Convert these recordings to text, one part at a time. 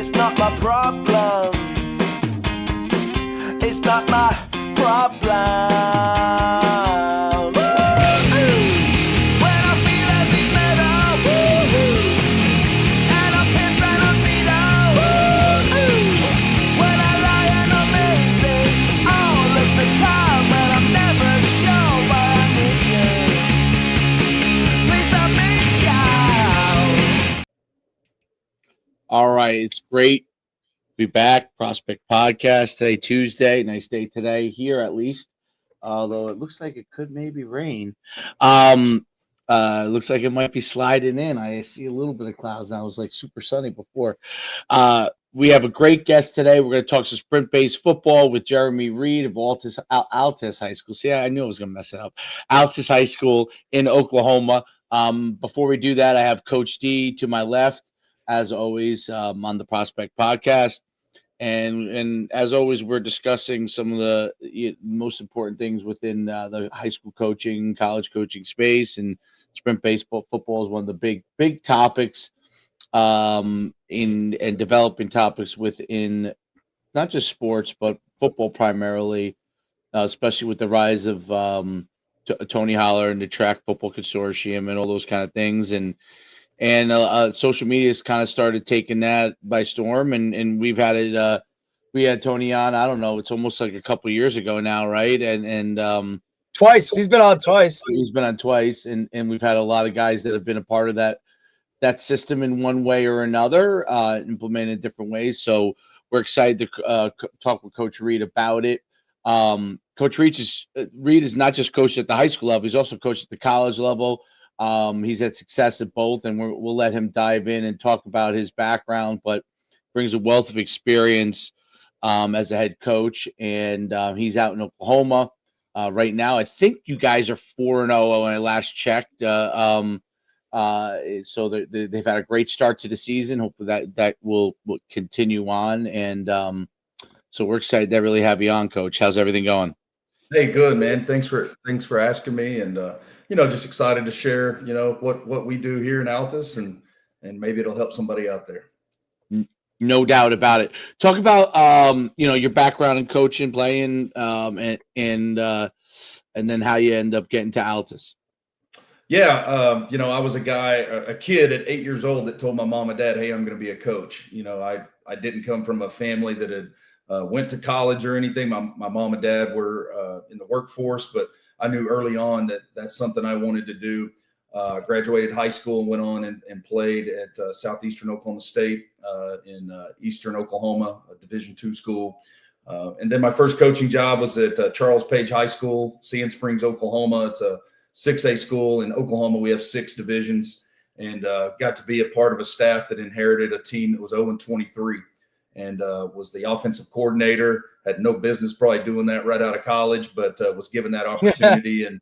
It's not my problem. It's not my problem. All right, it's great to be back. Prospect Podcast today, Tuesday. Nice day today here, at least. Although it looks like it could maybe rain. Looks like it might be sliding in. I see a little bit of clouds now. It was like super sunny before. We have a great guest today. We're going to talk some sprint-based football with Jeremy Reed of Altus High School. See, I knew I was going to mess it up. Altus High School in Oklahoma. Before we do that, I have Coach D to my left, as always, on the Prospect Podcast. And as always, we're discussing some of the most important things within the high school coaching, college coaching space, and sprint baseball football is one of the big topics in developing topics within not just sports but football primarily, especially with the rise of Tony Holler and the Track Football Consortium and all those kind of things, and social media has kind of started taking that by storm, and we've had it. We had Tony on. I don't know. It's almost like a couple of years ago now, right? And twice. He's been on twice. He's been on twice, and we've had a lot of guys that have been a part of that system in one way or another, implemented in different ways. So we're excited to talk with Coach Reed about it. Coach Reed is not just coached at the high school level; he's also coached at the college level. He's had success at both, and we'll let him dive in and talk about his background, but brings a wealth of experience as a head coach, and he's out in Oklahoma right now. I think you guys are 4-0 when I last checked. So they've had a great start to the season. Hopefully that will continue on, and so we're excited to really have you on, Coach. How's everything going? Hey, good, man. Thanks for asking me, and just excited to share, what we do here in Altus, and maybe it'll help somebody out there. No doubt about it. Talk about your background in coaching, playing, and then how you end up getting to Altus. Yeah, I was a kid at 8 years old that told my mom and dad, "Hey, I'm going to be a coach." I didn't come from a family that had went to college or anything. My mom and dad were in the workforce, but I knew early on that that's something I wanted to do. Graduated high school and went on and played at Southeastern Oklahoma State in Eastern Oklahoma, a Division II school. And then my first coaching job was at Charles Page High School, Sand Springs, Oklahoma. It's a 6A school. In Oklahoma, we have 6 divisions, and got to be a part of a staff that inherited a team that was 0-23 and was the offensive coordinator. Had no business probably doing that right out of college, but was given that opportunity. And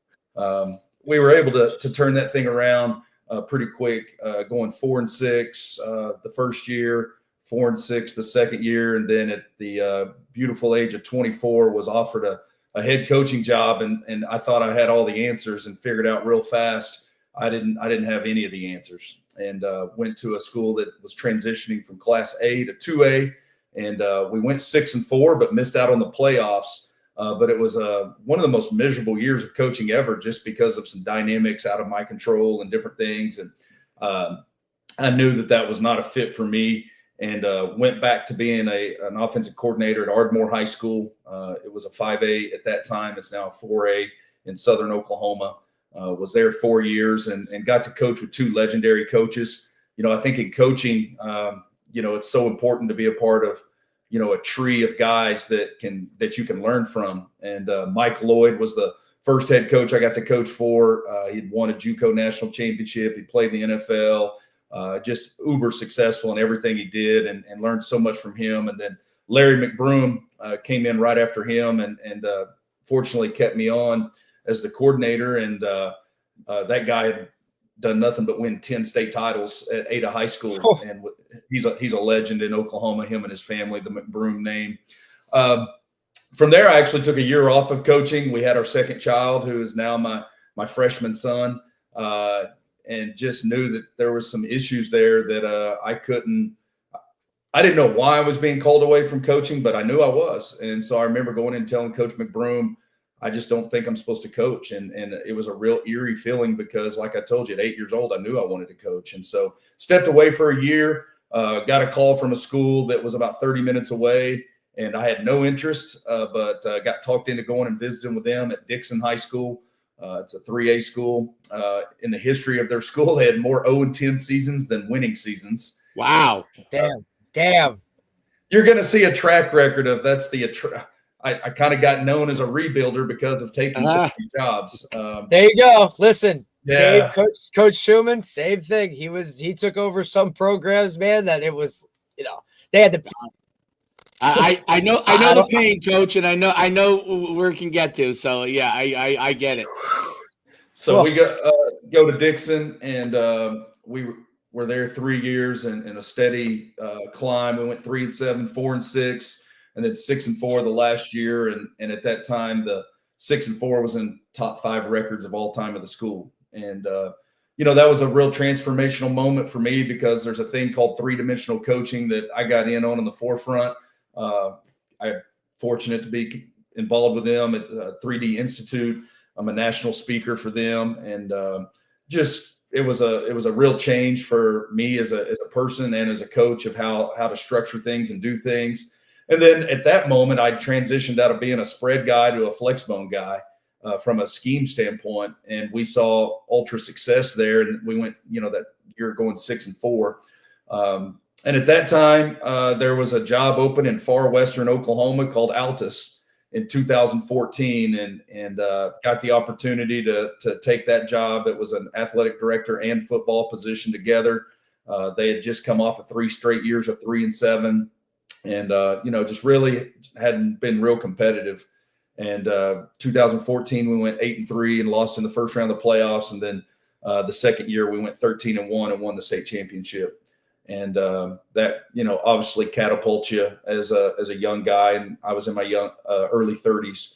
we were able to turn that thing around pretty quick, going 4-6 the first year, 4-6 the second year, and then at the beautiful age of 24 was offered a head coaching job, and I thought I had all the answers and figured out real fast I didn't have any of the answers, and went to a school that was transitioning from Class A to 2A, and we went 6-4 but missed out on the playoffs. But it was one of the most miserable years of coaching ever, just because of some dynamics out of my control and different things. And I knew that was not a fit for me, and went back to being an offensive coordinator at Ardmore High School. It was a 5A at that time. It's now a 4A in Southern Oklahoma. Was there 4 years and got to coach with 2 legendary coaches. I think in coaching, it's so important to be a part of a tree of guys that you can learn from. And Mike Lloyd was the first head coach I got to coach for. He'd won a JUCO national championship. He played in the NFL, just uber successful in everything he did, and learned so much from him. And then Larry McBroom came in right after him and fortunately kept me on as the coordinator. And that guy had done nothing but win 10 state titles at Ada High School. Oh. And he's a legend in Oklahoma, him and his family, the McBroom name. From there, I actually took a year off of coaching. We had our second child, who is now my freshman son, and just knew that there was some issues there that I couldn't I didn't know why I was being called away from coaching, but I knew I was. And so I remember going in and telling Coach McBroom, I just don't think I'm supposed to coach. And it was a real eerie feeling because, like I told you, at 8 years old, I knew I wanted to coach. And so stepped away for a year, got a call from a school that was about 30 minutes away. And I had no interest, but got talked into going and visiting with them at Dixon High School. It's a 3A school. In the history of their school, they had more 0-10 seasons than winning seasons. Wow. Damn. You're going to see a track record of that's the I kind of got known as a rebuilder because of taking such few jobs. There you go. Listen, Yeah. Dave, Coach Schumann, same thing. He took over some programs, man, that it was, they had the I know the pain, Coach, and I know where it can get to. So yeah, I get it. So we go to Dixon, and we were there 3 years and in a steady climb. We went 3-7, 4-6, and then 6-4 the last year. And at that time, the 6-4 was in top 5 records of all time of the school. And that was a real transformational moment for me because there's a thing called 3-dimensional coaching that I got in on the forefront. I'm fortunate to be involved with them at 3D Institute. I'm a national speaker for them, and it was a real change for me as a person and as a coach of how to structure things and do things. And then at that moment, I transitioned out of being a spread guy to a flex bone guy from a scheme standpoint, and we saw ultra success there. And we went, that year going 6-4. And at that time, there was a job open in far western Oklahoma called Altus in 2014, and got the opportunity to take that job. It was an athletic director and football position together. They had just come off of 3 straight years of 3-7, and just really hadn't been real competitive. And 2014, we went 8-3 and lost in the first round of the playoffs. And then the second year, we went 13-1 and won the state championship. And that, obviously catapults you as a young guy. And I was in my early 30s.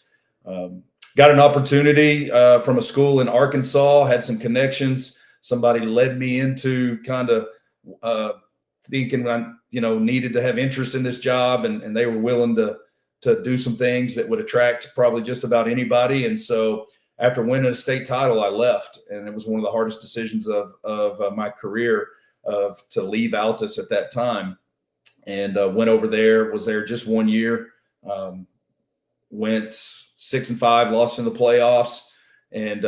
Got an opportunity from a school in Arkansas, had some connections. Somebody led me into kind of thinking I, needed to have interest in this job. And they were willing to do some things that would attract probably just about anybody. And so after winning a state title, I left. And it was one of the hardest decisions of my career to leave Altus at that time, and went over there, was there just 1 year, went 6-5, lost in the playoffs, and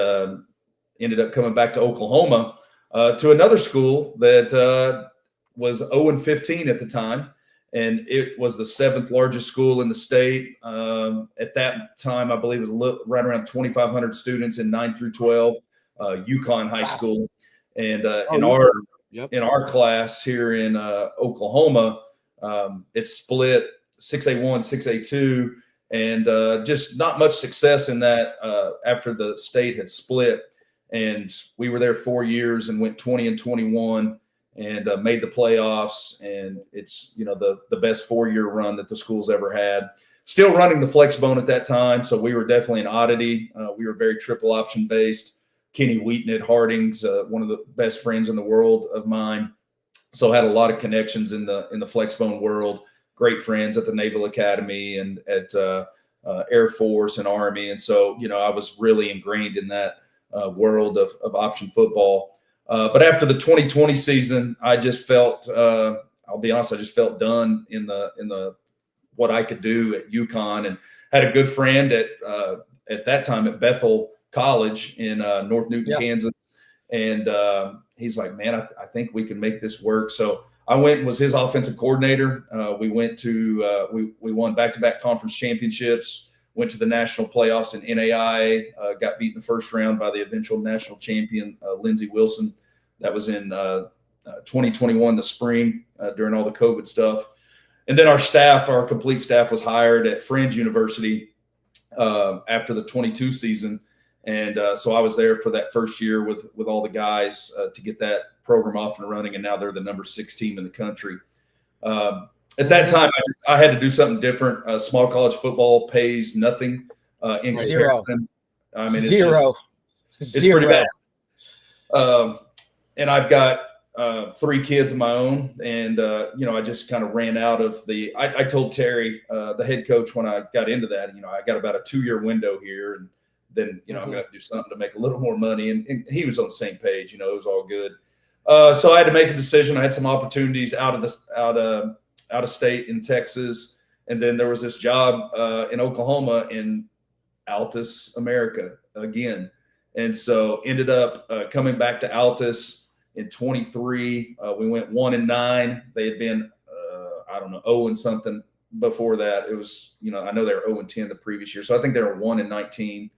ended up coming back to Oklahoma to another school that was 0-15 at the time. And it was the 7th largest school in the state. At that time, I believe it was right around 2,500 students in 9-12, Yukon High School. And in our class here in Oklahoma, it's split 6A1, 6A2, and just not much success in that after the state had split. And we were there 4 years and went 20-21 and made the playoffs. And it's, the best 4-year run that the school's ever had. Still running the flex bone at that time. So we were definitely an oddity. We were very triple option based. Kenny Wheaton at Harding's, one of the best friends in the world of mine. So had a lot of connections in the flex bone world, great friends at the Naval Academy and at Air Force and Army. And so, I was really ingrained in that world of option football. But after the 2020 season, I just felt, I'll be honest, I just felt done in the what I could do at UConn, and had a good friend at that time at Bethel College in North Newton, Kansas. And he's like, man, I think we can make this work. So I went and was his offensive coordinator. We went to we won back-to-back conference championships, went to the national playoffs in NAIA, got beat in the first round by the eventual national champion, Lindsey Wilson. That was in 2021, the spring, during all the COVID stuff. And then our complete staff was hired at Fringe University after the 22 season. And so I was there for that first year with all the guys to get that program off and running. And now they're the number 6 team in the country. At that time, I had to do something different. Small college football pays nothing in comparison. I mean, it's pretty bad. And I've got 3 kids of my own. And, I just kind of ran out of I told Terry, the head coach, when I got into that, I got about a 2-year window here. And then, I'm going to have to do something to make a little more money. And he was on the same page, it was all good. So I had to make a decision. I had some opportunities out of state in Texas. And then there was this job in Oklahoma in Altus, America again. And so ended up coming back to Altus in 23. We went 1-9. They had been, 0 and something before that. It was, I know they were 0-10 the previous year. So I think they were 1-19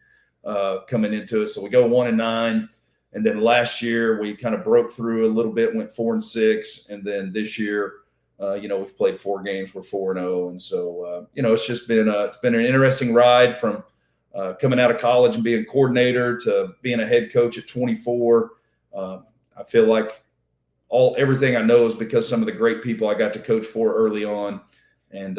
coming into it. So we go 1-9. And then last year we kind of broke through a little bit, went 4-6. And then this year, we've played 4 games. We're 4-0. And so, it's just been, it's been an interesting ride from coming out of college and being coordinator to being a head coach at 24. I feel like everything I know is because some of the great people I got to coach for early on, and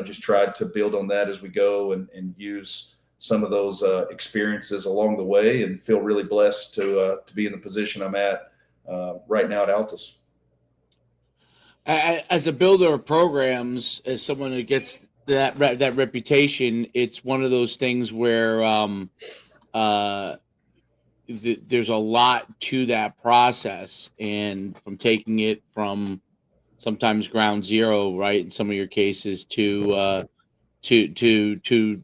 just tried to build on that as we go and use some of those experiences along the way, and feel really blessed to be in the position I'm at right now at Altus. As a builder of programs, as someone who gets that reputation, it's one of those things where there's a lot to that process, and from taking it from sometimes ground zero, right, in some of your cases, to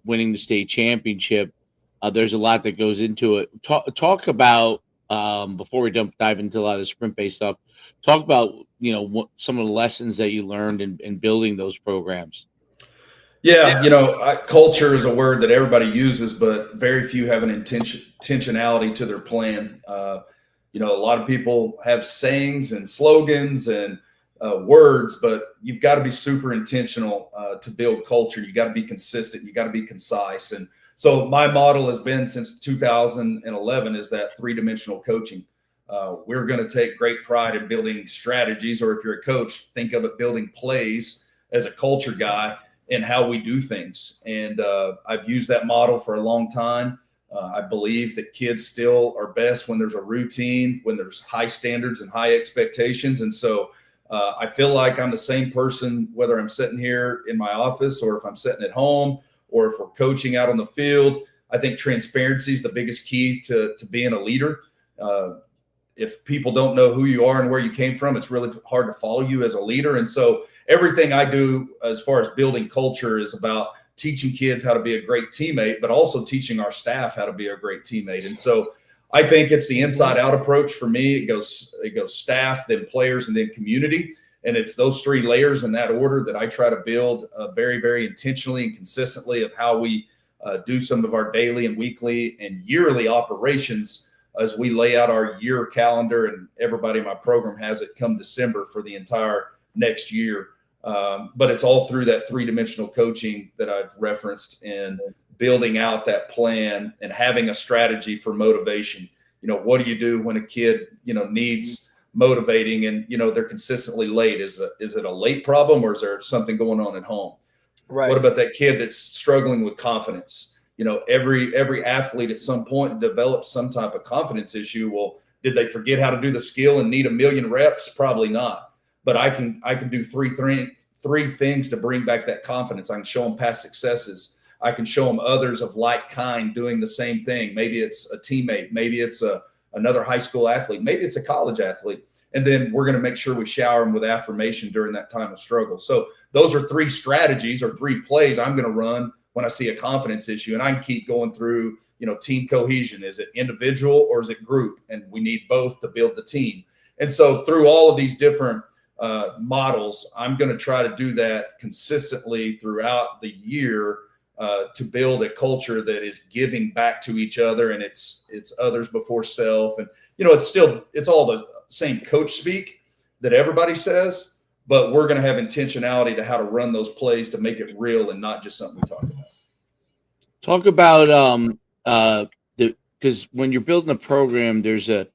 winning the state championship. There's a lot that goes into it. Talk about before we dive into a lot of the sprint-based stuff. Talk about what some of the lessons that you learned in building those programs. Yeah, culture is a word that everybody uses, but very few have an intentionality to their plan. A lot of people have sayings and slogans and words, but you've got to be super intentional to build culture. You got to be consistent. You got to be concise. And so my model has been since 2011 is that 3-dimensional coaching. We're going to take great pride in building strategies, or if you're a coach, think of it building plays as a culture guy in how we do things. And I've used that model for a long time. I believe that kids still are best when there's a routine, when there's high standards and high expectations. And so I feel like I'm the same person, whether I'm sitting here in my office or if I'm sitting at home or if we're coaching out on the field. I think transparency is the biggest key to being a leader. If people don't know who you are and where you came from, it's really hard to follow you as a leader. And so everything I do as far as building culture is about teaching kids how to be a great teammate, but also teaching our staff how to be a great teammate. And so I think it's the inside out approach for me. It goes staff, then players, and then community. And it's those 3 layers in that order that I try to build very, very intentionally and consistently of how we do some of our daily and weekly and yearly operations as we lay out our year calendar, and everybody in my program has it come December for the entire next year. But it's all through that 3-dimensional coaching that I've referenced, and building out that plan and having a strategy for motivation. What do you do when a kid, needs motivating and, they're consistently late? Is it a late problem, or is there something going on at home? Right. What about that kid that's struggling with confidence? Every athlete at some point develops some type of confidence issue. Well, did they forget how to do the skill and need 1,000,000 reps? Probably not. But I can do three things to bring back that confidence. I can show them past successes. I can show them others of like kind doing the same thing. Maybe it's a teammate. Maybe it's another high school athlete. Maybe it's a college athlete. And then we're going to make sure we shower them with affirmation during that time of struggle. So those are 3 strategies or 3 plays I'm going to run when I see a confidence issue. And I can keep going through, team cohesion. Is it individual or is it group? And we need both to build the team. And so through all of these different models, I'm going to try to do that consistently throughout the year to build a culture that is giving back to each other, and it's others before self. And it's all the same coach speak that everybody says, but we're going to have intentionality to how to run those plays to make it real and not just something we talk about. Talk about because when you're building a program, there's a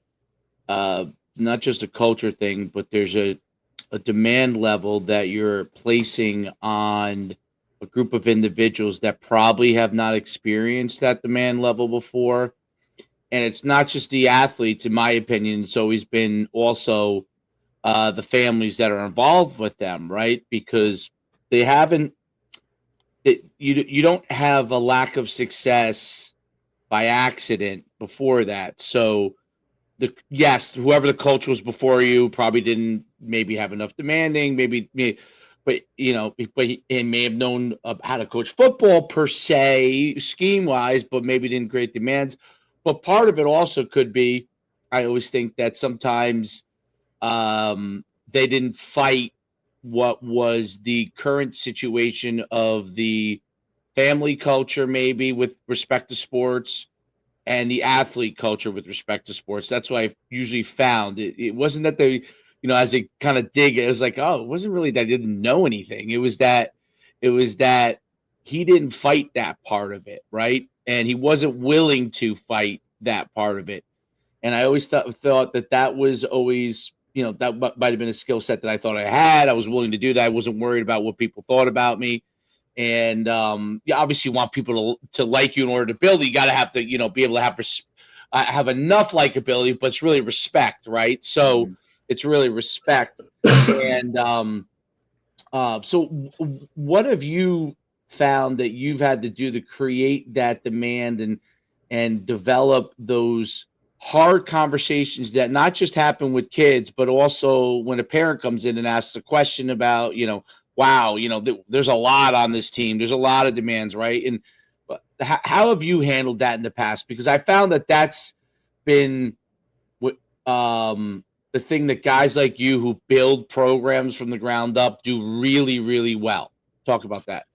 not just a culture thing, but there's a demand level that you're placing on a group of individuals that probably have not experienced that demand level before. And it's not just the athletes, in my opinion. It's always been also the families that are involved with them, right? Because they haven't. You don't have a lack of success by accident before that. So whoever the coach was before you probably didn't maybe have enough demanding, but he may have known how to coach football per se, scheme wise, but maybe didn't create demands. But part of it also could be, I always think that sometimes they didn't fight what was the current situation of the family culture, maybe with respect to sports, and the athlete culture with respect to sports. That's why I've usually found it wasn't that they, as they kind of dig it was like, oh, it wasn't really that I didn't know anything. It was that he didn't fight that part of it, right? And he wasn't willing to fight that part of it. And I always thought that was always, that might have been a skill set that I thought I had. I was willing to do that. I wasn't worried about what people thought about me. And you obviously want people to like you in order to build it. You got to have to, be able to have enough likability, but it's really respect, right? So it's really respect. And so what have you found that you've had to do to create that demand and develop those hard conversations that not just happen with kids, but also when a parent comes in and asks a question about, wow, there's a lot on this team. There's a lot of demands, right? And how have you handled that in the past? Because I found that that's been the thing that guys like you who build programs from the ground up do really, really well. Talk about that.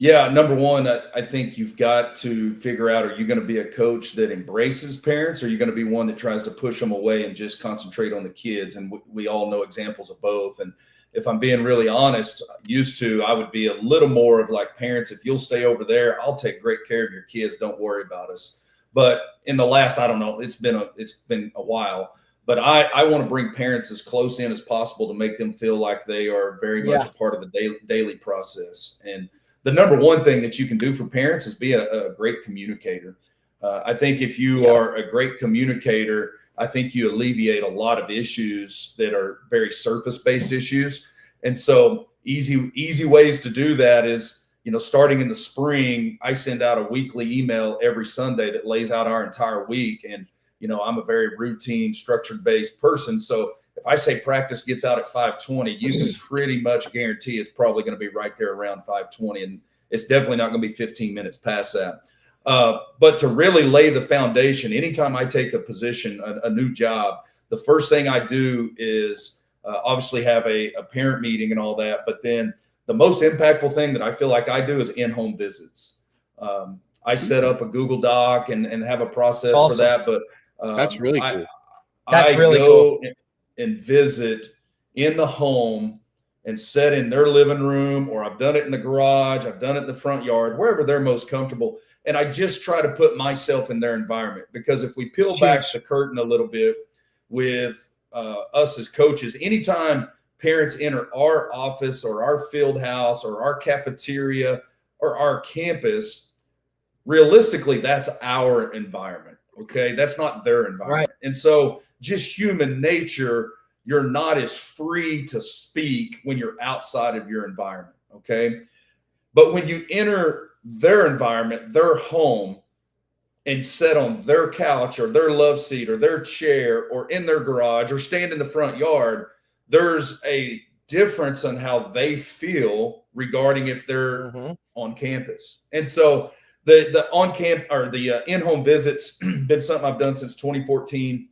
Yeah, number one, I think you've got to figure out, are you going to be a coach that embraces parents, or are you going to be one that tries to push them away and just concentrate on the kids? And we all know examples of both. And if I'm being really honest, I would be a little more of like, parents, if you'll stay over there, I'll take great care of your kids. Don't worry about us. But in the last, I don't know, it's been a while, but I want to bring parents as close in as possible to make them feel like they are very much a part of the daily process. And the number one thing that you can do for parents is be a great communicator. I think if you are a great communicator, I think you alleviate a lot of issues that are very surface-based issues. And so easy ways to do that is, starting in the spring, I send out a weekly email every Sunday that lays out our entire week. And, I'm a very routine, structured-based person. So if I say practice gets out at 5:20, you can pretty much guarantee it's probably going to be right there around 5:20. And it's definitely not going to be 15 minutes past that. But to really lay the foundation, anytime I take a position, a new job, the first thing I do is obviously have a parent meeting and all that. But then the most impactful thing that I feel like I do is in-home visits. I set up a Google Doc and have a process for that. But that's really cool. That's really cool. And visit in the home and sit in their living room, or I've done it in the garage, I've done it in the front yard, wherever they're most comfortable. And I just try to put myself in their environment, because if we peel back the curtain a little bit with us as coaches, anytime parents enter our office or our field house or our cafeteria or our campus, realistically, that's our environment. Okay. That's not their environment. Right. And so just human nature, you're not as free to speak when you're outside of your environment. Okay. But when you enter their environment, their home, and sit on their couch or their love seat or their chair or in their garage or stand in the front yard, there's a difference in how they feel regarding if they're on campus. And so the on-camp or the in-home visits been something I've done since 2014,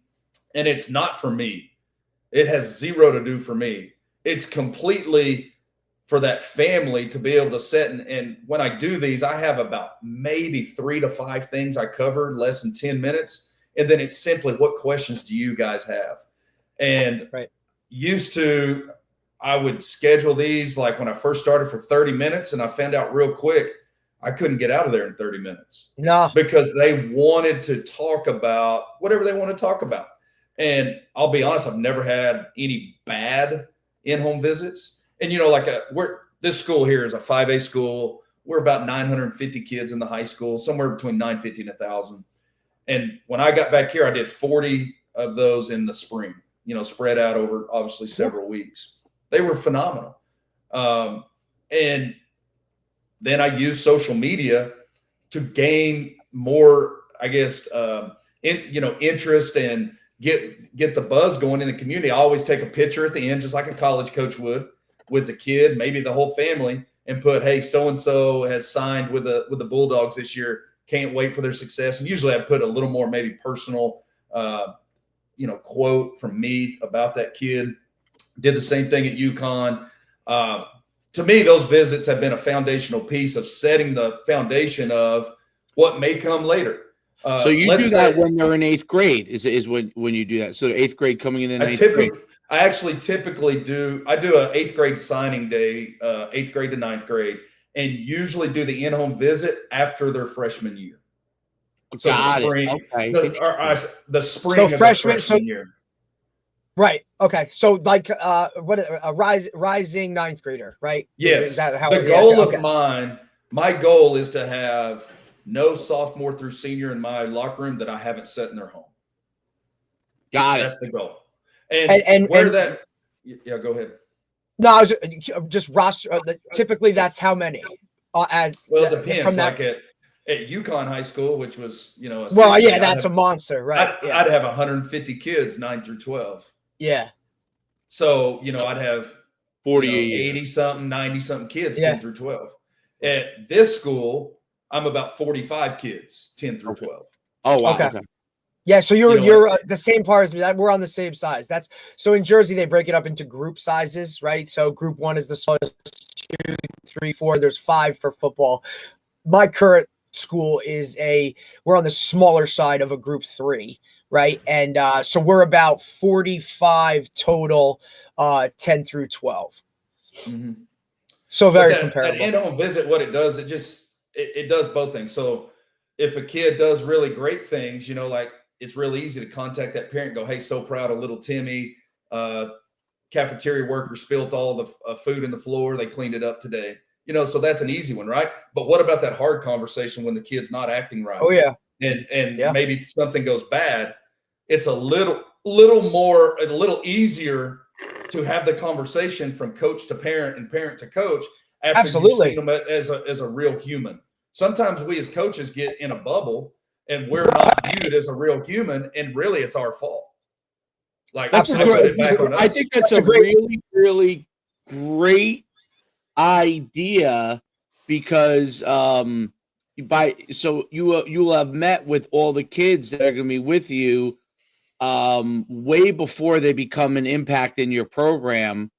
and it's not for me. It has zero to do for me. It's completely for that family to be able to sit. And when I do these, I have about maybe 3 to 5 things I cover in less than 10 minutes. And then it's simply, what questions do you guys have? And used to, I would schedule these like when I first started for 30 minutes, and I found out real quick, I couldn't get out of there in 30 minutes. No, because they wanted to talk about whatever they want to talk about. And I'll be honest, I've never had any bad in-home visits. And, this school here is a 5A school. We're about 950 kids in the high school, somewhere between 950 and 1,000. And when I got back here, I did 40 of those in the spring. spread out over obviously several weeks. They were phenomenal. And then I used social media to gain more, I guess, interest and get the buzz going in the community. I always take a picture at the end, just like a college coach would, with the kid, maybe the whole family, and put, hey, so-and-so has signed with the Bulldogs this year. Can't wait for their success. And usually I put a little more maybe personal, quote from me about that kid. Did the same thing at UConn. To me, those visits have been a foundational piece of setting the foundation of what may come later. So you do that when they're in 8th grade is when you do that. So 8th grade coming in 8th grade. I actually typically do an 8th grade signing day, 8th grade to 9th grade, and usually do the in-home visit after their freshman year. So Got the spring, okay. the spring of freshman year. Right. Okay. So like what a rising 9th grader, right? Yes. Is that how the goal of my goal is to have no sophomore through senior in my locker room that I haven't set in their home. Got it. That's the goal. And yeah, go ahead. No, I was just roster. Typically, that's how many. It depends. From that, like at UConn High School, which was that's a monster, right? I'd have 150 kids 9 through 12. Yeah. So I'd have 80 something, 90 something kids 10 through 12. At this school, I'm about 45 kids 10 through 12. Oh wow. Okay. Yeah, so you're the same part as me. We're on the same size. So in Jersey they break it up into group sizes, right? So group 1 is the smallest, 2, 3, 4. There's 5 for football. My current school we're on the smaller side of a group 3, right? And so we're about 45 total, 10 through 12. Mm-hmm. So very comparable. That in-home visit, what it does, it does both things. So if a kid does really great things, like, it's really easy to contact that parent and go, hey, so proud of little Timmy. Cafeteria worker spilled all the food in the floor. They cleaned it up today. So that's an easy one, right? But what about that hard conversation when the kid's not acting right? Oh, yeah. And maybe something goes bad. It's a little easier to have the conversation from coach to parent and parent to coach after Absolutely. you've seen them as a real human. Sometimes we as coaches get in a bubble and we're not viewed as a real human, and really it's our fault. Like, I think that's a really, really great idea, because you will have met with all the kids that are going to be with you way before they become an impact in your program.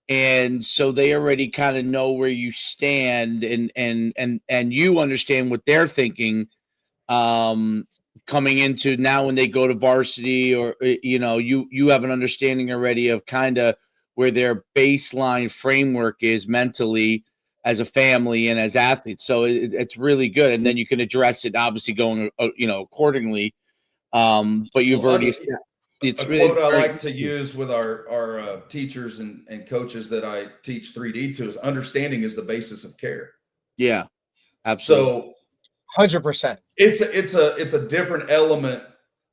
And so they already kind of know where you stand, and you understand what they're thinking coming into now when they go to varsity, or you have an understanding already of kind of where their baseline framework is mentally as a family and as athletes. So it's really good, and then you can address it obviously going accordingly. But you've already. It's really quote I like to use with our teachers and coaches that I teach 3D to is understanding is the basis of care. Yeah, absolutely. So 100%. It's a different element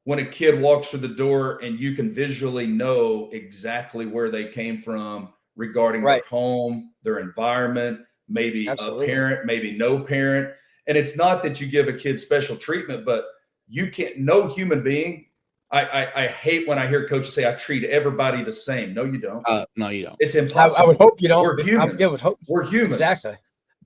when a kid walks through the door and you can visually know exactly where they came from regarding their home, their environment, maybe Absolutely. A parent, maybe no parent. And it's not that you give a kid special treatment, but no human being. I hate when I hear coaches say, I treat everybody the same. No, you don't. No, you don't. It's impossible. I would hope you don't. We're humans. I would hope. We're humans. Exactly.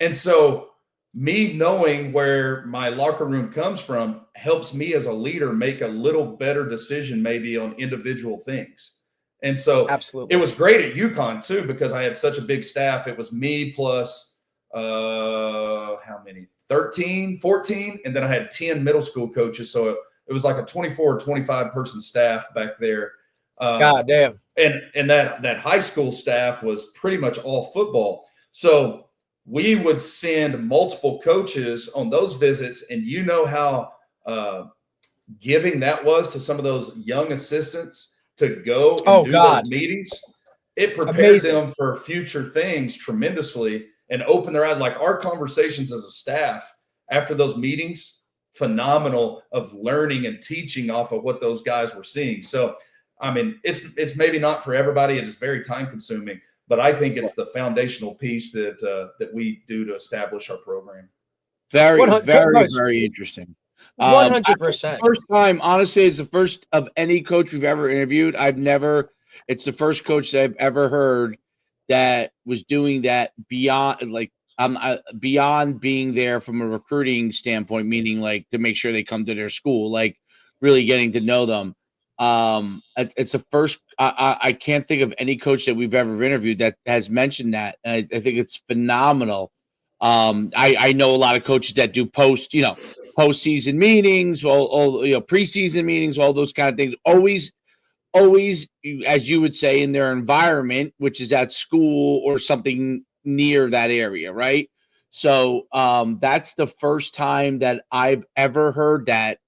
And so me knowing where my locker room comes from helps me as a leader make a little better decision maybe on individual things. And so Absolutely. It was great at UConn too, because I had such a big staff. It was me plus how many? 13, 14. And then I had 10 middle school coaches. So it was like a 24 or 25 person staff back there. God damn. And that high school staff was pretty much all football. So we would send multiple coaches on those visits, and you know how giving that was to some of those young assistants to go and do those meetings. It prepared them for future things tremendously and opened their eyes. Like, our conversations as a staff after those meetings, phenomenal, of learning and teaching off of what those guys were seeing. So I mean, it's maybe not for everybody. It is very time consuming, but I think it's the foundational piece that we do to establish our program. Very, 100 very, Coach, very interesting. 100%. First time, honestly, it's the first of any coach we've ever interviewed. It's the first coach that I've ever heard that was doing that beyond, like, beyond being there from a recruiting standpoint, meaning like to make sure they come to their school, like really getting to know them. It's the first. I can't think of any coach that we've ever interviewed that has mentioned that. And I think it's phenomenal. I know a lot of coaches that do postseason meetings, all preseason meetings, all those kind of things. Always, as you would say, in their environment, which is at school or something near that area, right? So that's the first time that I've ever heard that.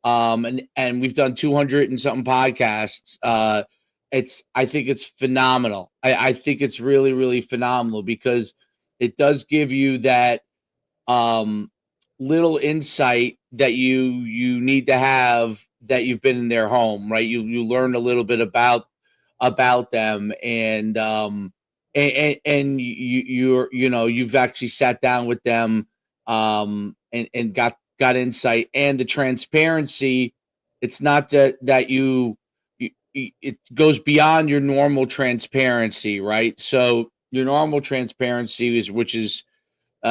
And we've done 200 and something podcasts. I think it's phenomenal. I think it's really, really phenomenal because it does give you that little insight that you need to have, that you've been in their home, right? You learn a little bit about them, and you've actually sat down with them and got insight, and the transparency. It's not that it goes beyond your normal transparency, right? So your normal transparency which is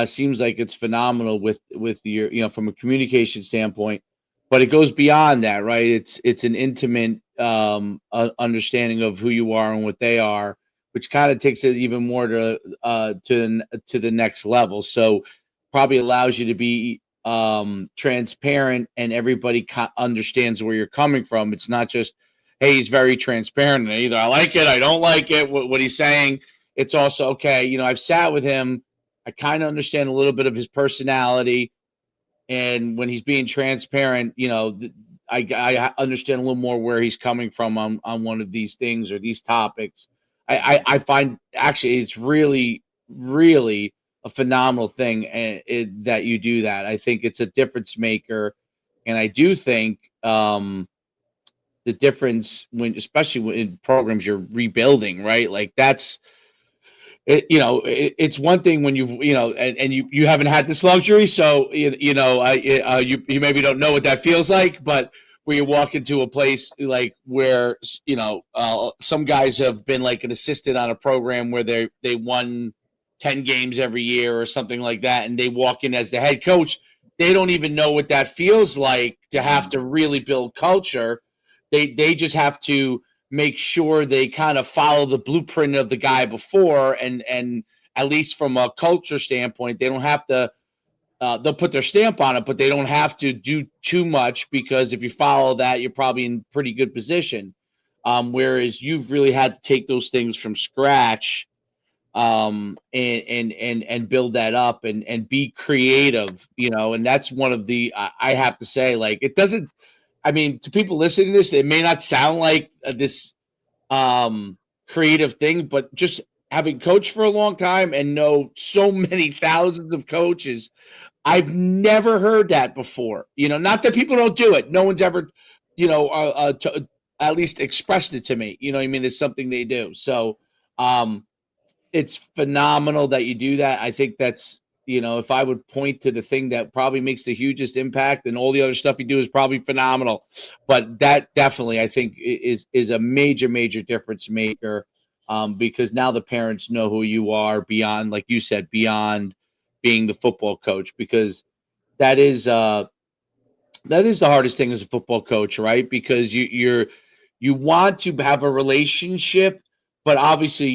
seems like it's phenomenal with your, from a communication standpoint, but it goes beyond that, right? It's an intimate understanding of who you are and what they are, which kind of takes it even more to the next level. So probably allows you to be transparent, and everybody understands where you're coming from. It's not just, hey, he's very transparent, and either I like it, I don't like it, what he's saying. It's also, okay, I've sat with him, I kind of understand a little bit of his personality, and when he's being transparent, I understand a little more where he's coming from on one of these things or these topics. I find actually it's really, really a phenomenal thing that you do that. I think it's a difference maker, and I do think the difference especially in programs you're rebuilding, right? Like that's. It's one thing when and you haven't had this luxury, so you maybe don't know what that feels like, but where you walk into a place like where some guys have been like an assistant on a program where they won 10 games every year or something like that, and they walk in as the head coach. They don't even know what that feels like to have to really build culture. They just have to make sure they kind of follow the blueprint of the guy before, and at least from a culture standpoint, they don't have to they'll put their stamp on it, but they don't have to do too much, because if you follow that, you're probably in pretty good position. Whereas you've really had to take those things from scratch, and build that up and be creative, and that's one of the, I have to say, like, it doesn't, I mean, to people listening to this, it may not sound like this creative thing, but just having coached for a long time and know so many thousands of coaches, I've never heard that before. Not that people don't do it. No one's ever, at least expressed it to me. You know what I mean? It's something they do. So it's phenomenal that you do that. I think that's, if I would point to the thing that probably makes the hugest impact, and all the other stuff you do is probably phenomenal, but that definitely, I think, is a major, major difference maker, because now the parents know who you are beyond, like you said, beyond being the football coach, because that is the hardest thing as a football coach, right? Because you want to have a relationship, but obviously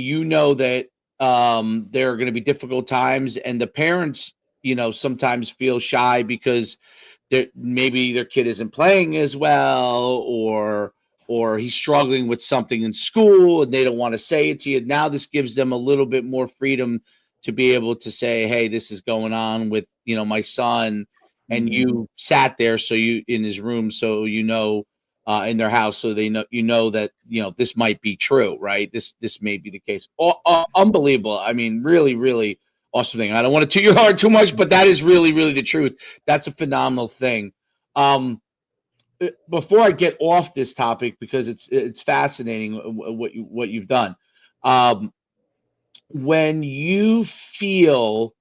that there are going to be difficult times, and the parents, sometimes feel shy because maybe their kid isn't playing as well, or he's struggling with something in school and they don't want to say it to you. Now this gives them a little bit more freedom to be able to say, hey, this is going on with, my son, and you sat there, so you in his room, so in their house, so they know that this might be true, right? This may be the case. Unbelievable. I mean, really, really awesome thing. I don't want to toot your heart too much, but that is really, really the truth. That's a phenomenal thing. before I get off this topic, because it's fascinating what you've done. When you feel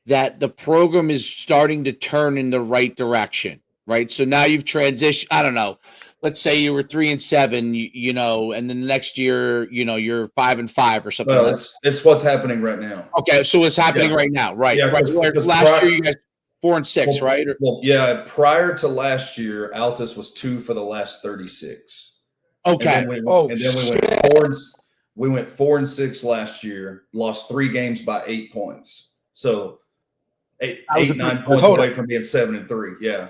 that the program is starting to turn in the right direction, right? So now you've transitioned. I don't know. Let's say you were 3-7, you know, and then the next year, you know, you're 5-5 or something. Well, it's what's happening right now. Okay, so it's happening right now, right? Yeah, right. because Last year you guys 4-6, right? Well, yeah. Prior to last year, Altus was 2 for the last 36. Okay. And then we went 4-6 last year. Lost 3 games by 8 points. So 9 points away from being 7-3. Yeah.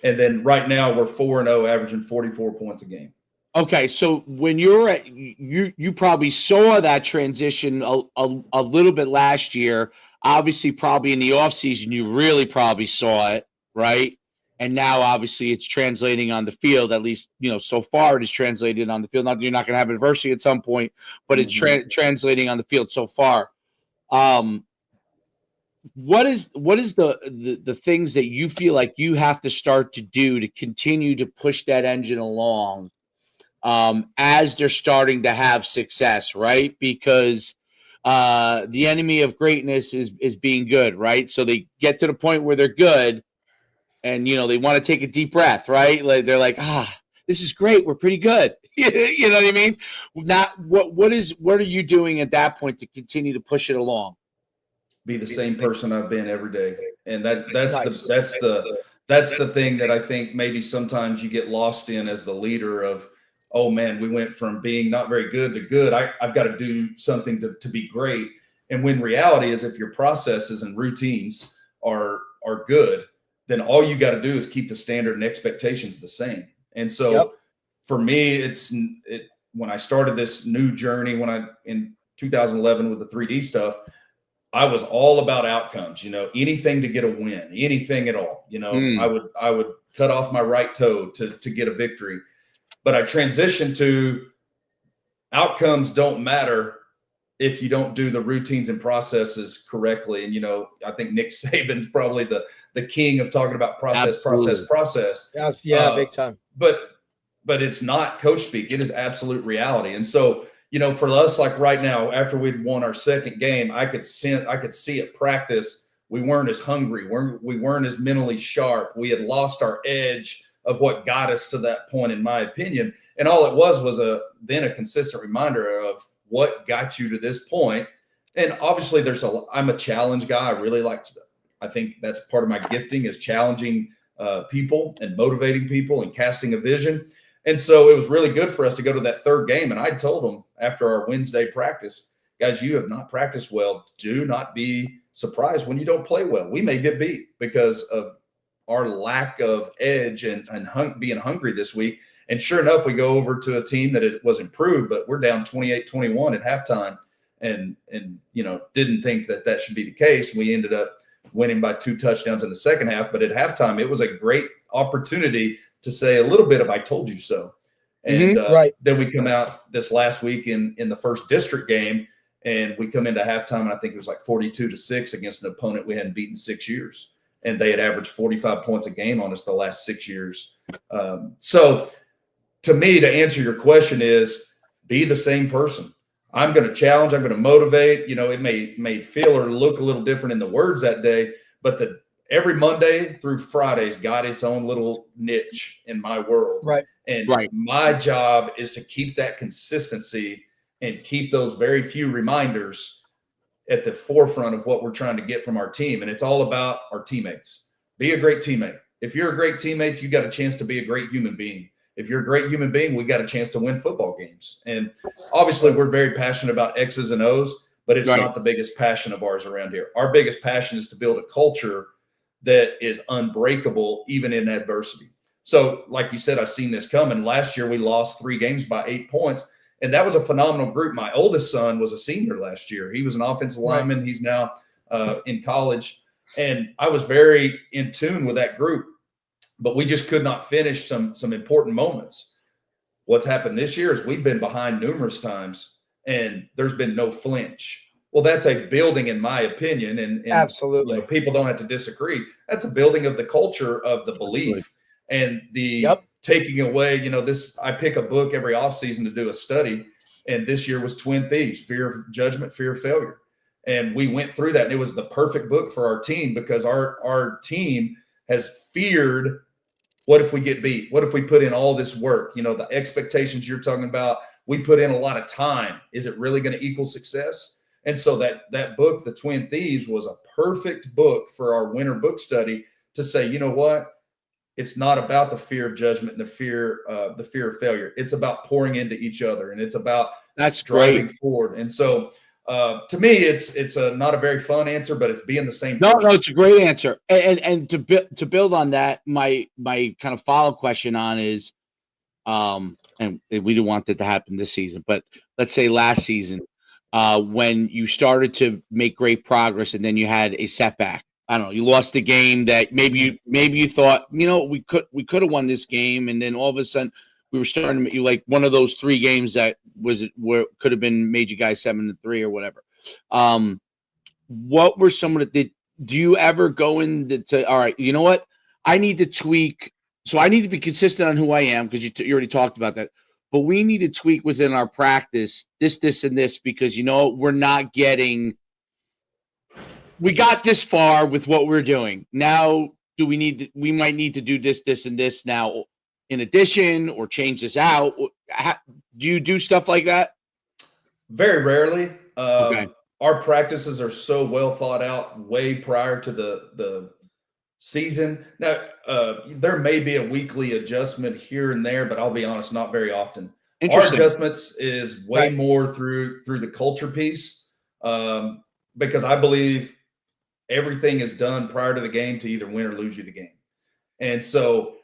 And then right now we're 4-0, averaging 44 points a game. Okay, so when you're at you probably saw that transition a little bit last year. Obviously, probably in the offseason, you really probably saw it, right? And now, obviously, it's translating on the field. At least, you know, so far it is translated on the field. Not that you're not going to have adversity at some point, but it's translating on the field so far. What is the things that you feel like you have to start to do to continue to push that engine along as they're starting to have success, right? Because the enemy of greatness is being good, right? So they get to the point where they're good, and you know they want to take a deep breath, right? Like they're like, this is great, we're pretty good. You know what I mean? Not what are you doing at that point to continue to push it along? Be the same person I've been every day, and that's the thing that I think maybe sometimes you get lost in as the leader of, oh man, we went from being not very good to good. I've got to do something to be great. And when reality is, if your processes and routines are good, then all you got to do is keep the standard and expectations the same. And so for me, when I started this new journey, in 2011 with the 3D stuff, I was all about outcomes, you know, anything to get a win, anything at all. You know, I would cut off my right toe to get a victory. But I transitioned to outcomes don't matter if you don't do the routines and processes correctly. And, you know, I think Nick Saban's probably the king of talking about process. Yeah, big time. But it's not coach speak. It is absolute reality. And so, you know, for us, like right now, after we'd won our second game, I could see at practice, we weren't as hungry. We weren't as mentally sharp. We had lost our edge of what got us to that point, in my opinion. And all it was then a consistent reminder of what got you to this point. And obviously I'm a challenge guy. I think that's part of my gifting, is challenging people and motivating people and casting a vision. And so it was really good for us to go to that third game. And I told them after our Wednesday practice, guys, you have not practiced well. Do not be surprised when you don't play well. We may get beat because of our lack of edge and being hungry this week. And sure enough, we go over to a team that it was improved, but we're down 28-21 at halftime, and you know, didn't think that should be the case. We ended up winning by 2 touchdowns in the second half, but at halftime, it was a great opportunity to say a little bit of "I told you so." And then we come out this last week in the first district game, and we come into halftime, and I think it was like 42-6 against an opponent we hadn't beaten 6 years. And they had averaged 45 points a game on us the last 6 years. So to me, to answer your question, is be the same person. I'm going to challenge. I'm going to motivate. You know, it may feel or look a little different in the words that day, but every Monday through Friday's got its own little niche in my world. Right. And my job is to keep that consistency and keep those very few reminders at the forefront of what we're trying to get from our team. And it's all about our teammates. Be a great teammate. If you're a great teammate, you got a chance to be a great human being. If you're a great human being, we got a chance to win football games. And obviously we're very passionate about X's and O's, but it's not the biggest passion of ours around here. Our biggest passion is to build a culture that is unbreakable, even in adversity. So like you said, I've seen this coming. Last year, we lost 3 games by 8 points. And that was a phenomenal group. My oldest son was a senior last year. He was an offensive lineman. He's now in college. And I was very in tune with that group, but we just could not finish some important moments. What's happened this year is we've been behind numerous times, and there's been no flinch. Well, that's a building, in my opinion, and absolutely, you know, people don't have to disagree. That's a building of the culture of the belief and the taking away, I pick a book every offseason to do a study. And this year was Twin Thieves, Fear of Judgment, Fear of Failure. And we went through that, and it was the perfect book for our team because our team has feared, what if we get beat? What if we put in all this work? The expectations you're talking about, we put in a lot of time. Is it really going to equal success? And so that book, The Twin Thieves, was a perfect book for our winter book study to say, you know what? It's not about the fear of judgment and the fear of failure. It's about pouring into each other, and it's about driving forward. And so, to me, it's not a very fun answer, but it's being the same. No, it's a great answer. And to build on that, my kind of follow question on is, and we didn't want that to happen this season, but let's say last season, when you started to make great progress, and then you had a setback. I don't know. You lost the game that maybe you thought, we could have won this game, and then all of a sudden we were starting to, like one of those 3 games that could have been made you guys 7-3 or whatever. What were some of the? Do you ever go into all right? You know what? I need to tweak. So I need to be consistent on who I am because you already talked about that. But we need to tweak within our practice this, and this because we're not getting. We got this far with what we're doing. Now, we might need to do this, and this now in addition, or change this out. Do you do stuff like that? Very rarely. Okay. Our practices are so well thought out way prior to the season. Now, there may be a weekly adjustment here and there, but I'll be honest, not very often. Our adjustments is way more through the culture piece, because I believe everything is done prior to the game to either win or lose you the game. And so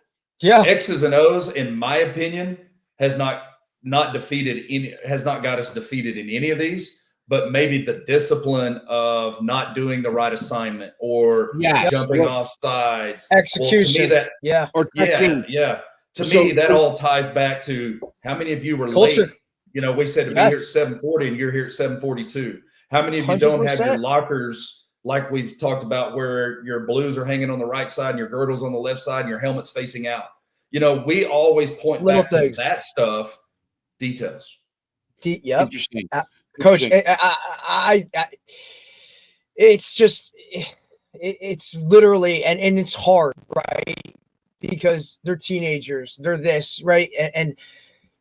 X's and O's, in my opinion, has not got us defeated in any of these, but maybe the discipline of not doing the right assignment or jumping off sides. Execution. Well, to me To me, that all ties back to how many of you were late. We said to be here at 7:40 and you're here at 7:42. How many of you 100%. Don't have your lockers like we've talked about, where your blues are hanging on the right side and your girdle's on the left side and your helmet's facing out? We always point back to that stuff, details. Interesting. Coach, I it's just, it's literally, and it's hard, right? Because they're teenagers, they're this, right?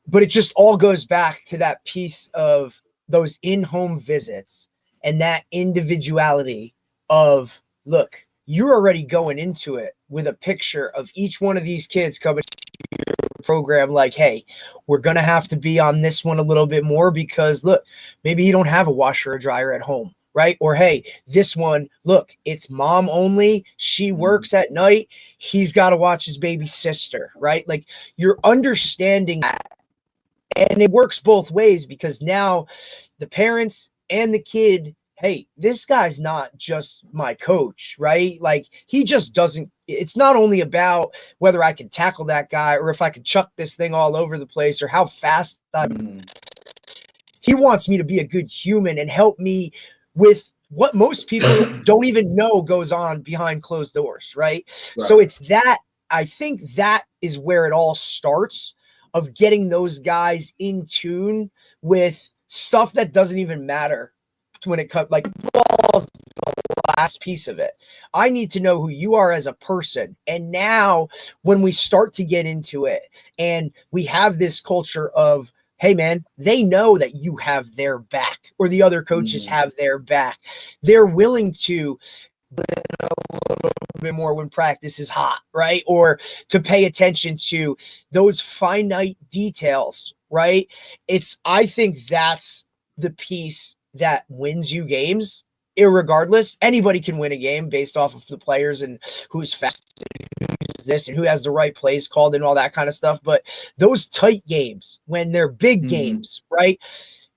But it just all goes back to that piece of those in-home visits and that individuality of, look, you're already going into it with a picture of each one of these kids coming to your program like, hey, we're going to have to be on this one a little bit more because, look, maybe you don't have a washer or dryer at home, right? Or, hey, this one, look, it's mom only. She works at night. He's got to watch his baby sister, right? Like, you're understanding that. And it works both ways because now the parents and the kid, hey, this guy's not just my coach, right? Like, he just doesn't, it's not only about whether I can tackle that guy or if I can chuck this thing all over the place or how fast he wants me to be a good human and help me with what most people don't even know goes on behind closed doors, right? So it's that, I think that is where it all starts, of getting those guys in tune with stuff that doesn't even matter when it comes, like, ball's the last piece of it. I need to know who you are as a person. And now when we start to get into it and we have this culture of, hey man, they know that you have their back or the other coaches have their back. They're willing to a little bit more when practice is hot, right? Or to pay attention to those finite details, right? I think that's the piece that wins you games. Irregardless, anybody can win a game based off of the players and who's fast, who's this, and who has the right plays called and all that kind of stuff. But those tight games, when they're big games, right?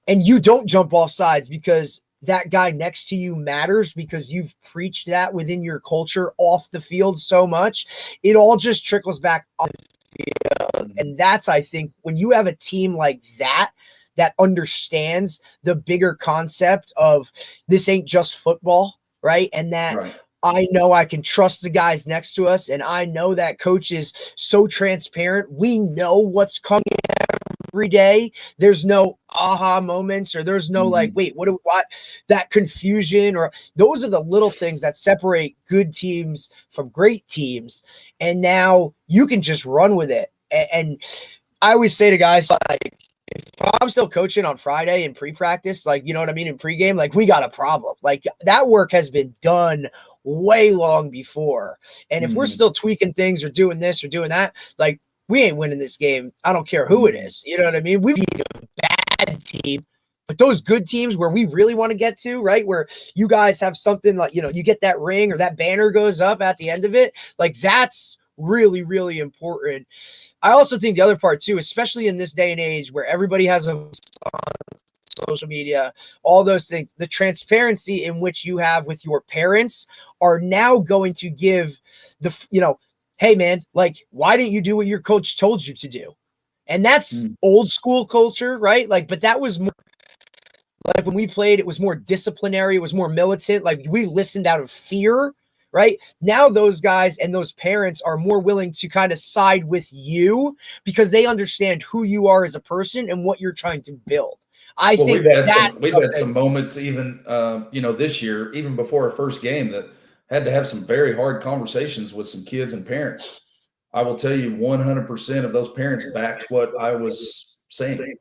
And you don't jump off sides because that guy next to you matters, because you've preached that within your culture off the field so much, it all just trickles back on the field. And that's, I think, when you have a team like that, that understands the bigger concept of this ain't just football, right? And that I know I can trust the guys next to us, and I know that coach is so transparent. We know what's coming every day. There's no aha moments, or there's no like, wait, what? That confusion, or those are the little things that separate good teams from great teams. And now you can just run with it. And I always say to guys, like, if I'm still coaching on Friday in pre-practice, like, you know what I mean, in pregame, like, we got a problem. Like, that work has been done way long before. And if we're still tweaking things or doing this or doing that, like, we ain't winning this game. I don't care who it is. You know what I mean? We beat a bad team, but those good teams where we really want to get to, right, where you guys have something like, you know, you get that ring or that banner goes up at the end of it, like, that's really, really important. I also think the other part too, especially in this day and age where everybody has a social media, all those things, the transparency in which you have with your parents are now going to give the, you know, hey man, like, why didn't you do what your coach told you to do? And that's old school culture, right? Like, but that was more like when we played, it was more disciplinary. It was more militant. Like, we listened out of fear. Right now, those guys and those parents are more willing to kind of side with you because they understand who you are as a person and what you're trying to build. I think we've had some moments, even you know, this year, even before our first game, that had to have some very hard conversations with some kids and parents. I will tell you, 100% of those parents backed what I was saying,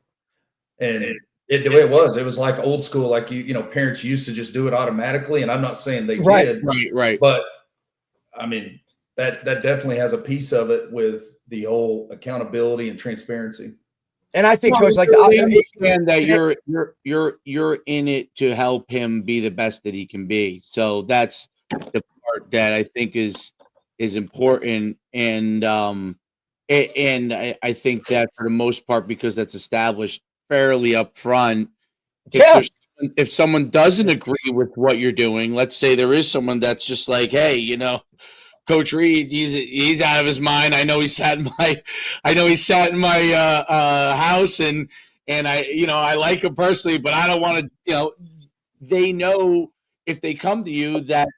and it was like old school, like you know, parents used to just do it automatically, and I'm not saying they did, right. But I mean, that definitely has a piece of it with the whole accountability and transparency. And I think, well, Coach, like, I understand that you're in it to help him be the best that he can be. So that's the part that I think is important, and I think that for the most part, because that's established fairly up front. If someone doesn't agree with what you're doing, let's say there is someone that's just like, hey, you know, Coach Reed, he's out of his mind. I know he sat in my house, and I like him personally, but I don't want to, you know. They know if they come to you that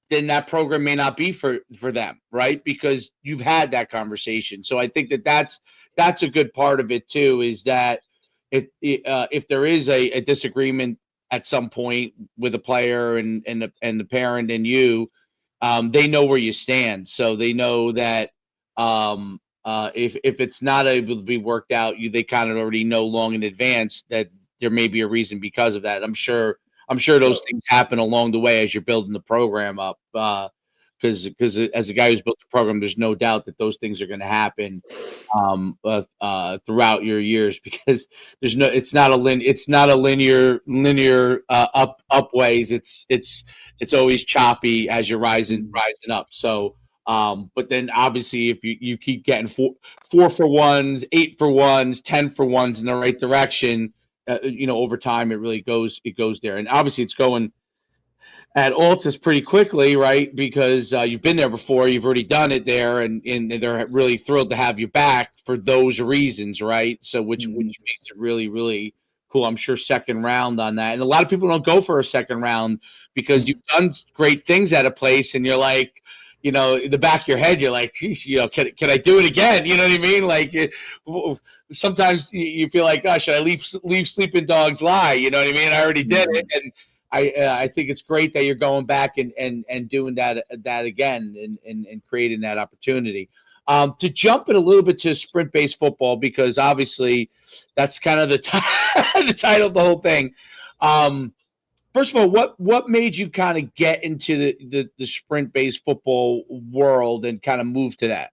then that program may not be for them, right? Because you've had that conversation. So I think that's a good part of it too, is that if there is a disagreement at some point with a player and the parent and you, they know where you stand. So they know that if it's not able to be worked out, they kind of already know long in advance that there may be a reason because of that. I'm sure those things happen along the way as you're building the program up. Because as a guy who's built the program, there's no doubt that those things are going to happen throughout your years, because it's not a linear upways. It's always choppy as you're rising up. So, but then obviously if you keep getting four for ones, 8 for ones, 10 for ones in the right direction, over time it really goes there. And obviously it's going at Altus pretty quickly, right? Because you've been there before, you've already done it there, and they're really thrilled to have you back for those reasons, right? So which makes it really, really cool. I'm sure second round on that. And a lot of people don't go for a second round because you've done great things at a place, and you're like, in the back of your head, you're like, geez, can I do it again? You know what I mean? Like sometimes you feel like, gosh, should I leave sleeping dogs lie? You know what I mean? I already did it, and I think it's great that you're going back and doing that again and creating that opportunity. To jump in a little bit to sprint-based football, because obviously that's kind of the title of the whole thing. First of all, what made you kind of get into the sprint-based football world and kind of move to that?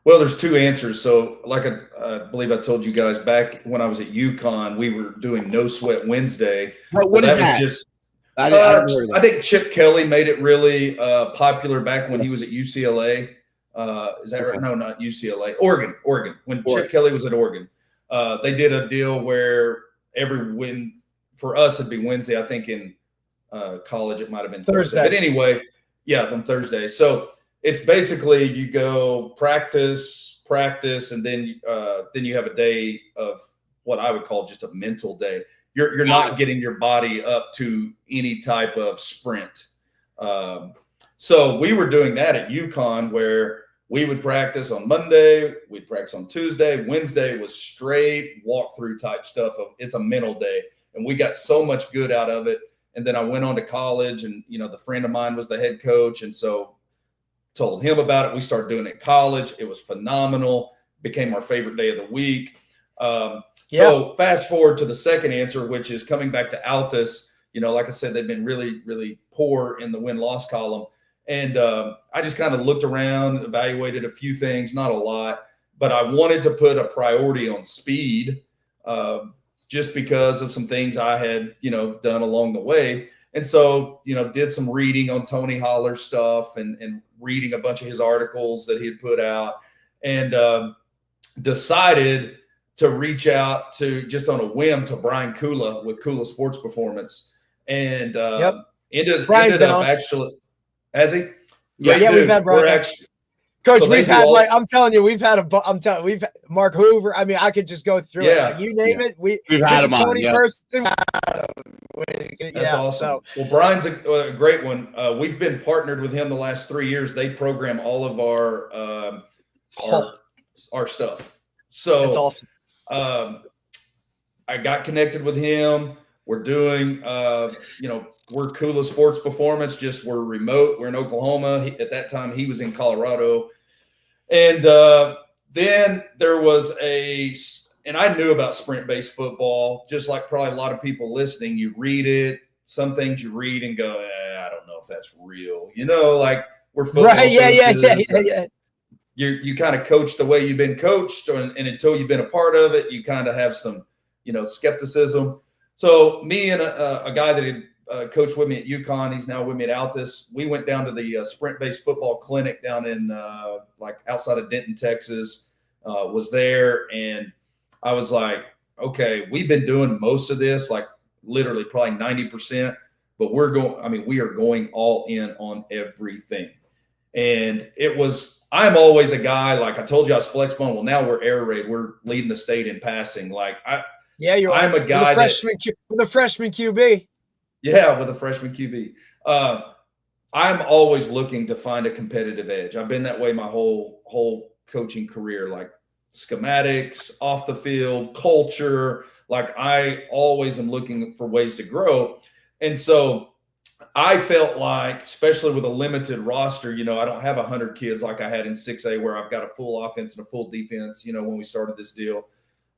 Well, there's two answers. So like I believe I told you guys back when I was at UConn, we were doing No Sweat Wednesday. What is that? I think Chip Kelly made it really popular back when he was at UCLA. Is that right? No, not UCLA. Oregon. When Chip Kelly was at Oregon, they did a deal where every win for us it'd be Wednesday. I think in college it might have been Thursday. But anyway, yeah, on Thursday. So it's basically you go practice, and then you have a day of what I would call just a mental day. You're not getting your body up to any type of sprint. So we were doing that at UConn, where we would practice on Monday, we'd practice on Tuesday. Wednesday was straight walkthrough type stuff of it's a mental day. And we got so much good out of it. And then I went on to college, and, the friend of mine was the head coach. And so told him about it. We started doing it in college. It was phenomenal. Became our favorite day of the week. So fast forward to the second answer, which is coming back to Altus. Like I said, they've been really, really poor in the win-loss column. And I just kind of looked around, evaluated a few things, not a lot, but I wanted to put a priority on speed just because of some things I had, done along the way. And so, did some reading on Tony Holler's stuff and reading a bunch of his articles that he had put out, and decided to reach out to, just on a whim, to Brian Kula with Kula Sports Performance. And ended up actually, has he? Yeah, we've had Brian. Coach, we've had I'm telling you, we've had Mark Hoover. I mean, I could just go through it. Like, you name it. We've had him on. That's awesome. Well, Brian's a great one. We've been partnered with him the last 3 years. They program all of our stuff. So that's awesome. I got connected with him. We're doing, we're Kula Sports Performance, just we're remote. We're in Oklahoma. At that time, he was in Colorado. And then there was and I knew about sprint-based football, just like probably a lot of people listening. You read it. Some things you read and go, I don't know if that's real. Like we're football. Right, yeah. You kind of coach the way you've been coached, and until you've been a part of it, you kind of have some, skepticism. So me and a guy that had coached with me at UConn, he's now with me at Altus. We went down to the sprint-based football clinic down in outside of Denton, Texas. Was there, and I was like, okay, we've been doing most of this, like literally probably 90%, but we are going all in on everything. And I'm always a guy, like I told you, I was flexible. Well, now we're air raid. We're leading the state in passing. I'm a guy with a freshman QB. Yeah, with a freshman QB. I'm always looking to find a competitive edge. I've been that way my whole coaching career, like schematics, off the field, culture. Like I always am looking for ways to grow. And so I felt like, especially with a limited roster, I don't have 100 kids like I had in 6A where I've got a full offense and a full defense, when we started this deal.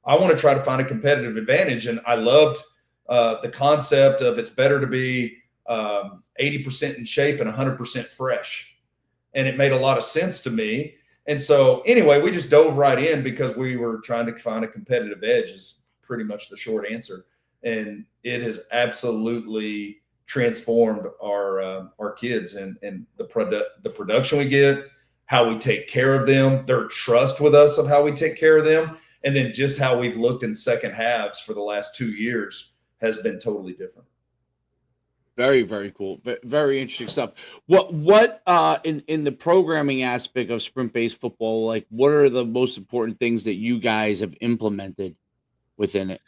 I want to try to find a competitive advantage. And I loved the concept of it's better to be 80% in shape and 100% fresh. And it made a lot of sense to me. And so anyway, we just dove right in because we were trying to find a competitive edge is pretty much the short answer. And it has absolutely transformed our kids and the production we get, how we take care of them, their trust with us of how we take care of them. And then just how we've looked in second halves for the last 2 years has been totally different. Very, very cool. Very interesting stuff. What in the programming aspect of sprint-based football, like what are the most important things that you guys have implemented within it?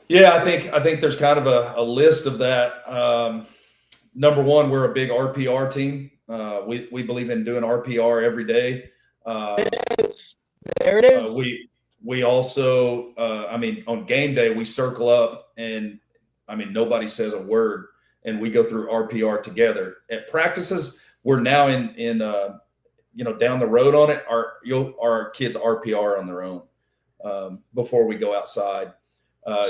Yeah, I think there's kind of a list of that. Number one, we're a big RPR team. We believe in doing RPR every day. There it is. We also, on game day, we circle up and, nobody says a word and we go through RPR together. At practices, we're now in down the road on it. Our kids RPR on their own before we go outside.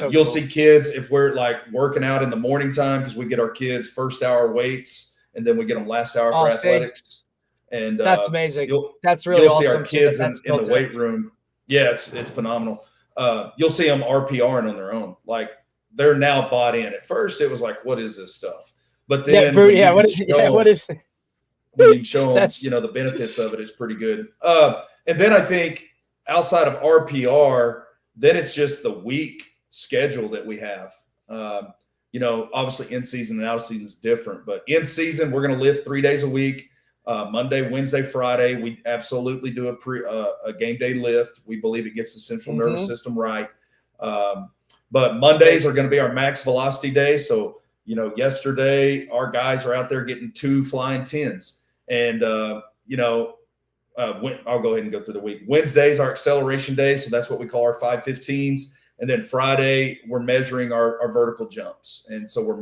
You'll see kids, if we're like working out in the morning time, because we get our kids first hour weights and then we get them last hour for athletics. And that's amazing. That's really awesome. You'll see our kids in the weight room. Yeah, it's phenomenal. You'll see them RPRing on their own. Like they're now bought in. At first, it was like, what is this stuff? But then, what is it? When you can show them, the benefits of it is pretty good. And then I think outside of RPR, then it's just the week schedule that we have. Obviously in season and out of season is different, but in season, we're going to lift 3 days a week. Monday, Wednesday, Friday, we absolutely do a game day lift. We believe it gets the central nervous system right. But Mondays are going to be our max velocity day. So Yesterday our guys are out there getting 2 flying 10s, and I'll go ahead and go through the week. Wednesday's our acceleration day, so that's what we call our 5.15s. And then Friday we're measuring our vertical jumps, and so we're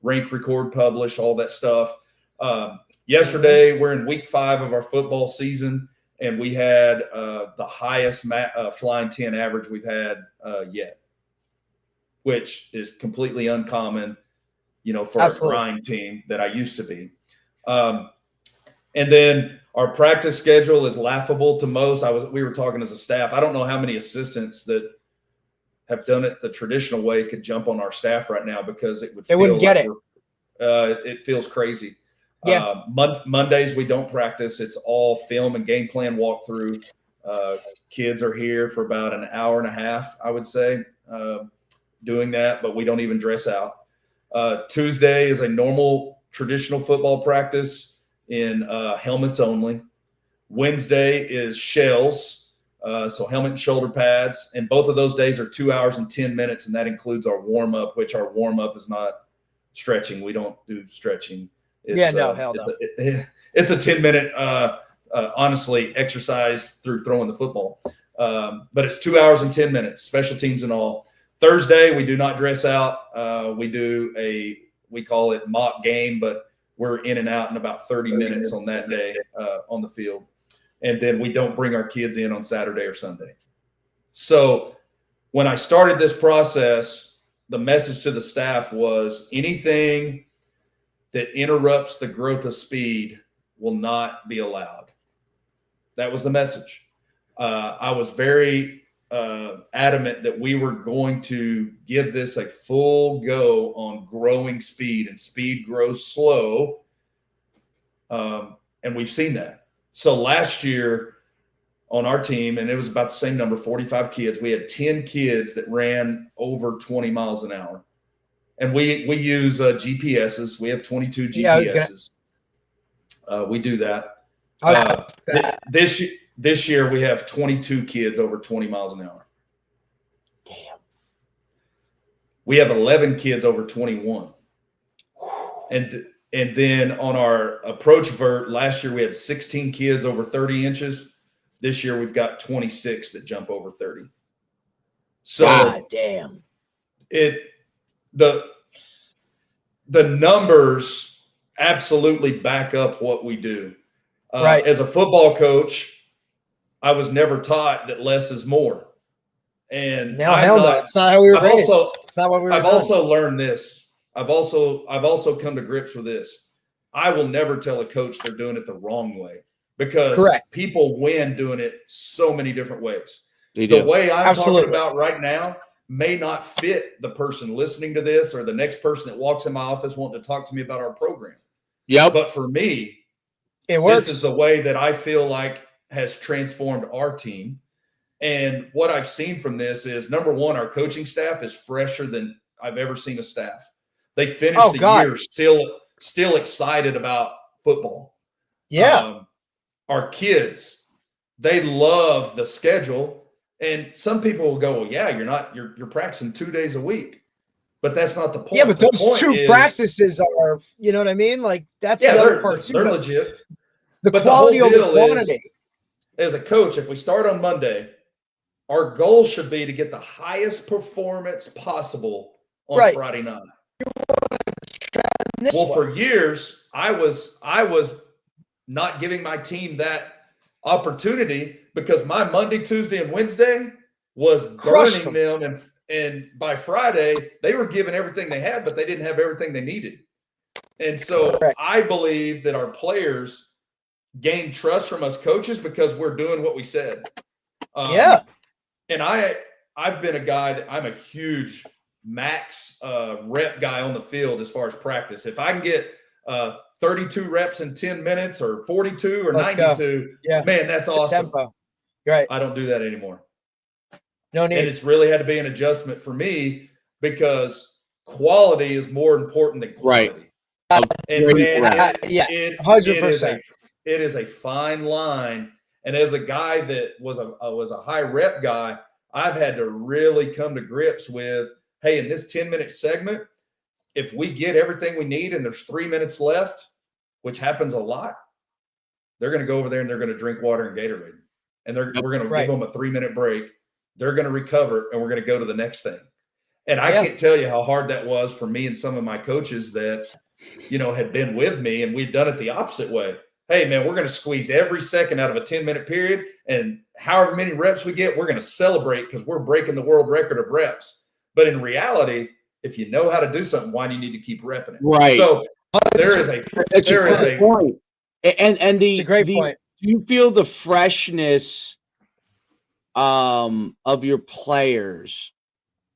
rank, record, publish, all that stuff. Yesterday we're in week 5 of our football season, and we had the highest flying 10 average we've had yet, which is completely uncommon, for Absolutely. a grind team that I used to be. And then our practice schedule is laughable to most. We were talking as a staff. I don't know how many assistants that have done it the traditional way could jump on our staff right now, because They wouldn't get it. It feels crazy. Yeah. Mondays we don't practice. It's all film and game plan walkthrough. Kids are here for about an hour and a half, I would say, doing that, but we don't even dress out. Tuesday is a normal traditional football practice in helmets only. Wednesday is shells, so helmet and shoulder pads, and both of those days are 2 hours and 10 minutes, and that includes our warm-up, which our warm-up is not stretching. We don't do stretching. Hell no. It's a 10-minute, honestly, exercise through throwing the football. But it's 2 hours and 10 minutes, special teams and all. Thursday, we do not dress out. We call it mock game, but we're in and out in about 30 minutes on that day on the field. And then we don't bring our kids in on Saturday or Sunday. So when I started this process, the message to the staff was anything that interrupts the growth of speed will not be allowed. That was the message. I was very adamant that we were going to give this a full go on growing speed, and speed grows slow. And we've seen that. So last year on our team, and it was about the same number, 45 kids, we had 10 kids that ran over 20 miles an hour. And we use GPSs. We have 22 GPSs. We do that. This year we have 22 kids over 20 miles an hour. Damn. We have 11 kids over 21. And then on our approach vert, last year we had 16 kids over 30 inches. This year we've got 26 that jump over 30. So God damn. The numbers absolutely back up what we do. Right. As a football coach, I was never taught that less is more. And hell no. It's not how we were raised. It's not what we were I've also learned this. I've also come to grips with this. I will never tell a coach they're doing it the wrong way, because people win doing it so many different ways. The way I'm talking about right now may not fit the person listening to this or the next person that walks in my office wanting to talk to me about our program. Yeah. But for me, it works. This is the way that I feel like has transformed our team. And what I've seen from this is, number one, our coaching staff is fresher than I've ever seen a staff. They finished year still excited about football. Yeah. Our kids, they love the schedule. And some people will go, well, yeah, you're practicing 2 days a week. But that's not the point. Yeah, but those two practices are, you know what I mean? Like, that's the other part too. They're legit. The quality over the quantity. As a coach, if we start on Monday, our goal should be to get the highest performance possible on Friday night. Well, for years, I was not giving my team that opportunity, because my Monday, Tuesday, and Wednesday was burning them. And by Friday, they were giving everything they had, but they didn't have everything they needed. And so I believe that our players gain trust from us coaches because we're doing what we said. And I've been a guy that I'm a huge max rep guy on the field as far as practice. If I can get 32 reps in 10 minutes or 42 or 92, man, that's awesome. Tempo. Right. I don't do that anymore. No need. And it's really had to be an adjustment for me, because quality is more important than quantity. Right. And man, 100%. It is a fine line. And as a guy that was a high rep guy, I've had to really come to grips with, hey, in this 10-minute segment, if we get everything we need and there's 3 minutes left, which happens a lot, they're going to go over there and they're going to drink water and Gatorade. And we're going to give them a 3-minute break. They're going to recover and we're going to go to the next thing. And I can't tell you how hard that was for me and some of my coaches that, had been with me, and we'd done it the opposite way. Hey, man, we're going to squeeze every second out of a 10-minute period, and however many reps we get, we're going to celebrate because we're breaking the world record of reps. But in reality, if you know how to do something, why do you need to keep repping it? Right. So there is a point. And it's a great point. Do you feel the freshness of your players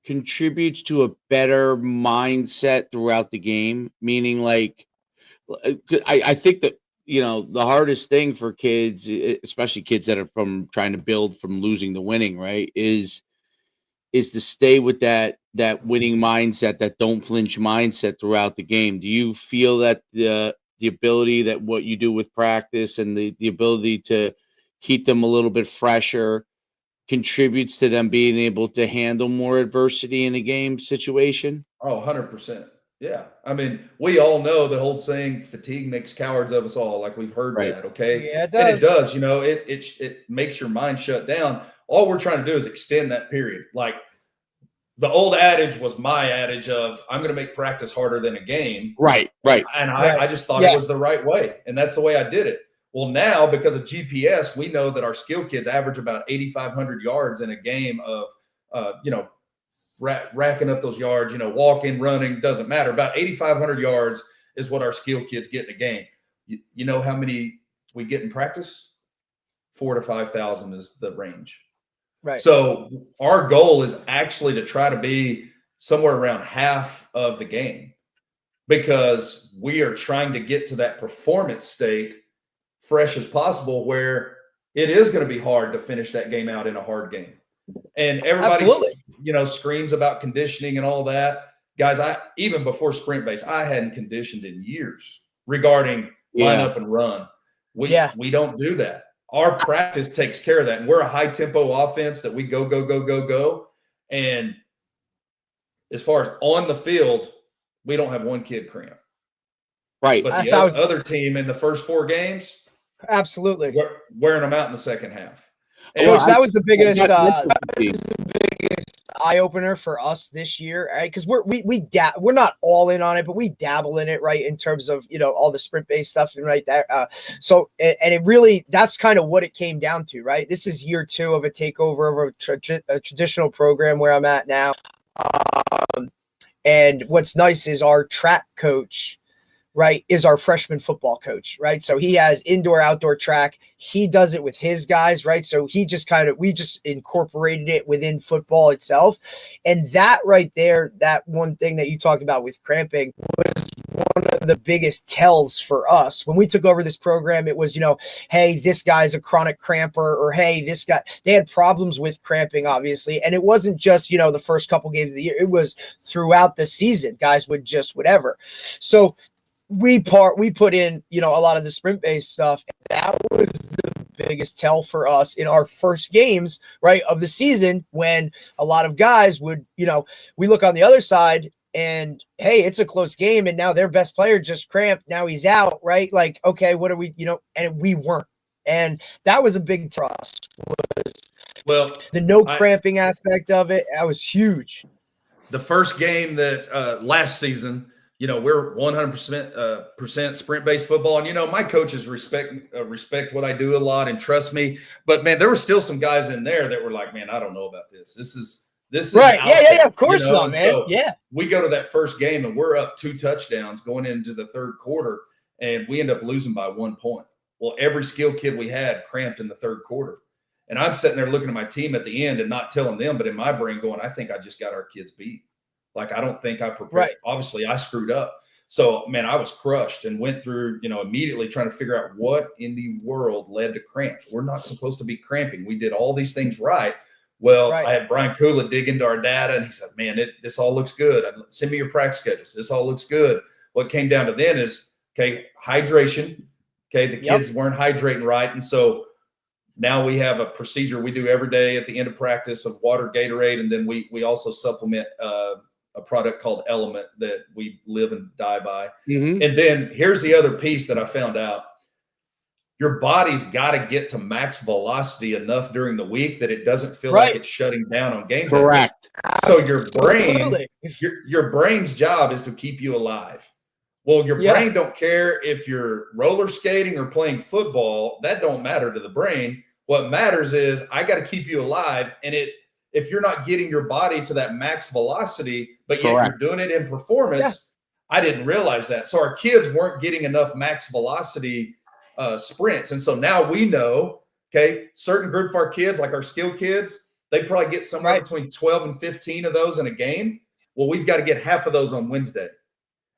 contributes to a better mindset throughout the game? Meaning, like, I think that, the hardest thing for kids, especially kids that are trying to build from losing to winning, right, is to stay with that winning mindset, that don't flinch mindset throughout the game. Do you feel that the ability that what you do with practice and the ability to keep them a little bit fresher contributes to them being able to handle more adversity in a game situation? Oh, 100%. Yeah. I mean, we all know the old saying, fatigue makes cowards of us all. Like, we've heard that. Okay. Yeah, it does. And it does, it makes your mind shut down. All we're trying to do is extend that period. Like, the old adage was my adage of, I'm going to make practice harder than a game. Right. And I just thought it was the right way. And that's the way I did it. Well, now, because of GPS, we know that our skill kids average about 8,500 yards in a game of, racking up those yards, walking, running, doesn't matter. About 8,500 yards is what our skill kids get in a game. You know how many we get in practice? 4,000 to 5,000 is the range. Right. So our goal is actually to try to be somewhere around half of the game, because we are trying to get to that performance state fresh as possible, where it is going to be hard to finish that game out in a hard game. And everybody, screams about conditioning and all that. Guys, even before sprint base, I hadn't conditioned in years regarding line up and run. We don't do that. Our practice takes care of that. And we're a high tempo offense that we go. And as far as on the field, we don't have one kid cramp. Right. But the other team in the first 4 games, absolutely wearing them out in the second half. Coach, that was the biggest eye opener for us this year, right? Because we're not all in on it, but we dabble in it, right? In terms of all the sprint based stuff and right there. So it really, that's kind of what it came down to, right? This is year 2 of a takeover of a traditional program where I'm at now. And what's nice is our track coach, right, is our freshman football coach, right? So he has indoor, outdoor track. He does it with his guys, right? So we just incorporated it within football itself. And that right there, that one thing that you talked about with cramping was one of the biggest tells for us. When we took over this program, it was, hey, this guy's a chronic cramper, or hey, this guy, they had problems with cramping, obviously. And it wasn't just, the first couple games of the year. It was throughout the season. Guys would just whatever. So we put in, a lot of the sprint based stuff. That was the biggest tell for us in our first games, right, of the season, when a lot of guys would, we look on the other side and, hey, it's a close game, and now their best player just cramped. Now he's out, right? Like, okay, what are we, and we weren't. And that was a big trust. Well, the cramping aspect of it, that was huge. The first game that last season, we're 100% sprint-based football. And, my coaches respect what I do a lot and trust me. But, man, there were still some guys in there that were like, man, I don't know about this. This is right. Yeah. Of course not, man. So yeah. We go to that first game, and we're up 2 touchdowns going into the third quarter, and we end up losing by 1 point. Well, every skill kid we had cramped in the third quarter. And I'm sitting there looking at my team at the end and not telling them, but in my brain going, I think I just got our kids beat. Like, I don't think I prepared. Right. Obviously, I screwed up. So, man, I was crushed and went through, immediately trying to figure out what in the world led to cramps. We're not supposed to be cramping. We did all these things right. Well, I had Brian Kula dig into our data, and he said, man, this all looks good. Send me your practice schedules. This all looks good. What came down to then is, okay, hydration. Okay, the kids weren't hydrating right. And so now we have a procedure we do every day at the end of practice of water, Gatorade, and then we also supplement a a product called Element that we live and die by. Mm-hmm. And then here's the other piece that I found out. Your body's got to get to max velocity enough during the week that it doesn't feel like it's shutting down on game day. Correct. So your brain's job is to keep you alive. Well, your brain don't care if you're roller skating or playing football. That don't matter to the brain. What matters is I got to keep you alive. And if you're not getting your body to that max velocity, but yet you're doing it in performance, I didn't realize that. So our kids weren't getting enough max velocity sprints. And so now we know, okay, certain group of our kids, like our skill kids, they probably get somewhere between 12 and 15 of those in a game. Well, we've got to get half of those on Wednesday.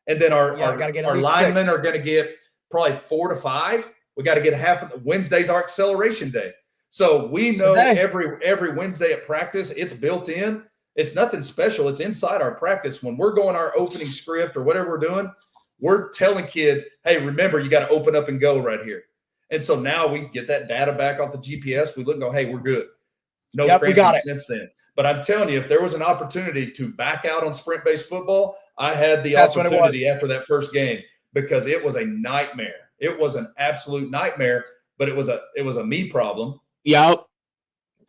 And then our linemen are going to get probably 4 to 5. We got to get half of Wednesday's our acceleration day. So we know every Wednesday at practice, it's built in. It's nothing special. It's inside our practice. When we're going our opening script or whatever we're doing, we're telling kids, hey, remember, you got to open up and go right here. And so now we get that data back off the GPS. We look and go, hey, we're good. No cramping since then. But I'm telling you, if there was an opportunity to back out on sprint-based football, I had the opportunity after that first game because it was a nightmare. It was an absolute nightmare, but it was a me problem. Yep.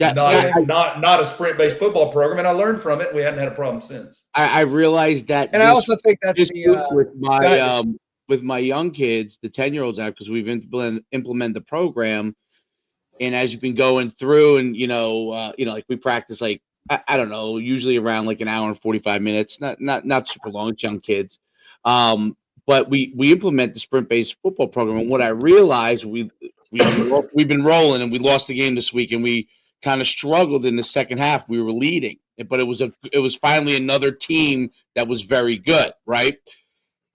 Not a sprint-based football program, and I learned from it. We hadn't had a problem since. I realized that, and I also think that's with my young kids, the 10-year-olds now, because we've implemented the program, and as you've been going through, and like we practice, like I don't know, usually around like an hour and 45 minutes, not super long. It's young kids, but we implement the sprint-based football program, and what I realized we've been rolling, and we lost the game this week, and we kind of struggled in the second half. We were leading, but it was finally another team that was very good, right?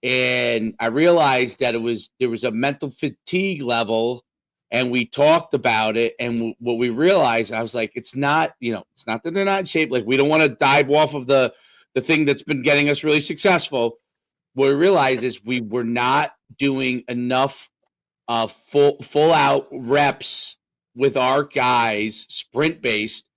And I realized that there was a mental fatigue level, and we talked about it. And what we realized, I was like, it's not that they're not in shape. Like, we don't want to dive off of the thing that's been getting us really successful. What we realized is we were not doing enough full out reps with our guys, sprint based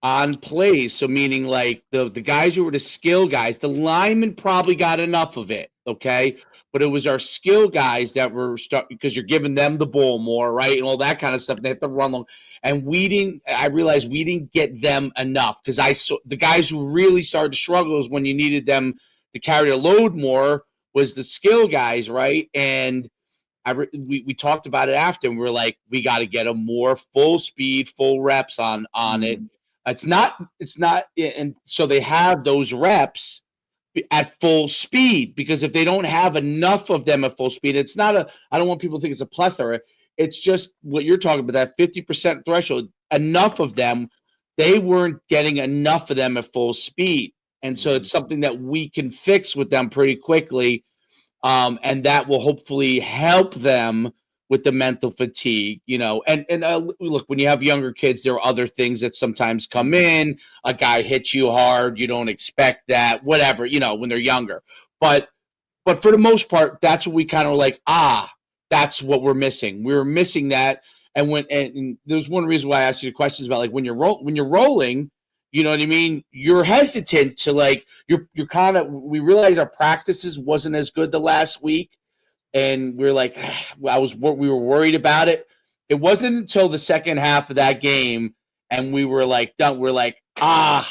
on plays. So meaning like the guys who were the skill guys, the linemen probably got enough of it. Okay. But it was our skill guys that were stuck because you're giving them the ball more, right? And all that kind of stuff. They have to run long. And I realized we didn't get them enough because I saw the guys who really started to struggle is when you needed them to carry the load more was the skill guys, right? And we talked about it after, and we were like, we got to get them more full speed, full reps on it. It's not, and so they have those reps at full speed, because if they don't have enough of them at full speed, it's not I don't want people to think it's a plethora. It's just what you're talking about, that 50% threshold, enough of them, they weren't getting enough of them at full speed. And so it's something that we can fix with them pretty quickly. And that will hopefully help them with the mental fatigue, and look, when you have younger kids, there are other things that sometimes come in. A guy hits you hard. You don't expect that, whatever, when they're younger, but for the most part, that's what we kind of like, that's what we're missing. We were missing that. And there's one reason why I asked you the questions about like when you're rolling, you know what I mean? You're hesitant to like, you're kind of, we realized our practices wasn't as good the last week. And we're like, we were worried about it. It wasn't until the second half of that game. And we were like, done. We're like, and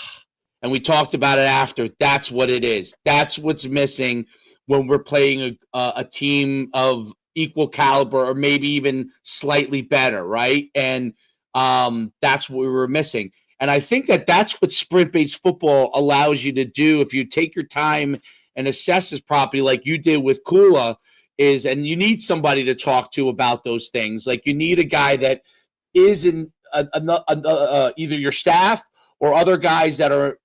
we talked about it after. That's what it is. That's what's missing when we're playing a team of equal caliber or maybe even slightly better. Right. And that's what we were missing. And I think that's what sprint-based football allows you to do if you take your time and assess this properly like you did with Kula, and you need somebody to talk to about those things. Like you need a guy that is in either your staff or other guys that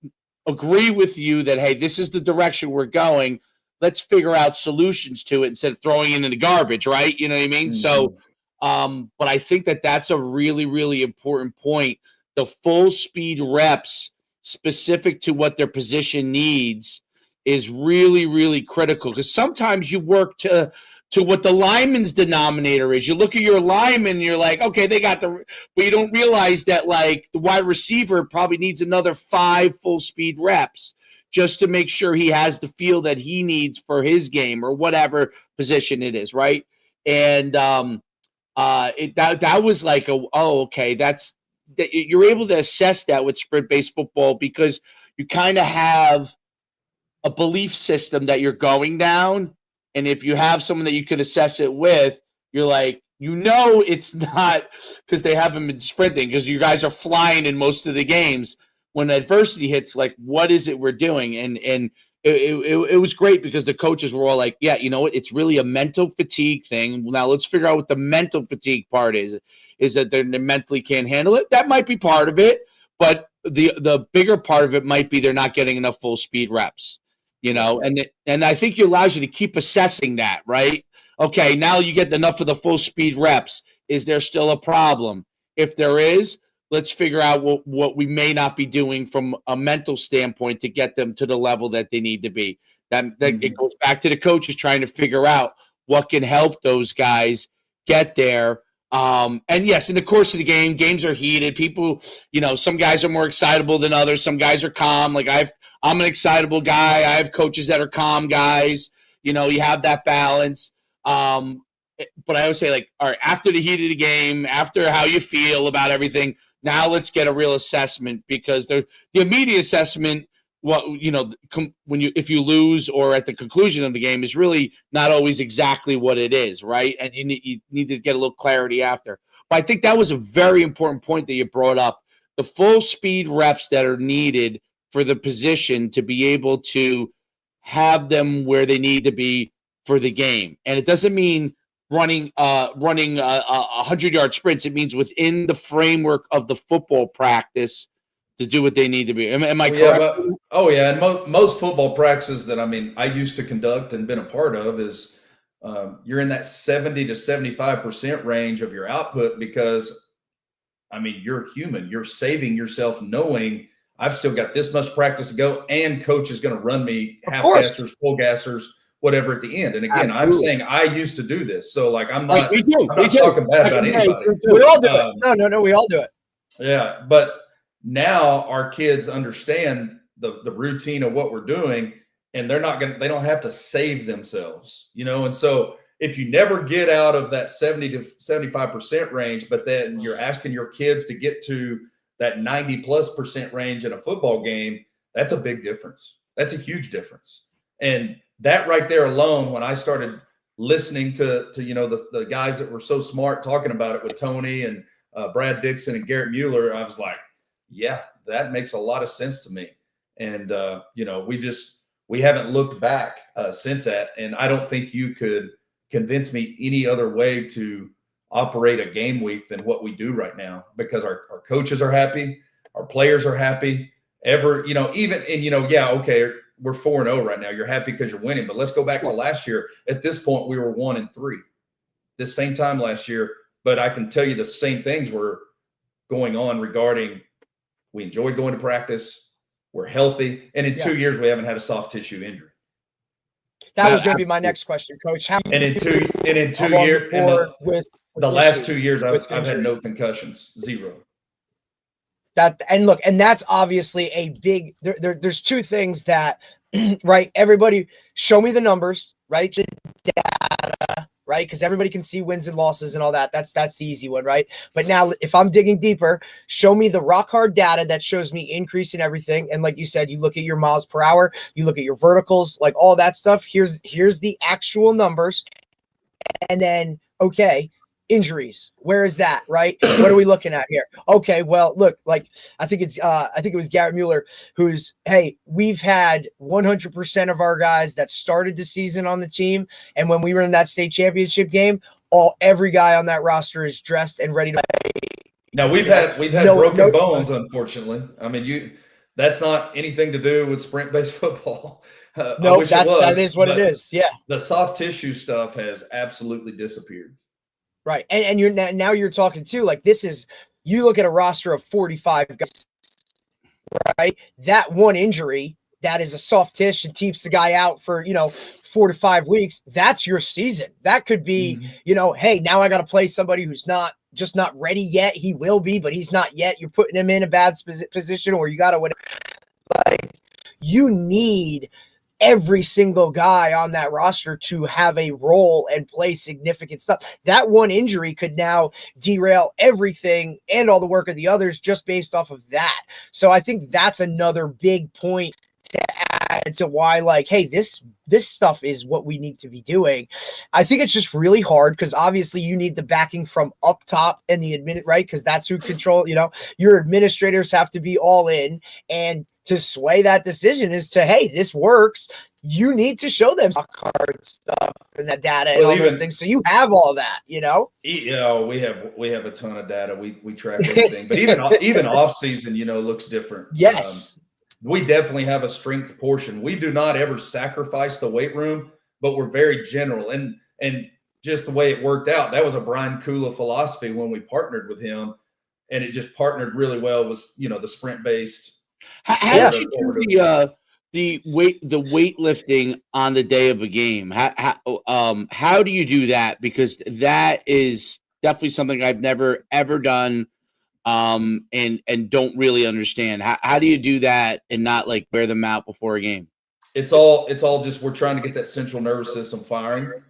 agree with you that, hey, this is the direction we're going. Let's figure out solutions to it instead of throwing it in the garbage, right? You know what I mean? Mm-hmm. So, but I think that's a really, really important point. The full speed reps specific to what their position needs is really, really critical, because sometimes you work to what the lineman's denominator is. You look at your lineman and you're like, okay, they got but you don't realize that like the wide receiver probably needs another 5 full speed reps. just to make sure he has the feel that he needs for his game or whatever position it is, right? And that was like okay, you're able to assess that with sprint-based football because you kind of have a belief system that you're going down, and if you have someone that you can assess it with, you're like, it's not because they haven't been sprinting, because you guys are flying in most of the games. When adversity hits, like, what is it we're doing? And it was great because the coaches were all like, yeah, you know what? It's really a mental fatigue thing. Now let's figure out what the mental fatigue part is. Is that they mentally can't handle it? That might be part of it, but the bigger part of it might be they're not getting enough full speed reps, and I think it allows you to keep assessing that, right? Okay, now you get enough of the full speed reps. Is there still a problem? If there is, let's figure out what we may not be doing from a mental standpoint to get them to the level that they need to be. That it goes back to the coaches trying to figure out what can help those guys get there. And yes, in the course of the game, games are heated. People, some guys are more excitable than others. Some guys are calm. Like I'm an excitable guy. I have coaches that are calm guys. You have that balance. But I always say, like, all right, after the heat of the game, after how you feel about everything, now let's get a real assessment, because the immediate assessment, if you lose or at the conclusion of the game, is really not always exactly what it is, right? And you need to get a little clarity after. But I think that was a very important point that you brought up. The full speed reps that are needed for the position to be able to have them where they need to be for the game. And it doesn't mean running 100-yard sprints. It means within the framework of the football practice to do what they need to be. Am I correct? Yeah, and most football practices that I used to conduct and been a part of is you're in that 70 to 75% range of your output, because you're human. You're saving yourself knowing I've still got this much practice to go, and coach is going to run me half gassers, full gassers, whatever at the end. And again, I'm saying I used to do this. So like, I'm not talking bad about anybody. We all do it. No, we all do it. Yeah. But now our kids understand the routine of what we're doing, and they don't have to save themselves, And so if you never get out of that 70 to 75% range, but then you're asking your kids to get to that 90+% range in a football game, that's a big difference. That's a huge difference. And that right there alone, when I started listening to the guys that were so smart talking about it with Tony and Brad Dixon and Garrett Mueller, I was like, yeah, that makes a lot of sense to me. And, we haven't looked back since that. And I don't think you could convince me any other way to operate a game week than what we do right now, because our coaches are happy, our players are happy. We're 4-0 right now. You're happy because you're winning, but let's go back to last year. At this point, we were 1-3 this same time last year. But I can tell you the same things were going on regarding, we enjoyed going to practice, we're healthy, and in 2 years we haven't had a soft tissue injury. That was going to be my next question, Coach. In 2 years, the last 2 years, I've had no concussions, zero. And that's obviously a big. There's two things that, right? Everybody, show me the numbers, right? The data, right? Because everybody can see wins and losses and all that. That's the easy one, right? But now, if I'm digging deeper, show me the rock hard data that shows me increase in everything. And like you said, you look at your miles per hour, you look at your verticals, like all that stuff. Here's the actual numbers, and then injuries. Where is that, right? What are we looking at here? Okay, well, look, like I think it was Garrett Mueller who's, hey, we've had 100% of our guys that started the season on the team, and when we were in that state championship game, every guy on that roster is dressed and ready to play. Now we've had broken bones, unfortunately. That's not anything to do with sprint-based football. That is what it is. Yeah, the soft tissue stuff has absolutely disappeared. Right. And you're talking too, like you look at a roster of 45 guys, right? That one injury, that is a soft tissue and keeps the guy out for, 4 to 5 weeks. That's your season. That could be, hey, now I got to play somebody who's not ready yet. He will be, but he's not yet. You're putting him in a bad position, or you got to, like, you need every single guy on that roster to have a role and play significant stuff. That one injury could now derail everything and all the work of the others just based off of that. So I think that's another big point to add to why, like, hey, this stuff is what we need to be doing. I think it's just really hard because obviously you need the backing from up top and the right? Because that's who control, your administrators have to be all in, and to sway that decision is to, hey, this works. You need to show them card stuff and that data and all those things. So you have all that, Yeah, we have a ton of data. We track everything, but even off season, looks different. Yes. We definitely have a strength portion. We do not ever sacrifice the weight room, but we're very general. And just the way it worked out, that was a Brian Kula philosophy when we partnered with him, and it just partnered really well with, the sprint based. How did you do the weightlifting on the day of a game? How do you do that? Because that is definitely something I've never ever done, and don't really understand. How do you do that and not like wear them out before a game? It's all just, we're trying to get that central nervous system firing,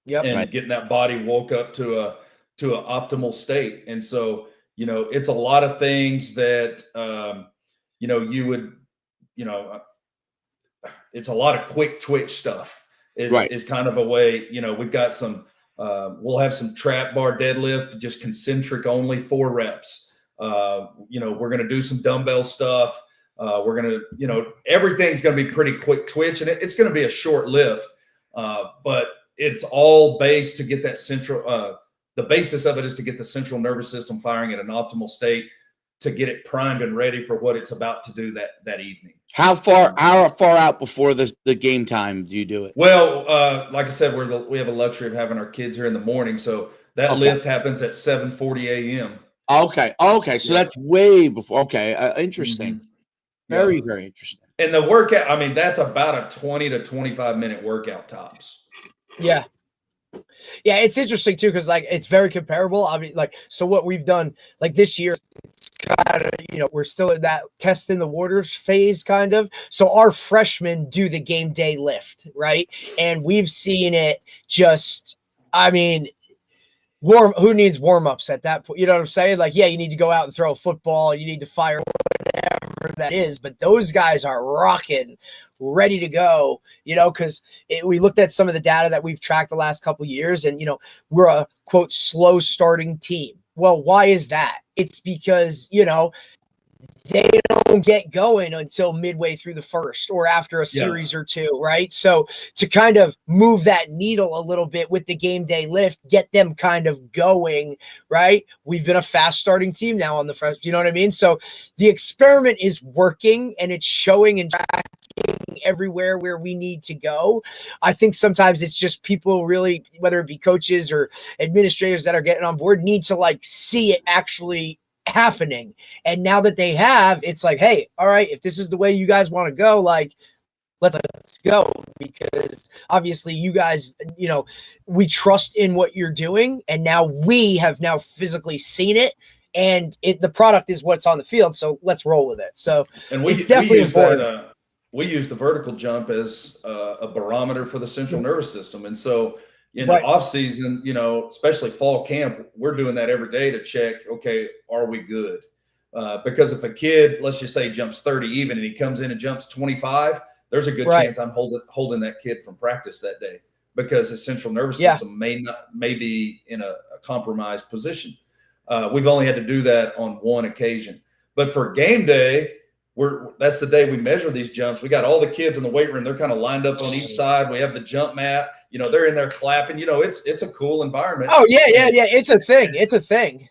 and getting that body woke up to an optimal state. And so, it's a lot of things that you would, it's a lot of quick twitch stuff is kind of a way, we've got some, we'll have some trap bar deadlift, just concentric only 4 reps. We're going to do some dumbbell stuff. We're going to, everything's going to be pretty quick twitch, and it's going to be a short lift. But it's all based to get that central, the basis of it is to get the central nervous system firing at an optimal state, to get it primed and ready for what it's about to do that evening. How far out before the game time do you do it? Well, like I said, we have a luxury of having our kids here in the morning, so that lift happens at 7:40 a.m. Okay. So that's way before. Okay, interesting. Mm-hmm. Very, very interesting. And the workout, I mean, that's about a 20 to 25 minute workout tops. Yeah. Yeah, it's interesting too, because like it's very comparable. I mean, like, so what we've done like this year, it's kind of, we're still in that test in the waters phase, kind of. So our freshmen do the game day lift, right? And we've seen it just, I mean, who needs warm-ups at that point? You know what I'm saying? Like, yeah, you need to go out and throw a football, you need to fire whatever that is, but those guys are rocking, ready to go, because we looked at some of the data that we've tracked the last couple of years, and we're a quote slow starting team. Well, why is that? It's because they don't get going until midway through the first or after a series or two, right? So to kind of move that needle a little bit with the game day lift, get them kind of going, right? We've been a fast starting team now on the front, you know what I mean? So the experiment is working, and it's showing and tracking everywhere where we need to go. I think sometimes it's just people really, whether it be coaches or administrators that are getting on board, need to like see it actually happening. And now that they have, it's like, hey, all right, if this is the way you guys want to go, like let's go, because obviously you guys, we trust in what you're doing, and now we have now physically seen it, and the product is what's on the field, so let's roll with it. So and it's definitely important. We use the vertical jump as a barometer for the central nervous system, and so in the off season, especially fall camp, we're doing that every day to check, okay, are we good? Because if a kid, let's just say, jumps 30 even, and he comes in and jumps 25, there's a good chance I'm holding that kid from practice that day, because his central nervous system may be in a compromised position. We've only had to do that on one occasion, but for game day, that's the day we measure these jumps. We got all the kids in the weight room. They're kind of lined up on each side. We have the jump mat. They're in there clapping. It's a cool environment. Oh, yeah. It's a thing. It's a thing.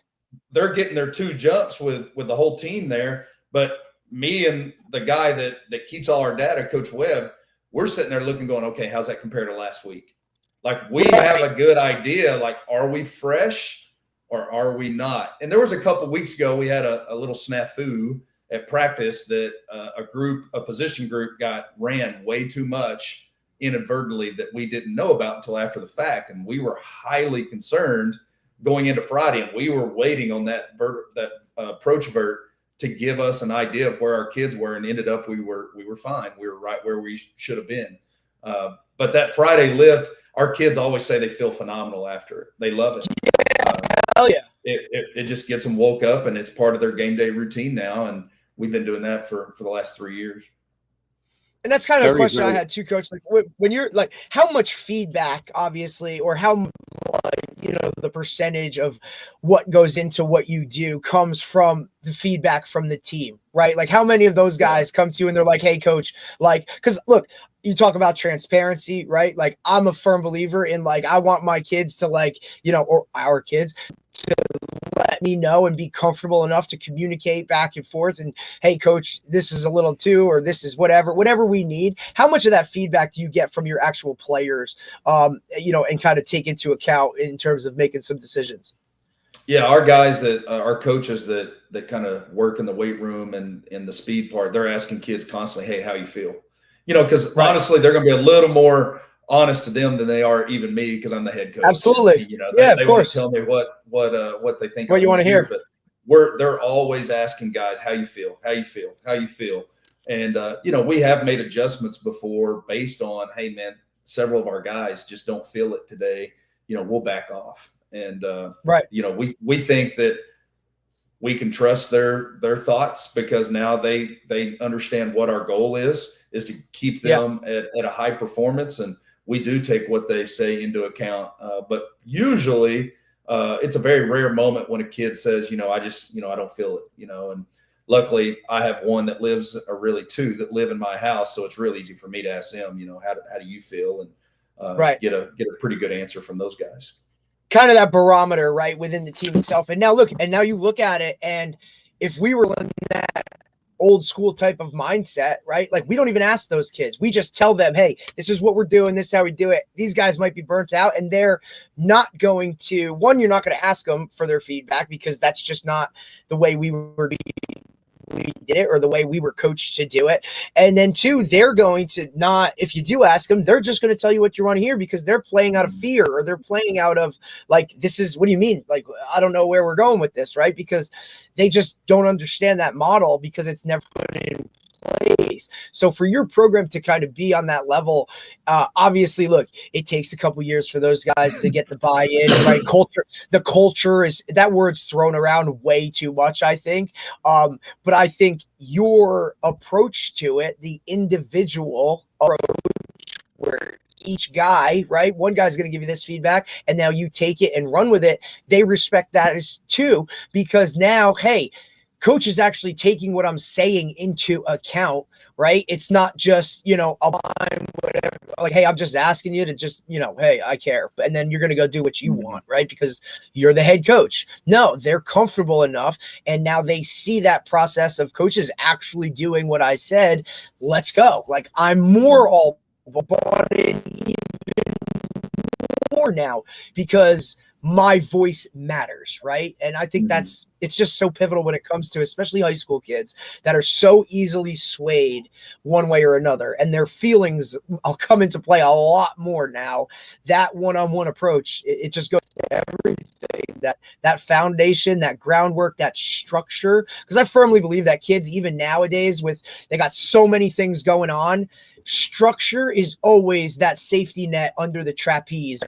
They're getting their 2 jumps with the whole team there. But me and the guy that keeps all our data, Coach Webb, we're sitting there looking, going, okay, how's that compare to last week? Like, we have a good idea. Like, are we fresh or are we not? And there was a couple weeks ago, we had a little snafu at practice that a position group ran way too much inadvertently that we didn't know about until after the fact. And we were highly concerned going into Friday, and we were waiting on that approach vert to give us an idea of where our kids were, and ended up we were fine. We were right where we should have been. But that Friday lift, our kids always say they feel phenomenal after it. They love it. Hell yeah. It just gets them woke up, and it's part of their game day routine now. And we've been doing that for the last 3 years. And that's kind of a question I had too, Coach. Like when you're like, how much feedback, obviously, or how, the percentage of what goes into what you do comes from the feedback from the team, right? Like how many of those guys come to you and they're like, hey, Coach, like, because look, you talk about transparency, right? Like I'm a firm believer in like, I want my kids to like, or our kids to let me know and be comfortable enough to communicate back and forth. And hey, Coach, this is a little too, or this is whatever we need. How much of that feedback do you get from your actual players, and kind of take into account in terms of making some decisions? Yeah, our guys our coaches that kind of work in the weight room and in the speed part, they're asking kids constantly, hey, how you feel? Because honestly, they're going to be a little more honest to them than they are even me, because I'm the head coach. Absolutely. They want to tell me what they think. What you want to hear. But they're always asking guys, how you feel, how you feel, how you feel. And, we have made adjustments before based on, hey, man, several of our guys just don't feel it today. We'll back off. And, we think that we can trust their thoughts, because now they understand what our goal is to keep them at a high performance. And we do take what they say into account. But usually it's a very rare moment when a kid says, I just, I don't feel it, and luckily I have one that lives, or really two that live in my house. So it's really easy for me to ask them, how do you feel? And get a pretty good answer from those guys. Kind of that barometer, right, within the team itself. And now you look at it, and if we were in that old school type of mindset, right? Like we don't even ask those kids. We just tell them, hey, this is what we're doing. This is how we do it. These guys might be burnt out, and they're not going to, one, you're not going to ask them for their feedback, because that's just not the way we did it, or the way we were coached to do it. And then two, they're going to not, if you do ask them, they're just going to tell you what you want to hear, because they're playing out of fear, or they're playing out of like, what do you mean? Like, I don't know where we're going with this, right? Because they just don't understand that model, because it's never put in place. So for your program to kind of be on that level, obviously, look, it takes a couple years for those guys to get the buy-in, right? The culture is, that word's thrown around way too much, I think. But I think your approach to it, the individual approach, where each guy, right? One guy's going to give you this feedback, and now you take it and run with it. They respect that as too, because now, hey, Coach is actually taking what I'm saying into account, right? It's not just, whatever, like, hey, I'm just asking you to just, hey, I care. And then you're going to go do what you want, right? Because you're the head coach. No, they're comfortable enough. And now they see that process of coaches actually doing what I said. Let's go. Like, I'm more all bought in even more now, because my voice matters, right? And I think it's just so pivotal when it comes to especially high school kids that are so easily swayed one way or another, and their feelings will come into play a lot more now. That one-on-one approach, it just goes to everything, that foundation, that groundwork, that structure, because I firmly believe that kids, even nowadays, they got so many things going on, structure is always that safety net under the trapeze.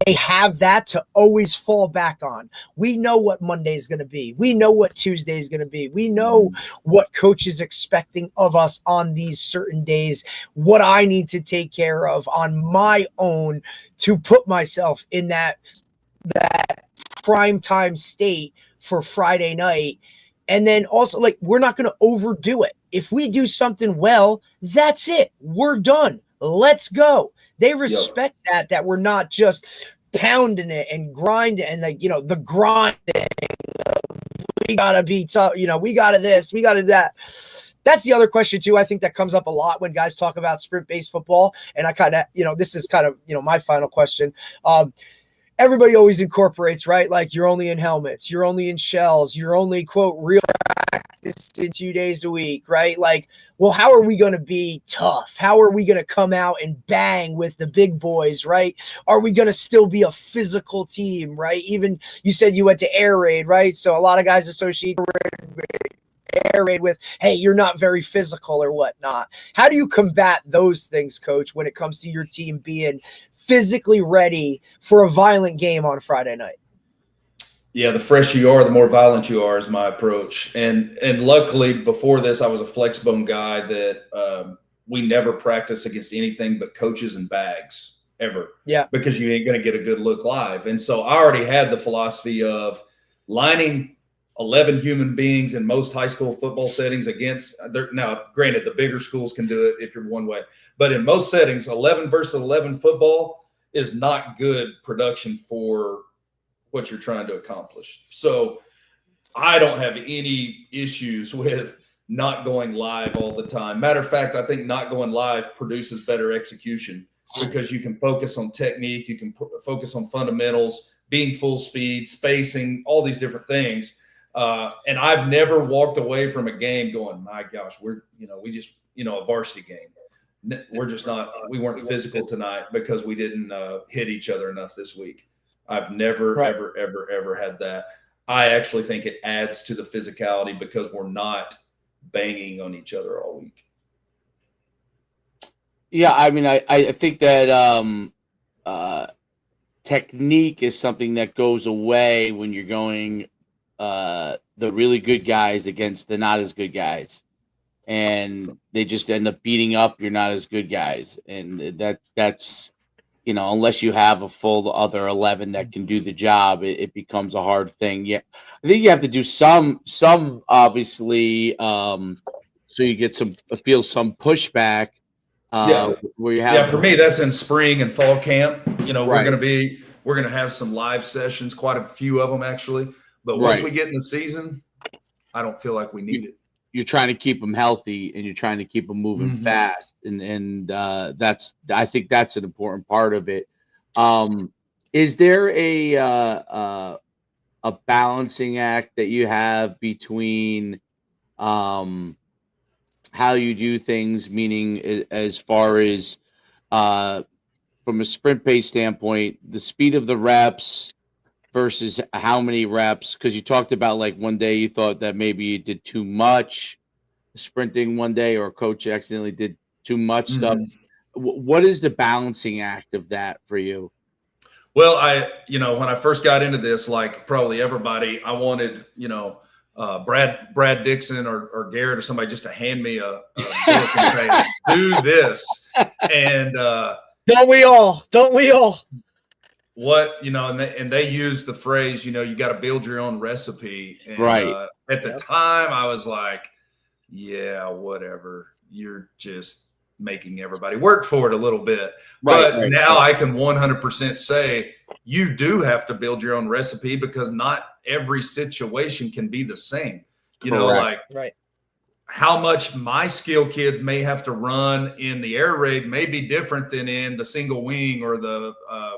They have that to always fall back on. We know what Monday is going to be. We know what Tuesday is going to be. We know what coach is expecting of us on these certain days, what I need to take care of on my own to put myself in that prime time state for Friday night. And then also, like, we're not going to overdo it. If we do something well, that's it. We're done. Let's go. They respect that we're not just pounding it and grinding and the grinding. We gotta be tough. We gotta this, we gotta that. That's the other question too. I think that comes up a lot when guys talk about sprint-based football. And I kind of, this is kind of, my final question. Everybody always incorporates, right? Like, you're only in helmets, you're only in shells, you're only, quote, real practice in 2 days a week, right? Like, well, how are we going to be tough? How are we going to come out and bang with the big boys, right? Are we going to still be a physical team, right? Even you said you went to air raid, right? So a lot of guys associate air raid with, hey, you're not very physical or whatnot. How do you combat those things, Coach, when it comes to your team being physically ready for a violent game on Friday night? Yeah, the fresher you are, the more violent you are is my approach. And luckily, before this, I was a flex bone guy that we never practice against anything but coaches and bags ever. Yeah. Because you ain't going to get a good look live. And so I already had the philosophy of lining 11 human beings in most high school football settings against – now, granted, the bigger schools can do it if you're one way. But in most settings, 11 versus 11 football is not good production for what you're trying to accomplish. So I don't have any issues with not going live all the time. Matter of fact, I think not going live produces better execution because you can focus on technique, you can focus on fundamentals, being full speed, spacing, all these different things. And I've never walked away from a game going, my gosh, we just a varsity game. We're just not, we weren't physical tonight because we didn't hit each other enough this week. I've never, ever had that. I actually think it adds to the physicality because we're not banging on each other all week. Yeah, I mean, I think that technique is something that goes away when you're going the really good guys against the not as good guys. And they just end up beating up your not as good guys. And that's unless you have a full other 11 that can do the job, it becomes a hard thing. Yeah, I think you have to do some obviously, so you get some pushback. Where you have. Yeah, for me, that's in spring and fall camp. Right. We're gonna have some live sessions, quite a few of them actually. But once we get in the season, I don't feel like we need it. You're trying to keep them healthy and you're trying to keep them moving fast. And I think that's an important part of it. Is there a balancing act that you have between how you do things, meaning as far as from a sprint pace standpoint, the speed of the reps versus how many reps? Because you talked about like one day you thought that maybe you did too much sprinting one day, or a coach accidentally did too much stuff. What is the balancing act of that for you? Well, when I first got into this, like probably everybody, I wanted, Brad Dixon or Garrett or somebody just to hand me a book and say, do this. And don't we all? What, and they use the phrase, you got to build your own recipe. And, right. At the time I was like, yeah, whatever. You're just making everybody work for it a little bit. But now I can 100% say you do have to build your own recipe because not every situation can be the same. How much my skill kids may have to run in the air raid may be different than in the single wing or the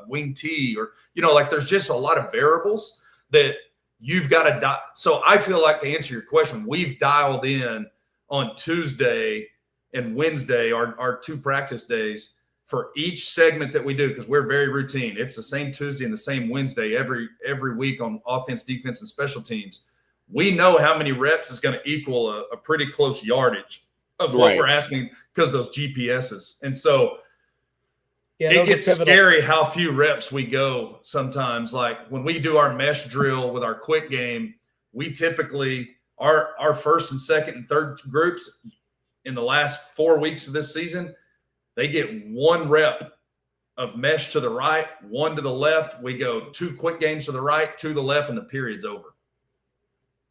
wing T, or, there's just a lot of variables that you've got to So I feel like, to answer your question, we've dialed in on Tuesday and Wednesday, our two practice days, for each segment that we do, because we're very routine. It's the same Tuesday and the same Wednesday every week on offense, defense, and special teams. We know how many reps is going to equal a pretty close yardage of what we're asking because those GPSs. And so it gets scary how few reps we go sometimes. Like when we do our mesh drill with our quick game, we typically our first and second and third groups in the last 4 weeks of this season, they get 1 rep of mesh to the right, 1 to the left. We go 2 quick games to the right, 2 to the left, and the period's over.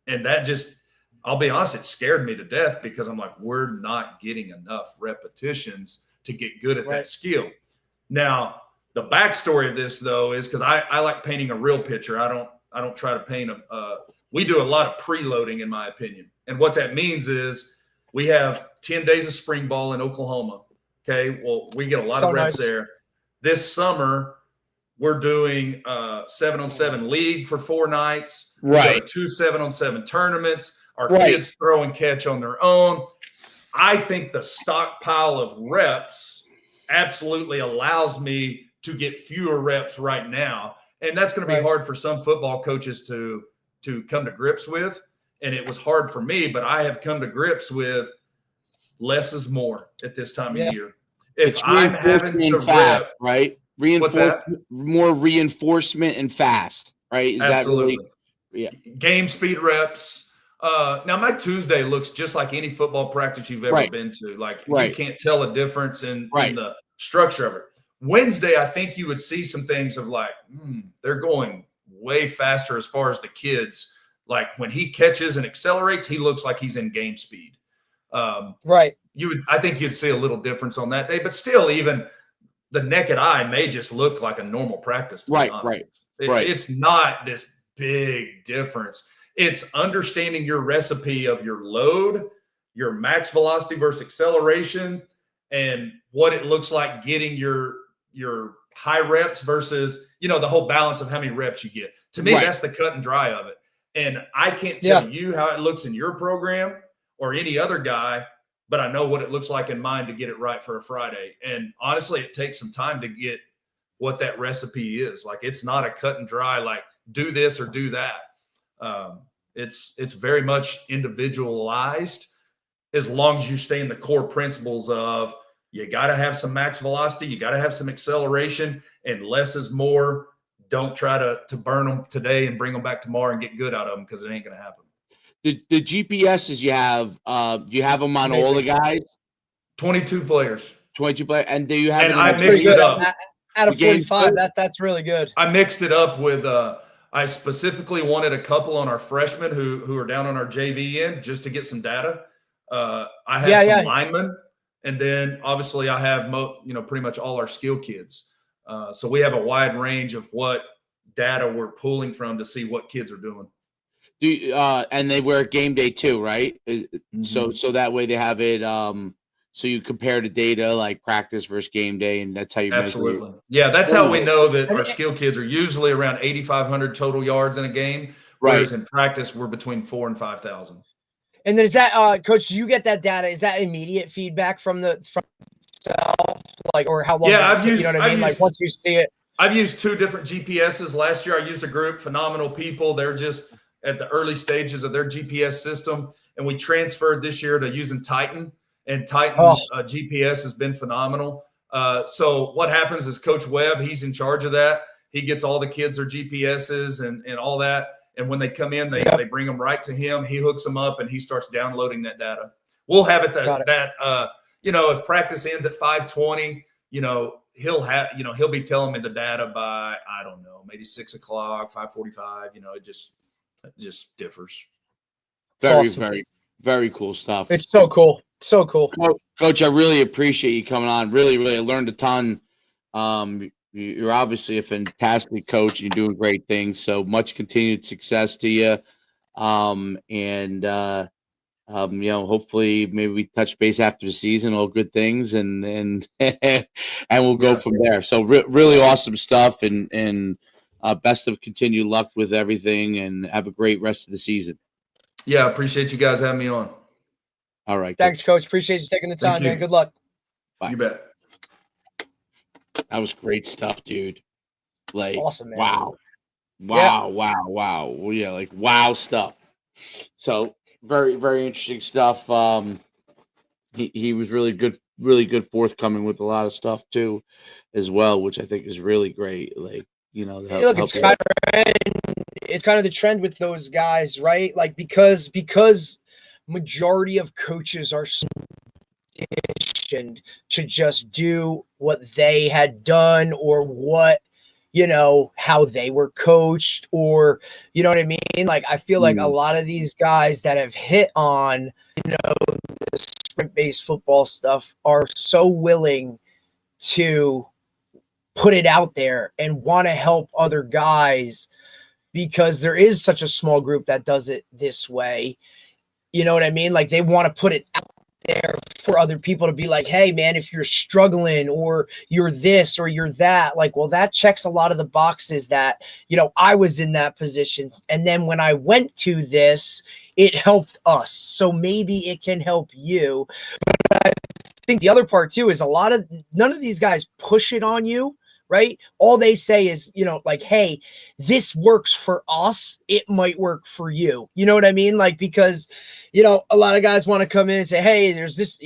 And that just, I'll be honest, it scared me to death because I'm like, we're not getting enough repetitions to get good at that skill. Now, the backstory of this, though, is because I like painting a real picture. I don't try to paint we do a lot of preloading, in my opinion. And what that means is we have 10 days of spring ball in Oklahoma. Okay, well, we get a lot of reps there. This summer, we're doing 7-on-7 league for 4 nights. Right. We go to 2 7-on-7 tournaments. Our kids throw and catch on their own. I think the stockpile of reps absolutely allows me to get fewer reps right now. And that's going to be hard for some football coaches to come to grips with. And it was hard for me, but I have come to grips with less is more at this time of year. If It's I'm having to fast, rep, right? More reinforcement and fast, right? Is absolutely. that really? Yeah. Game speed reps. Now my Tuesday looks just like any football practice you've ever been to. Like you can't tell a difference in the structure of it. Wednesday, I think you would see some things of like, they're going way faster as far as the kids. Like when he catches and accelerates, he looks like he's in game speed. I think you'd see a little difference on that day, but still, even the naked eye may just look like a normal practice. It's not this big difference. It's understanding your recipe of your load, your max velocity versus acceleration, and what it looks like getting your high reps versus, the whole balance of how many reps you get. To me, that's the cut and dry of it. And I can't tell you how it looks in your program or any other guy, but I know what it looks like in mine to get it right for a Friday. And honestly, it takes some time to get what that recipe is. Like, it's not a cut and dry, like do this or do that. It's very much individualized, as long as you stay in the core principles of you got to have some max velocity, you got to have some acceleration, and less is more. Don't try to burn them today and bring them back tomorrow and get good out of them, because it ain't going to happen. The GPSs you have them on all the guys? 22 players. 22 players. And do you have I mixed it up. Out of 45, that's really good. I mixed it up with I specifically wanted a couple on our freshmen who are down on our JV end just to get some data. I have some linemen, and then obviously I have pretty much all our skill kids. So we have a wide range of what data we're pulling from to see what kids are doing. And they wear game day too, right? So that way they have it. So you compare the data like practice versus game day, and that's how you absolutely measure it. Yeah, that's how we know that our skill kids are usually around 8,500 total yards in a game, whereas in practice we're between 4,000 and 5,000. And then is that coach? You get that data? Is that immediate feedback from self, like, or how long? Yeah, Like once you see it. I've used 2 different GPSs. Last year I used a group, phenomenal people. They're just at the early stages of their GPS system, and we transferred this year to using Titan. And Titan GPS has been phenomenal. So what happens is Coach Webb, he's in charge of that. He gets all the kids their GPSs and all that. And when they come in, they bring them right to him. He hooks them up, and he starts downloading that data. We'll have it if practice ends at 5:20, he'll be telling me the data by, I don't know, maybe 6 o'clock, 5:45. It just differs. Very, very cool stuff. It's so cool. So cool. Coach, I really appreciate you coming on. Really, really learned a ton. You're obviously a fantastic coach. You're doing great things. So much continued success to you. Hopefully maybe we touch base after the season, all good things, and and we'll go from there. So really awesome stuff, and best of continued luck with everything, and have a great rest of the season. Yeah, I appreciate you guys having me on. All right. Thanks, Coach. Appreciate you taking the time, man. Good luck. Bye. You bet. That was great stuff, dude. Like, awesome, man. Wow. Well, yeah, like wow stuff. So very, very interesting stuff. He was really good forthcoming with a lot of stuff too, as well, which I think is really great. Like, it's kind of the trend with those guys, right? Like because majority of coaches are conditioned to just do what they had done, or what, how they were coached, or, you know what I mean? Like, I feel like a lot of these guys that have hit on, the sprint-based football stuff are so willing to put it out there and want to help other guys, because there is such a small group that does it this way. You know what I mean? Like, they want to put it out there for other people to be like, hey man, if you're struggling, or you're this or you're that, like, well, that checks a lot of the boxes that, I was in that position. And then when I went to this, it helped us. So maybe it can help you. But I think the other part too is none of these guys push it on you, right? All they say is, like, hey, this works for us. It might work for you. You know what I mean? Like, because, a lot of guys want to come in and say, hey, there's this,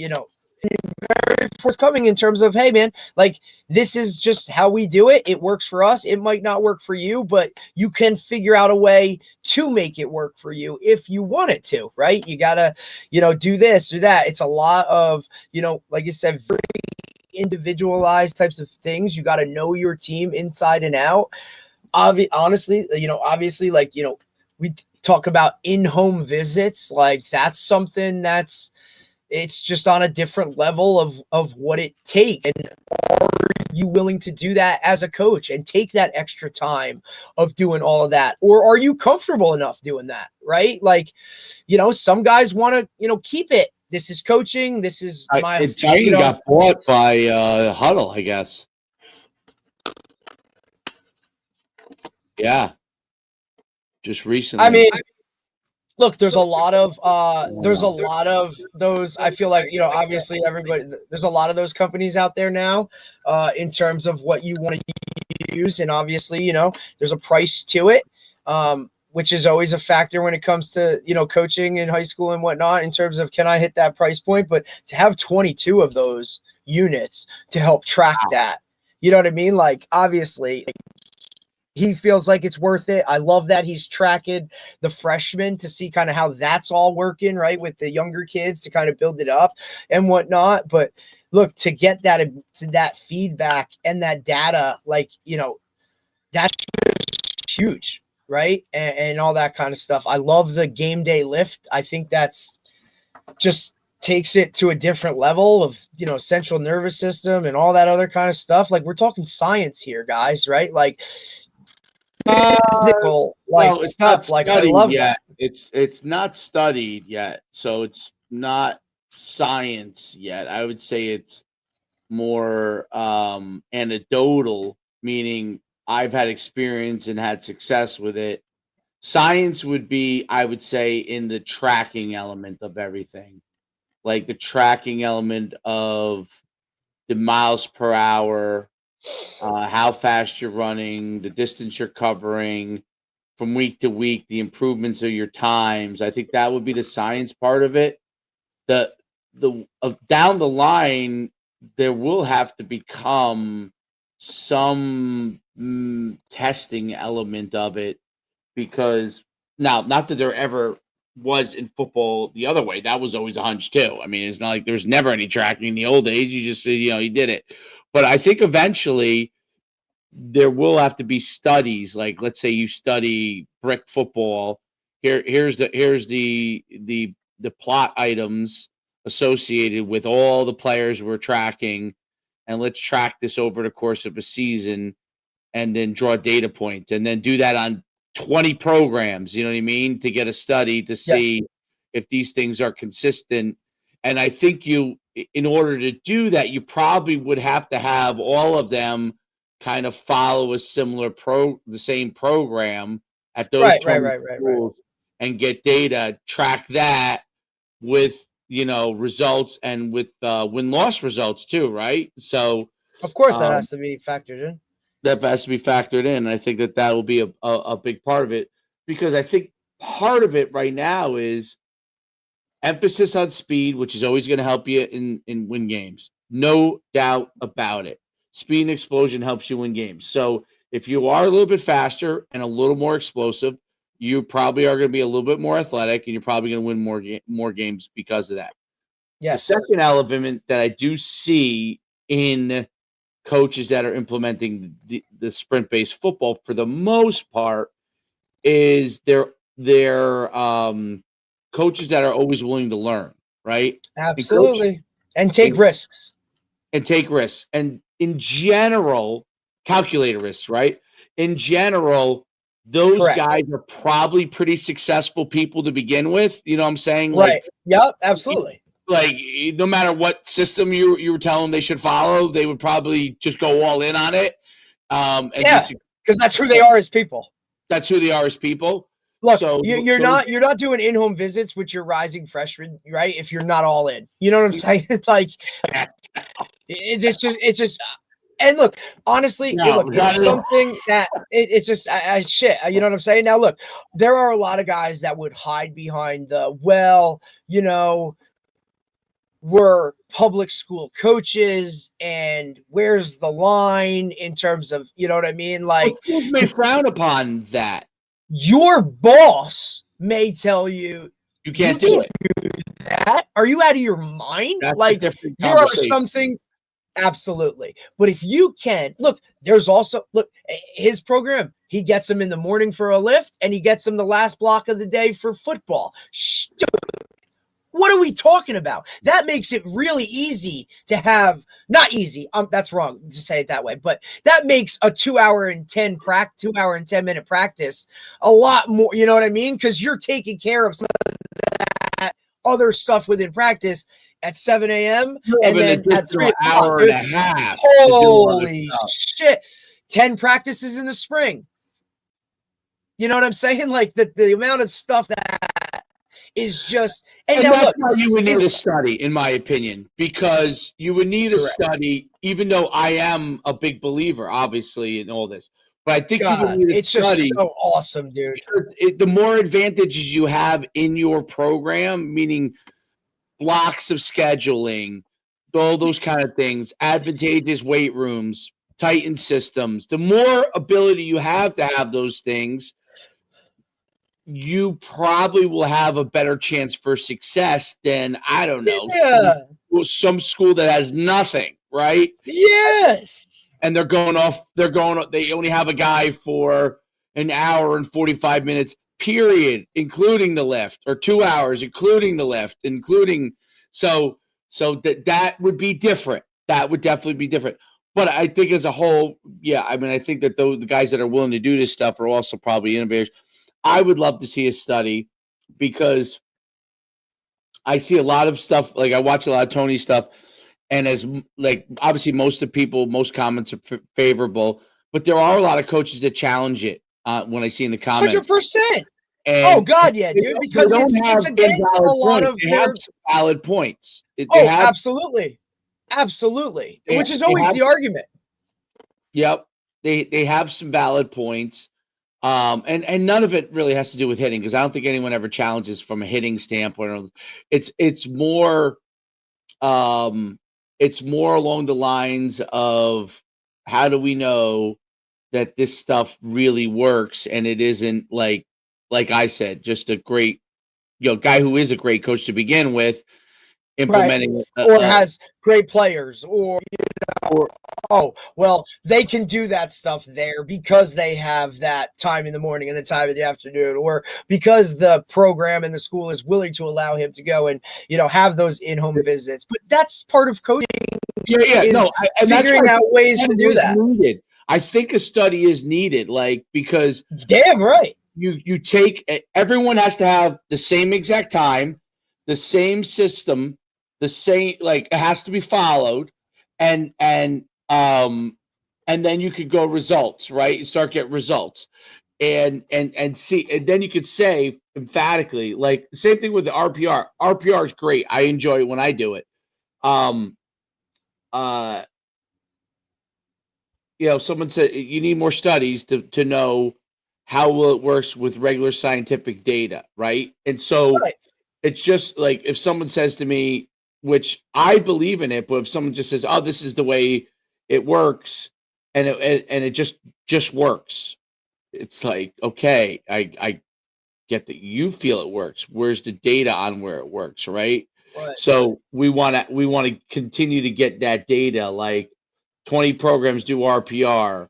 very forthcoming in terms of, hey, man, like, this is just how we do it. It works for us. It might not work for you, but you can figure out a way to make it work for you if you want it to, right? You got to, do this or that. It's a lot of, like you said, very individualized types of things. You got to know your team inside and out. Honestly, obviously, like, we talk about in-home visits. Like, that's something it's just on a different level of what it takes. And are you willing to do that as a coach and take that extra time of doing all of that? Or are you comfortable enough doing that, right? Like, some guys want to, keep it. This is coaching. This is my. Titan got bought by Huddle, I guess. Yeah. Just recently. I mean, look, there's a lot of those. I feel like, obviously there's a lot of those companies out there now, in terms of what you want to use. And obviously, there's a price to it, which is always a factor when it comes to, coaching in high school and whatnot, in terms of, can I hit that price point? But to have 22 of those units to help track that, you know what I mean? Like, obviously, he feels like it's worth it. I love that he's tracking the freshmen to see kind of how that's all working, right, with the younger kids, to kind of build it up and whatnot. But look, to get that feedback and that data, like, that's huge, right? And all that kind of stuff. I love the game day lift. I think that's just takes it to a different level of, central nervous system and all that other kind of stuff. Like, we're talking science here, guys, right? Like, physical, stuff. Like, I love that. It's not studied yet, so it's not science yet. I would say it's more anecdotal, meaning I've had experience and had success with it. Science would be, I would say, in the tracking element of everything, like the tracking element of the miles per hour, how fast you're running, the distance you're covering from week to week, the improvements of your times. I think that would be the science part of it. The down the line, there will have to become some testing element of it, because now, not that there ever was in football the other way. That was always a hunch too. I mean, it's not like there was never any tracking in the old days. You just, you did it. But I think eventually there will have to be studies. Like, let's say you study brick football. Here's the plot items associated with all the players we're tracking, and let's track this over the course of a season, and then draw data points, and then do that on 20 programs. You know what I mean? To get a study to see if these things are consistent. And I think in order to do that, you probably would have to have all of them kind of follow a similar the same program at those schools, and get data, track that with, results, and with win-loss results too, right? So of course that has to be factored in. That has to be factored in. I think that will be a big part of it, because I think part of it right now is emphasis on speed, which is always going to help you in win games. No doubt about it. Speed and explosion helps you win games. So if you are a little bit faster and a little more explosive, you probably are going to be a little bit more athletic, and you're probably going to win more games because of that. Yes. The second element that I do see in coaches that are implementing the sprint-based football, for the most part, is they're coaches that are always willing to learn, right? Absolutely. And take risks. And in general, calculated risks, right? In general, those Correct. guys are probably pretty successful people to begin with. You know what I'm saying? Right. Yep, absolutely. Like, no matter what system you were telling them they should follow, they would probably just go all in on it. Because that's who they are as people. That's who they are as people. Look, so you're not doing in-home visits with your rising freshman, right? If you're not all in, you know what I'm saying? Like, it's just And look, honestly, No, look, not it's at all. something that it's just shit. You know what I'm saying? Now, look, there are a lot of guys that would hide behind the we're public school coaches, and where's the line in terms of, you know what I mean? Like, Schools may frown upon that. your boss may tell you You can't do it. that. Are you out of your mind? That's a Like, different there are conversation. some things. Absolutely. But if you can look, there's also his program, he gets them in the morning for a lift and he gets them the last block of the day for football. What are we talking about? That makes it really easy to have, not easy. That's wrong to say it that way, but that makes a 2 hour and 10 minute practice a lot more, you know what I mean? Because you're taking care of some of that other stuff within practice at 7 a.m. and then at 3 o'clock. Hour and a half. Holy shit. 10 practices in the spring. You know what I'm saying? Like the amount of stuff that is just, and now that's look, why you would need a study, in my opinion, because you would need a Correct. study, even though I am a big believer, obviously, in all this. But I think you God, would need a it's study. just so awesome, dude. The more advantages you have in your program, meaning blocks of scheduling, all those kind of things, advantageous weight rooms, tightened systems, the more ability you have to have those things, you probably will have a better chance for success than, I don't know, some school that has nothing, right? Yes. And they only have a guy for an hour and 45 minutes, period, including the lift, or 2 hours, including the lift, so that would be different. That would definitely be different. But I think as a whole, yeah, I mean, I think that the guys that are willing to do this stuff are also probably innovators. I would love to see a study, because I see a lot of stuff. Like, I watch a lot of Tony stuff, and as like, obviously most comments are favorable, but there are a lot of coaches that challenge it when I see in the comments. 100%. And oh God, yeah, dude, because it's against a lot of their valid points. Absolutely. Which is always the argument. Yep. They have some valid points. And none of it really has to do with hitting, because I don't think anyone ever challenges from a hitting standpoint. It's more along the lines of, how do we know that this stuff really works, and it isn't like I said, just a great guy who is a great coach to begin with, implementing or has great players, or they can do that stuff there because they have that time in the morning and the time in the afternoon, or because the program and the school is willing to allow him to go and have those in-home visits. But that's part of coaching. And figuring out ways to do that. Needed. I think a study is needed, because damn right. You take, everyone has to have the same exact time, the same system, the same, it has to be followed, and then you could go results, right? You start getting results, and see, and then you could say emphatically, same thing with the RPR. RPR is great. I enjoy it when I do it. Someone said you need more studies to know how well it works with regular scientific data, right? And so it's just like, if someone says to me, which I believe in it, but if someone just says, "Oh, this is the way it works," and it just works, it's like, okay, I get that you feel it works. Where's the data on where it works, right? So we want to continue to get that data. Like, 20 programs do RPR.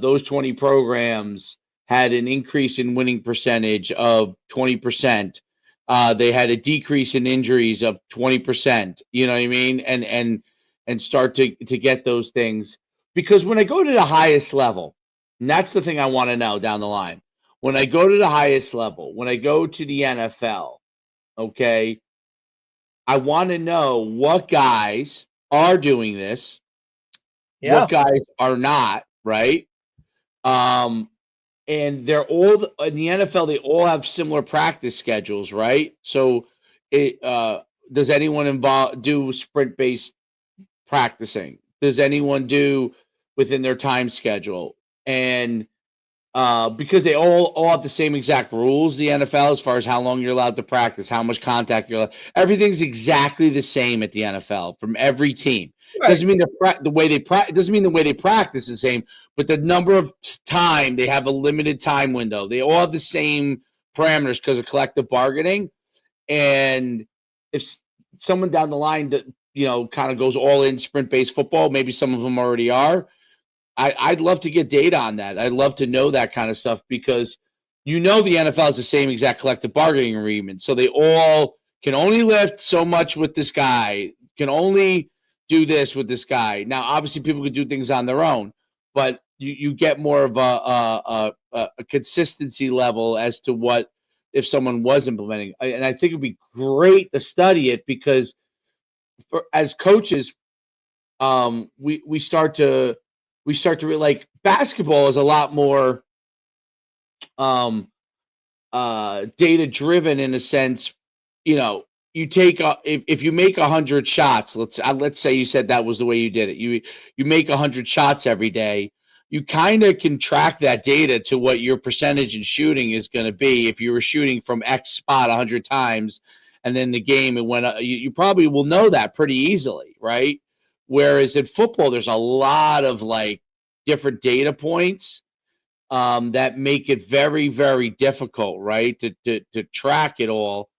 Those 20 programs had an increase in winning percentage of 20%. They had a decrease in injuries of 20%. You know what I mean? And start to get those things. Because when I go to the highest level, and that's the thing I want to know down the line. When I go to the highest level, when I go to the NFL, okay, I want to know what guys are doing this, what guys are not, right? And they're all in the NFL. They all have similar practice schedules, right? So, does anyone do sprint-based practicing? does anyone do within their time schedule? And because they all have the same exact rules, the NFL, as far as how long you're allowed to practice, how much contact you're allowed. Everything's exactly the same at the NFL from every team. Right. Doesn't mean the way they doesn't mean the way they practice is the same, but the number of time, they have a limited time window. They all have the same parameters because of collective bargaining. And if someone down the line that kind of goes all in sprint-based football, maybe some of them already are. I'd love to get data on that. I'd love to know that kind of stuff because the NFL is the same exact collective bargaining agreement. So they all can only lift so much with this guy, can only do this with this guy. Now, obviously, people could do things on their own, but you get more of a consistency level as to what if someone was implementing. And I think it'd be great to study it because as coaches, we start to like basketball is a lot more data driven in a sense. You take if you make 100 shots, let's say you said that was the way you did it. You make 100 shots every day. You kind of can track that data to what your percentage in shooting is going to be. If you were shooting from X spot 100 times, and then the game it went, you probably will know that pretty easily, right? Whereas in football, there's a lot of like different data points that make it very, very difficult, right, to track it all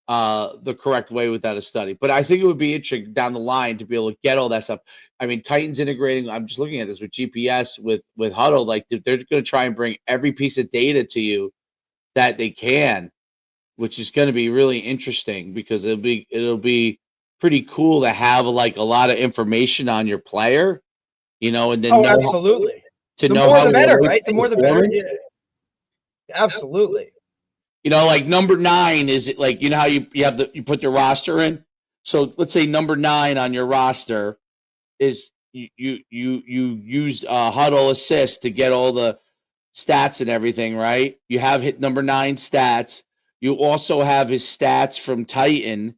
the correct way without a study. But I think it would be interesting down the line to be able to get all that stuff. I mean, Titans integrating. I'm just looking at this with GPS with Huddle. Like they're going to try and bring every piece of data to you that they can, which is going to be really interesting because it'll be pretty cool to have like a lot of information on your player, and then absolutely. The more the better, right? The more the better. Yeah. Absolutely. Like number 9 is it like how you you put your roster in. So let's say number 9 on your roster is you used Huddle Assist to get all the stats and everything, right? You have hit number 9 stats. You also have his stats from Titan.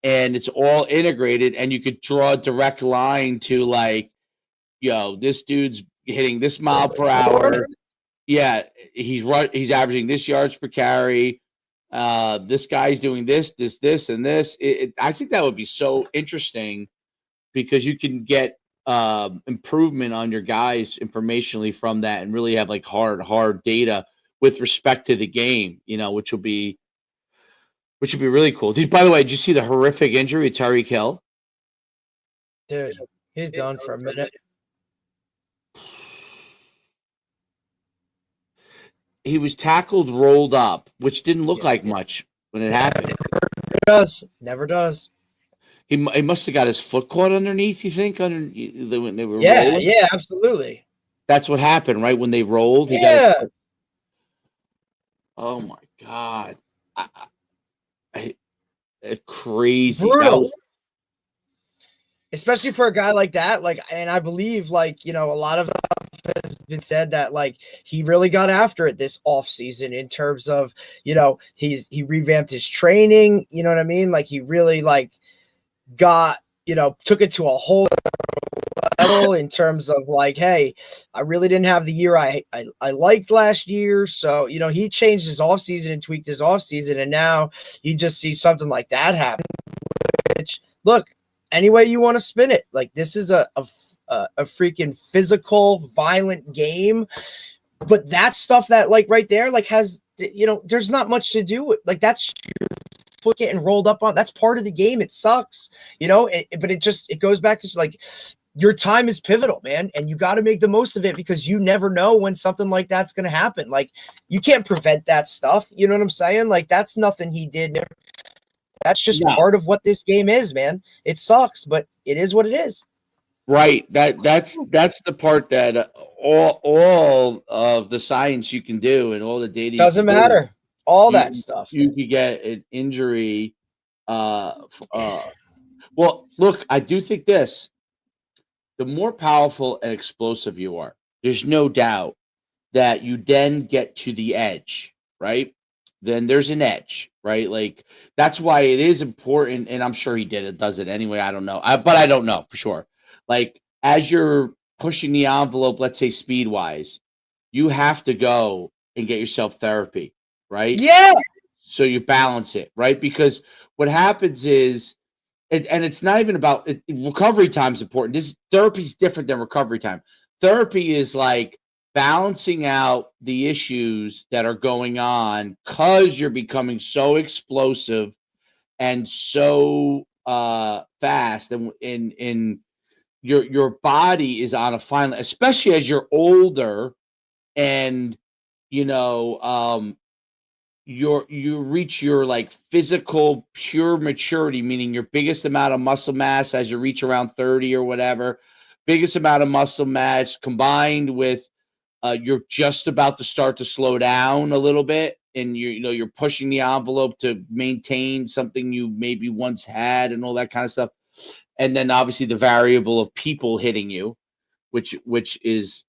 And it's all integrated, and you could draw a direct line to like, this dude's hitting this mile per hour. Yeah, he's averaging this yards per carry. This guy's doing this, and this. I think that would be so interesting because you can get improvement on your guys informationally from that, and really have like hard data with respect to the game. Which would be really cool. By the way, did you see the horrific injury to Tyreek Hill? Dude, he's done for a minute. He was tackled, rolled up, which didn't look like much when it happened. Never does. He must have got his foot caught underneath, you think? When they were rolling? Yeah, absolutely. That's what happened, right? When they rolled, he got his foot. Oh, my God. Crazy. Brutal. Especially for a guy like that, and I believe, a lot of stuff has been said that, he really got after it this offseason in terms of, he revamped his training, you know what I mean? He really, got, took it to a whole level in terms of, hey, I really didn't have the year I liked last year. So, he changed his offseason and tweaked his offseason, and now you just see something like that happen, which, look, any way you want to spin it, this is a freaking physical, violent game. But that stuff that right there, has, there's not much to do with, that's your foot getting rolled up on. That's part of the game. It sucks, but it goes back to your time is pivotal, man. And you got to make the most of it because you never know when something like that's going to happen. You can't prevent that stuff. You know what I'm saying? That's nothing he did. That's just part of what this game is, man. It sucks, but it is what it is. Right. That's the part that all of the science you can do and all the data doesn't matter. All that stuff. You could get an injury. Well, look, I do think this. The more powerful and explosive you are, there's no doubt that you then get to the edge, right? Then there's an edge, right? That's why it is important, and I'm sure he does it anyway. I don't know. But I don't know for sure. as you're pushing the envelope, let's say speed wise, you have to go and get yourself therapy, right? Yeah. So you balance it, right? Because what happens is, and it's not even about recovery time is important. This therapy is different than recovery time. Therapy is like balancing out the issues that are going on because you're becoming so explosive and so fast, and in your body is on a fine line, especially as you're older, and you know you reach your like physical pure maturity, meaning your biggest amount of muscle mass as you reach around 30 or whatever, biggest amount of muscle mass combined with you're just about to start to slow down a little bit, and you're pushing the envelope to maintain something you maybe once had and all that kind of stuff. And then obviously the variable of people hitting you, which is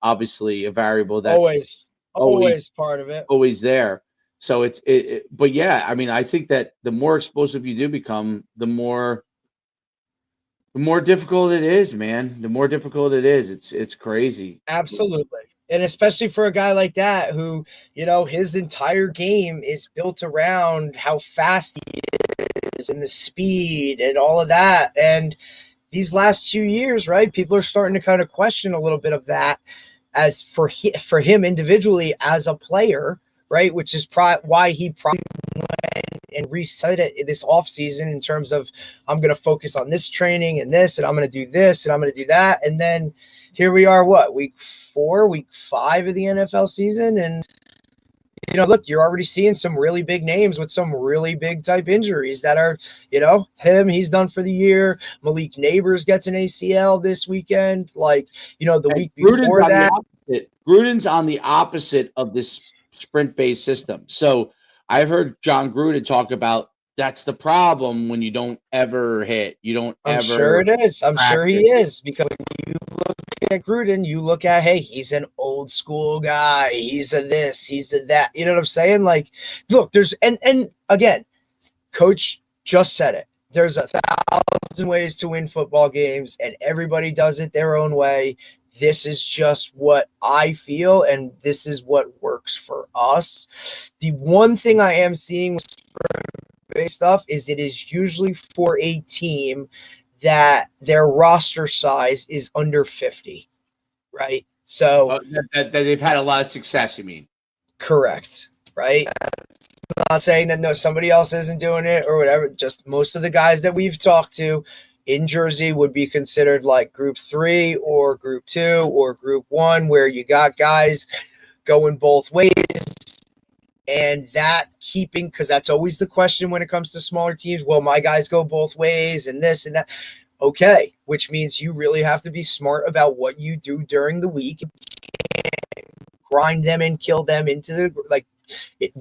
obviously a variable that's always part of it. always there. So but yeah, I mean, I think that the more explosive you do become, the more difficult it is, man. The more difficult it is. It's crazy. Absolutely. And especially for a guy like that who, his entire game is built around how fast he is and the speed and all of that. And these last 2 years, right, people are starting to kind of question a little bit of that as for him individually as a player, right, which is why he probably went and reset it this offseason in terms of, I'm going to focus on this training and this, and I'm going to do this, and I'm going to do that. And then here we are, week 4, week 5 of the NFL season. And, look, you're already seeing some really big names with some really big type injuries that are, him, he's done for the year. Malik Neighbors gets an ACL this weekend. Like, the week before that. Gruden's on the opposite of this sprint-based system. So I've heard John Gruden talk about that's the problem when you don't ever hit. You don't ever. I'm sure it is. I'm sure he is, because when you look at Gruden, you look at, hey, he's an old school guy. He's a this, he's a that. You know what I'm saying? Like, look, there's and again, Coach just said it. There's 1,000 ways to win football games, and everybody does it their own way. This is just what I feel, and this is what works for us. The one thing I am seeing with sprint-based stuff is it is usually for a team that their roster size is under 50, right? So that they've had a lot of success, you mean? Correct, right? I'm not saying that no, somebody else isn't doing it or whatever. Just most of the guys that we've talked to in Jersey would be considered like group 3 or group 2 or group 1, where you got guys going both ways. And that because that's always the question when it comes to smaller teams. Well, my guys go both ways and this and that. Okay, which means you really have to be smart about what you do during the week. You can't grind them and kill them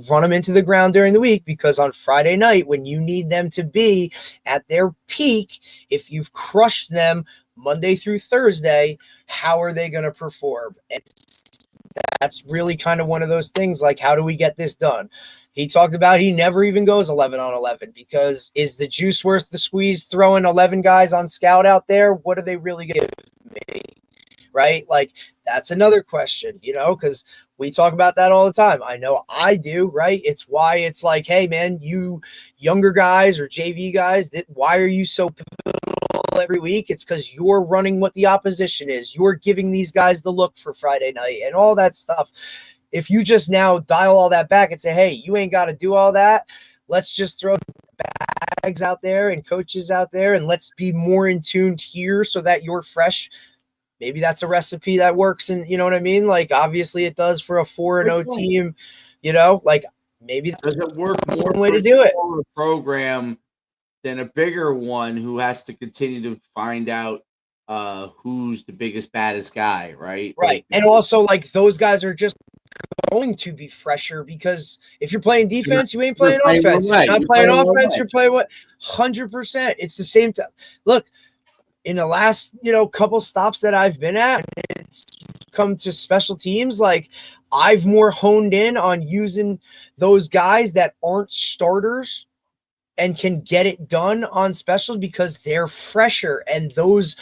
run them into the ground during the week, because on Friday night, when you need them to be at their peak, if you've crushed them Monday through Thursday, how are they going to perform? And that's really kind of one of those things, like, how do we get this done? He talked about he never even goes 11 on 11, because is the juice worth the squeeze throwing 11 guys on scout out there? What are they really going to give me? Right? Like, that's another question, because we talk about that all the time. I know I do, right? It's why it's like, hey, man, you younger guys or JV guys, why are you so pivotal every week? It's because you're running what the opposition is. You're giving these guys the look for Friday night and all that stuff. If you just now dial all that back and say, hey, you ain't got to do all that. Let's just throw bags out there and coaches out there, and let's be more in tune here so that you're fresh. Maybe that's a recipe that works. And you know what I mean? Like, obviously it does for a 4-0 team, like maybe does it work more way to do it? A program than a bigger one who has to continue to find out who's the biggest, baddest guy, right? Right. And also, like, those guys are just going to be fresher, because if you're playing defense, you ain't playing offense. If you're not playing offense, you're playing what? 100%. It's the same time. Look, in the last, couple stops that I've been at, it's come to special teams, like, I've more honed in on using those guys that aren't starters and can get it done on specials, because they're fresher, and those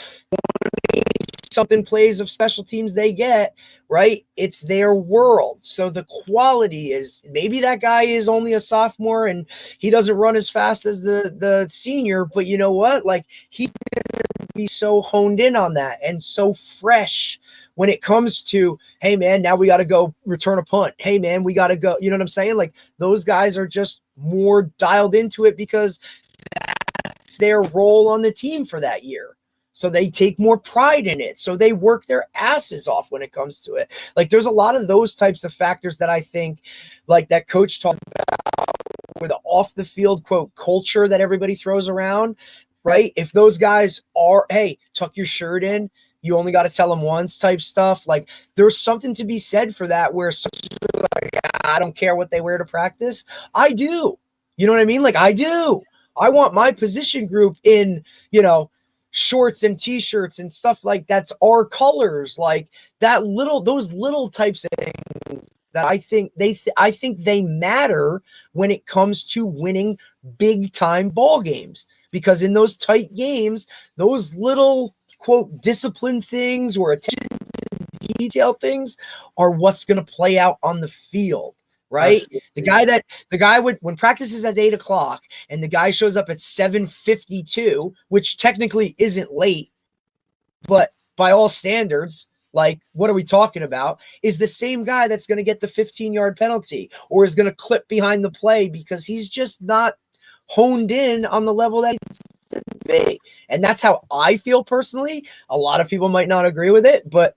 something plays of special teams they get, right? It's their world. So the quality is, maybe that guy is only a sophomore and he doesn't run as fast as the senior, but you know what? Like, he's going to be so honed in on that and so fresh when it comes to, hey man, now we got to go return a punt. Hey man, we got to go. You know what I'm saying? Like, those guys are just more dialed into it because that's their role on the team for that year. So they take more pride in it. So they work their asses off when it comes to it. Like, there's a lot of those types of factors that I think, like that coach talked about with the off the field quote culture that everybody throws around, right? If those guys are, hey, tuck your shirt in, you only got to tell them once type stuff. Like, there's something to be said for that, where like, I don't care what they wear to practice. I do. You know what I mean? Like, I do. I want my position group in, shorts and t-shirts and stuff like that's our colors, like that those little types of things that I think they matter when it comes to winning big time ball games, because in those tight games, those little quote discipline things or attention to detail things are what's going to play out on the field. Right. Absolutely. The guy when practice is at 8:00 and the guy shows up at 7:52, which technically isn't late, but by all standards, like, what are we talking about? Is the same guy that's going to get the 15-yard penalty or is going to clip behind the play because he's just not honed in on the level that he's to be. And that's how I feel personally. A lot of people might not agree with it, but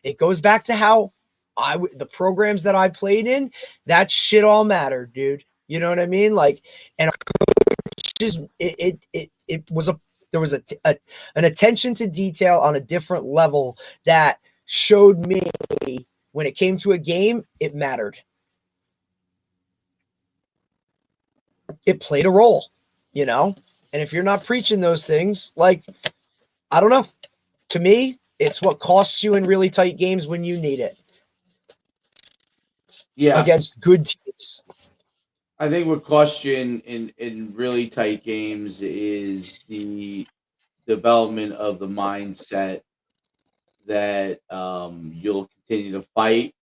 it goes back to how the programs that I played in, that shit all mattered, dude. You know what I mean? Like, and just there was an attention to detail on a different level that showed me when it came to a game, it mattered. It played a role, And if you're not preaching those things, like, I don't know. To me, it's what costs you in really tight games when you need it. Yeah, Against good teams. I think what costs you in really tight games is the development of the mindset that you'll continue to fight.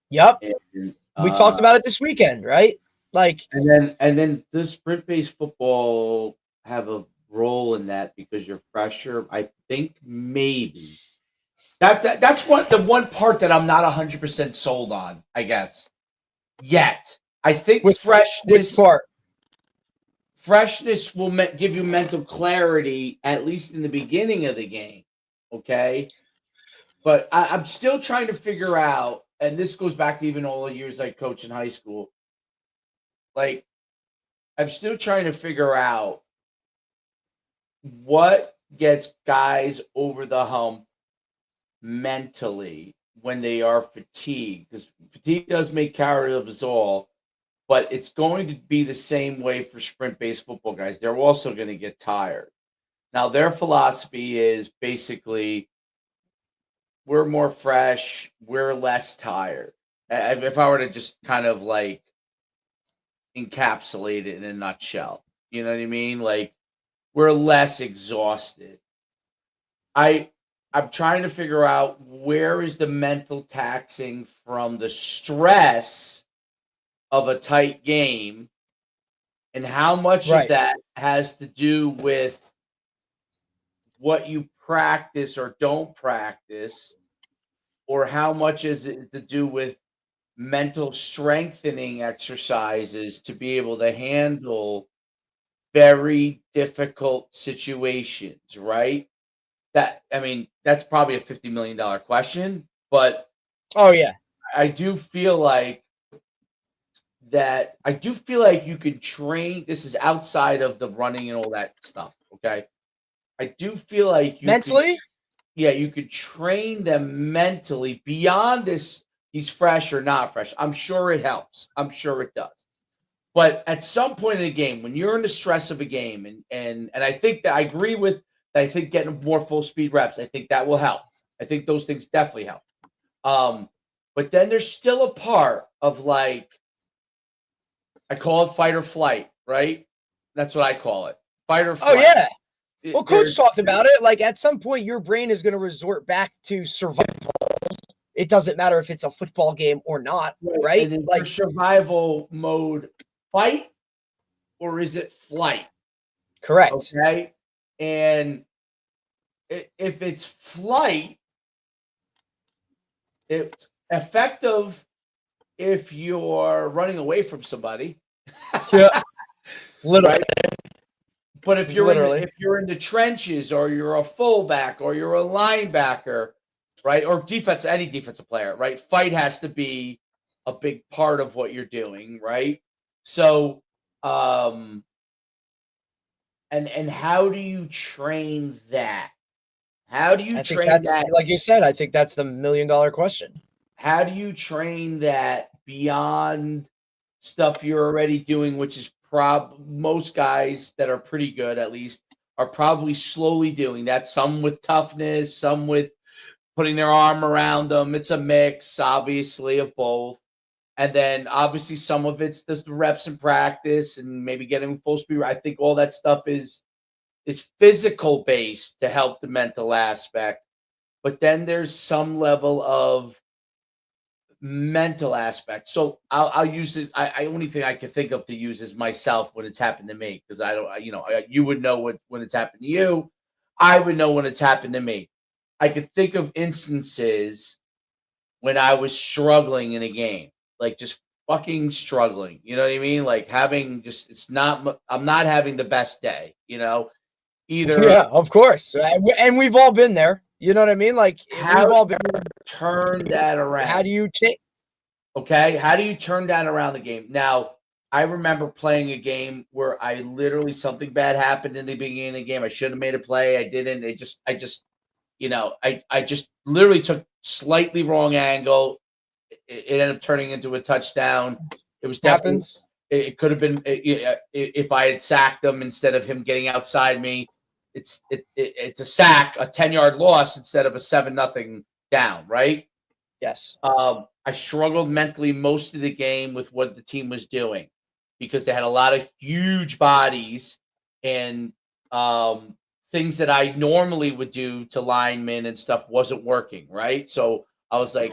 Yep. And, we talked about it this weekend, right? Like, and then does sprint-based football have a role in that because you're fresher? I think maybe. That's the one part that I'm not 100% sold on, I guess. Yet. I think which part? Freshness will give you mental clarity, at least in the beginning of the game. Okay. But I'm still trying to figure out, and this goes back to even all the years I coached in high school. Like, I'm still trying to figure out what gets guys over the hump mentally when they are fatigued, because fatigue does make coward of us all, but it's going to be the same way for sprint-based football guys. They're also going to get tired. Now, their philosophy is basically, we're more fresh, we're less tired. If I were to just kind of like encapsulate it in a nutshell, you know what I mean? Like, we're less exhausted. I'm trying to figure out, where is the mental taxing from the stress of a tight game, and how much of that has to do with what you practice or don't practice, or how much is it to do with mental strengthening exercises to be able to handle very difficult situations, right? That's probably a $50 million question, but oh yeah, I do feel like you could train. This is outside of the running and all that stuff. Okay. I do feel like mentally, you could train them mentally beyond this. He's fresh or not fresh. I'm sure it helps. I'm sure it does. But at some point in the game, when you're in the stress of a game, and I think that I agree with, I think getting more full speed reps, I think that will help. I think those things definitely help. But then there's still a part of, like, I call it fight or flight, right? That's what I call it. Fight or flight. oh yeah, Well, coach talked about it. Like at some point, your brain is going to resort back to survival. It doesn't matter if it's a football game or not, right? And Like survival mode, fight, or is it flight? correct. Okay, and if it's flight, it's effective if you're running away from somebody. Yeah, literally. Right? But if you're in the trenches, or you're a fullback, or you're a linebacker, right, or any defensive player, right, fight has to be a big part of what you're doing, right? So, and how do you train that? How do you train that? Like you said, I think that's the $1 million question. How do you train that beyond stuff you're already doing, which is most guys that are pretty good, at least, are probably slowly doing that. Some with toughness, some with putting their arm around them. It's a mix, obviously, of both. And then obviously some of it's the reps in practice and maybe getting full speed. I think all that stuff is physical based to help the mental aspect. But then there's some level of mental aspect. So I'll use it. I only thing I can think of to use is myself when it's happened to me, because I don't, you would know when it's happened to you. I would know when it's happened to me. I could think of instances when I was struggling in a game, like just fucking struggling. You know what I mean? Like having I'm not having the best day, either. Yeah, of course. And we've all been there. You know what I mean? Like we've all been. Turn that around. How do you take? Okay. How do you turn that around the game? Now, I remember playing a game where something bad happened in the beginning of the game. I should have made a play. I didn't. I just literally took slightly wrong angle. It ended up turning into a touchdown. It was definitely, it could have been if I had sacked him instead of him getting outside me. It's a sack, a 10-yard loss instead of a 7-0 down, right? Yes. I struggled mentally most of the game with what the team was doing, because they had a lot of huge bodies and things that I normally would do to linemen and stuff wasn't working, right? So I was like,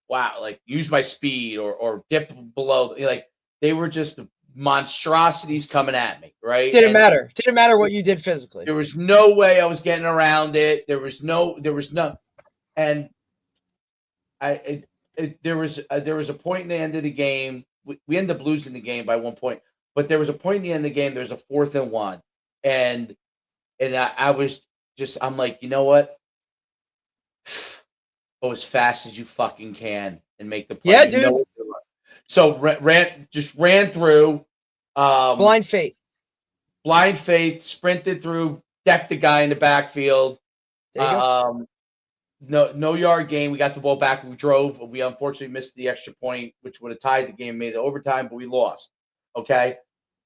wow, like use my speed or dip below. Like they were just monstrosities coming at me, right? Didn't matter what you did physically. There was no way I was getting around it. There was no, and there was a point in the end of the game. We ended up losing the game by 1 point, but there was a point in the end of the game. There's a 4th and 1, and I was just, I'm like, you know what? Go as fast as you fucking can and make the play. Yeah, dude. So ran through. Blind faith, sprinted through, decked the guy in the backfield. No yard gain. We got the ball back. We drove. We unfortunately missed the extra point, which would have tied the game, made it overtime, but we lost. Okay.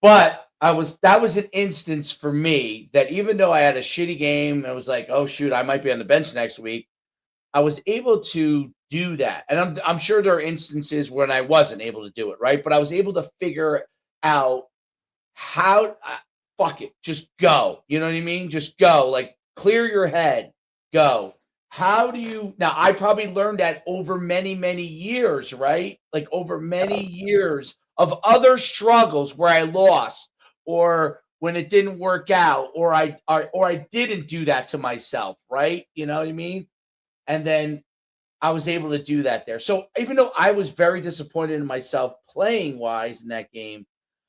But that was an instance for me that even though I had a shitty game, I was like, oh shoot, I might be on the bench next week. I was able to do that. And I'm sure there are instances when I wasn't able to do it, right? But I was able to figure out how, fuck it, just go. You know what I mean? Just go. Like clear your head, go. How do you, now I probably learned that over many, many years, right? Like over many years of other struggles where I lost, or when it didn't work out, or I didn't do that to myself, right? You know what I mean? And then I was able to do that there. So even though I was very disappointed in myself playing wise in that game,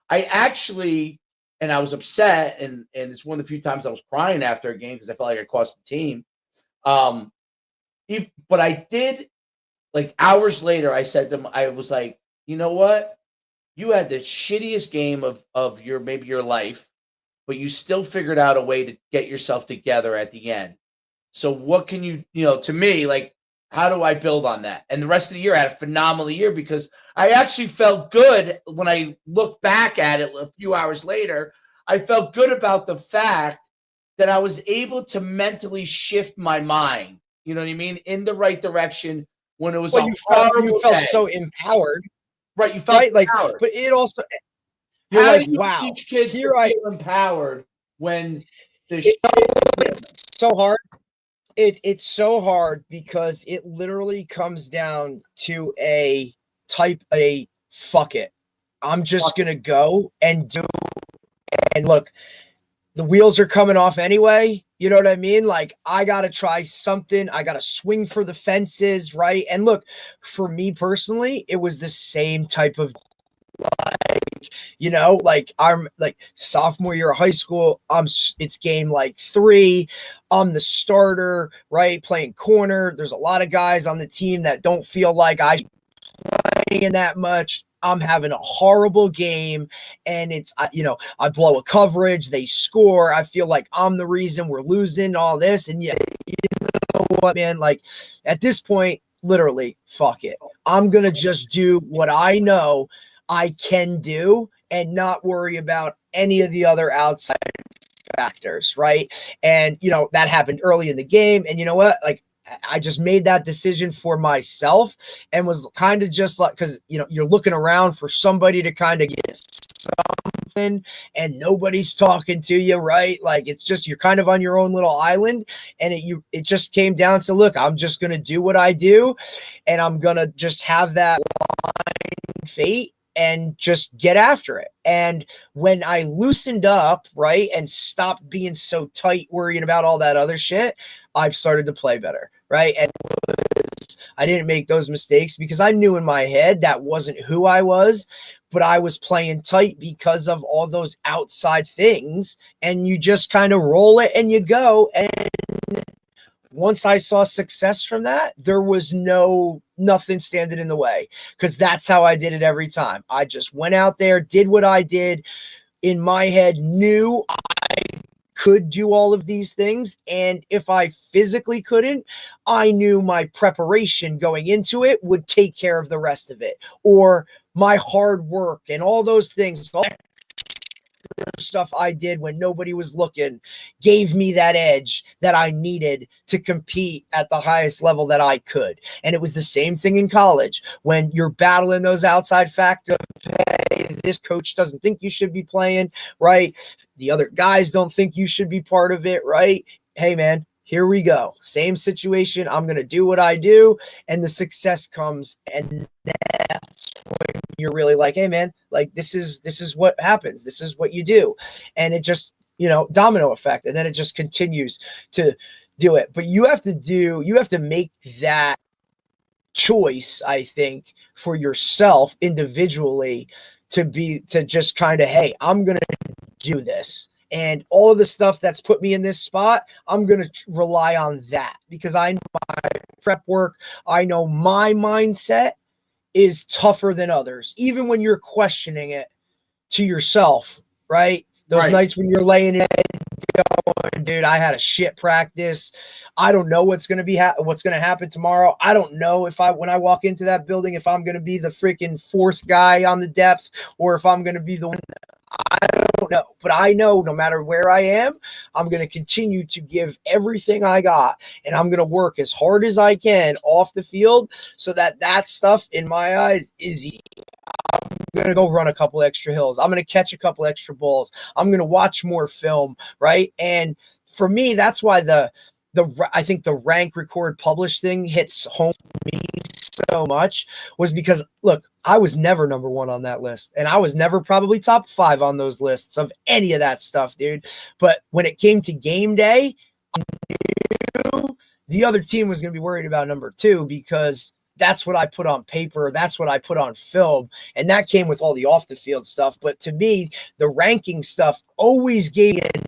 I actually, and I was upset, and it's one of the few times I was crying after a game because I felt like I cost the team. But I did, like hours later, I said to him, I was like, you know what? You had the shittiest game of maybe your life, but you still figured out a way to get yourself together at the end. So what can you, to me, like, how do I build on that? And the rest of the year, I had a phenomenal year because I actually felt good when I look back at it a few hours later. I felt good about the fact that I was able to mentally shift my mind, you know what I mean, in the right direction when it was you felt so empowered. Right, you felt empowered. But it also, you're like, wow, teach kids to feel empowered when the It's so hard. It's so hard because it literally comes down to a fuck it. I'm just gonna go and do. And look, the wheels are coming off anyway. You know what I mean? Like, I got to try something. I got to swing for the fences, right? And look, for me personally, it was the same type of, like, like I'm like sophomore year of high school. It's game like 3. I'm the starter, right? Playing corner. There's a lot of guys on the team that don't feel like I playing that much. I'm having a horrible game, and I blow a coverage, they score. I feel like I'm the reason we're losing all this. And yeah, you know what, man? Like, at this point, literally, fuck it. I'm going to just do what I know I can do and not worry about any of the other outside factors, right? And, that happened early in the game. And you know what? Like, I just made that decision for myself and was kind of just like, because, you're looking around for somebody to kind of get something and nobody's talking to you, right? Like, it's just, you're kind of on your own little island. And it just came down to, look, I'm just going to do what I do. And I'm going to just have that fate and just get after it. And when I loosened up, right, and stopped being so tight, worrying about all that other shit, I've started to play better, right? And I didn't make those mistakes because I knew in my head that wasn't who I was, but I was playing tight because of all those outside things. And you just kind of roll it and you go. And once I saw success from that, there was nothing standing in the way, because that's how I did it every time. I just went out there, did what I did in my head, knew I could do all of these things. And if I physically couldn't, I knew my preparation going into it would take care of the rest of it, or my hard work and all those things. All stuff I did when nobody was looking gave me that edge that I needed to compete at the highest level that I could. And it was the same thing in college when you're battling those outside factors. Hey, this coach doesn't think you should be playing, right? The other guys don't think you should be part of it, right? Hey, man, here we go. Same situation. I'm going to do what I do, and the success comes. And that's when you're really like, hey, man, like, this is what happens. This is what you do. And it just, domino effect. And then it just continues to do it. But you have to make that choice, I think, for yourself individually to just kind of, hey, I'm going to do this. And all of the stuff that's put me in this spot, I'm going to rely on that, because I know my prep work, I know my mindset is tougher than others, even when you're questioning it to yourself, right? Those nights when you're laying in going, dude, I had a shit practice. I don't know what's going to what's going to happen tomorrow. I don't know when I walk into that building, if I'm going to be the freaking 4th guy on the depth, or if I'm going to be the one. I don't know, but I know no matter where I am, I'm going to continue to give everything I got, and I'm going to work as hard as I can off the field so that stuff in my eyes is easy. I'm going to go run a couple extra hills. I'm going to catch a couple extra balls. I'm going to watch more film, right? And for me, that's why I think the rank, record, publish thing hits home for me so much, was because, look, I was never number 1 on that list, and I was never probably top 5 on those lists of any of that stuff, dude. But when it came to game day, I knew the other team was going to be worried about number 2, because that's what I put on paper. That's what I put on film. And that came with all the off the field stuff. But to me, the ranking stuff always gave me an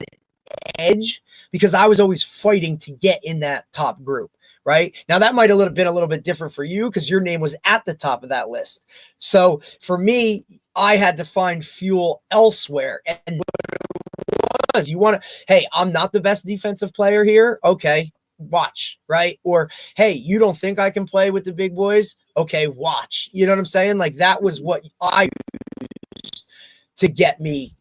edge, because I was always fighting to get in that top group. Right now, that might have been a little bit different for you, because your name was at the top of that list. So for me, I had to find fuel elsewhere. And what it was, you want to, hey, I'm not the best defensive player here. Okay, watch, right? Or, hey, you don't think I can play with the big boys? Okay, watch. You know what I'm saying? Like, that was what I used to get me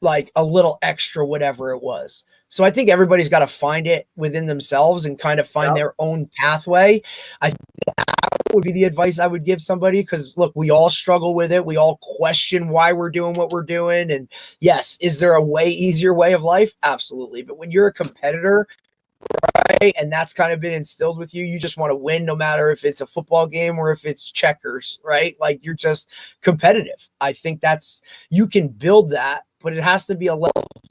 like a little extra, whatever it was. So I think everybody's got to find it within themselves and kind of find their own pathway. I think that would be the advice I would give somebody, because look, we all struggle with it. We all question why we're doing what we're doing. And yes, is there a way easier way of life? Absolutely. But when you're a competitor, right, and that's kind of been instilled with you, you just want to win no matter if it's a football game or if it's checkers, right? Like you're just competitive. I think you can build that, but it has to be a level of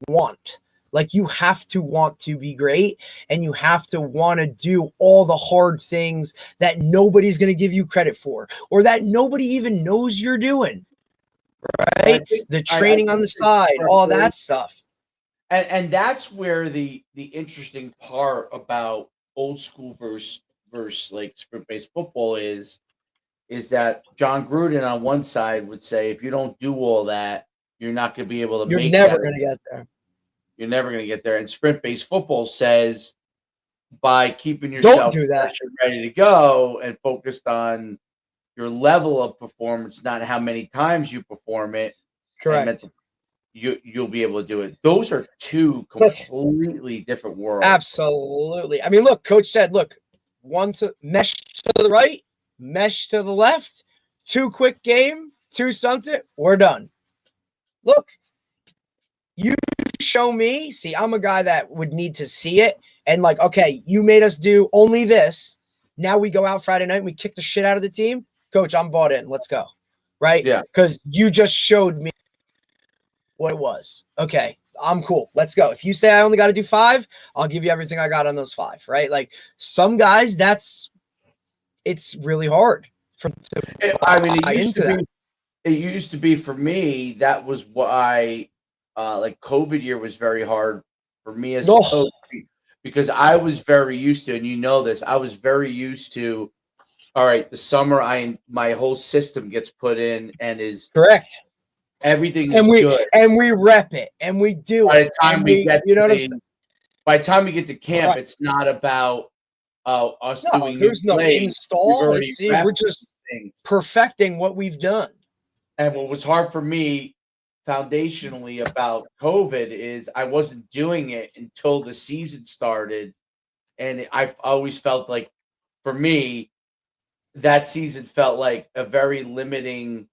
want. Like you have to want to be great, and you have to want to do all the hard things that nobody's going to give you credit for, or that nobody even knows you're doing, right? The training on the side, all that stuff. And that's where the interesting part about old school versus like sprint-based football is that John Gruden on one side would say, if you don't do all that, you're not going to be able to You're make never going to get there. You're never going to get there. And sprint-based football says, by keeping yourself do that. fresh and ready to go and focused on your level of performance, not how many times you perform it. Correct. You'll be able to do it. Those are two completely different worlds. Absolutely. I mean, look, coach said, look, one to mesh to the right, mesh to the left, 2 quick game, 2 something, we're done. Look, you show me. See, I'm a guy that would need to see it. And like, okay, you made us do only this. Now we go out Friday night and we kick the shit out of the team. Coach, I'm bought in. Let's go. Right? Yeah. Because you just showed me what it was. Okay, I'm cool. Let's go. If you say I only got to do 5, I'll give you everything I got on those 5. Right? Like some guys, it's really hard. It used to be for me. That was why, like COVID year was very hard for me as a coach, because I was very used to, and you know this, I was very used to. All right, the summer, my whole system gets put in and is correct. Everything is good, and we rep it, and we do. By the time we get, by the time we get to camp, right. It's not about us doing. There's no install. We're just perfecting what we've done. And what was hard for me foundationally about COVID is I wasn't doing it until the season started, and I always felt like, for me, that season felt like a very limiting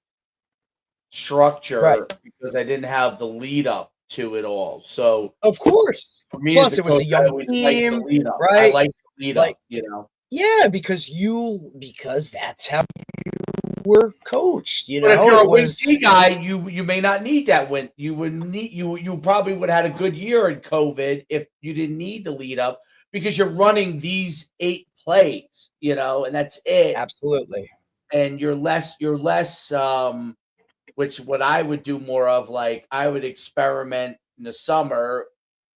structure, right, because I didn't have the lead up to it all. So of course, for me, plus it was a young team, right? I like the lead up, you know. Yeah, because that's how you were coached. You know, but if you're a win C guy, you may not need that win. You probably would have had a good year in COVID if you didn't need the lead up, because you're running these 8 plays, you know, and that's it. Absolutely. And you're less which what I would do more of, like I would experiment in the summer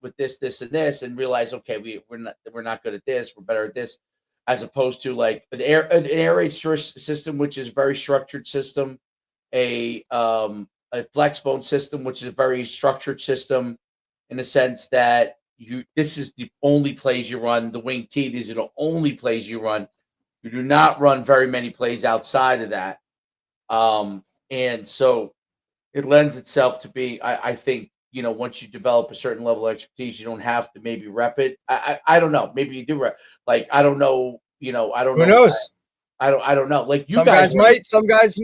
with this, and this, and realize, okay, we're not good at this, we're better at this, as opposed to like an air raid system, which is a very structured system, a flex bone system, which is a very structured system, in the sense that this is the only plays you run. The wing T, these are the only plays you run. You do not run very many plays outside of that. And so it lends itself to be, I think, you know, once you develop a certain level of expertise, you don't have to maybe rep it. I don't know. Maybe you do rep. Like, I don't know, you know, I don't know. Who knows? I don't know. Like some guys might, some guys.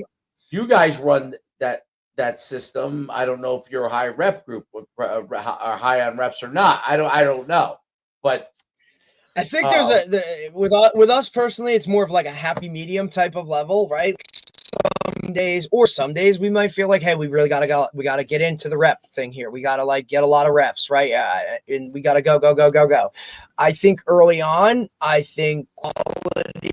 You guys run that system. I don't know if you're a high rep group or high on reps or not. I don't know. But I think with us personally, it's more of like a happy medium type of level, right? Some days we might feel like, hey, we really gotta get into the rep thing here. We gotta like get a lot of reps, right? And we gotta go. I think early on, quality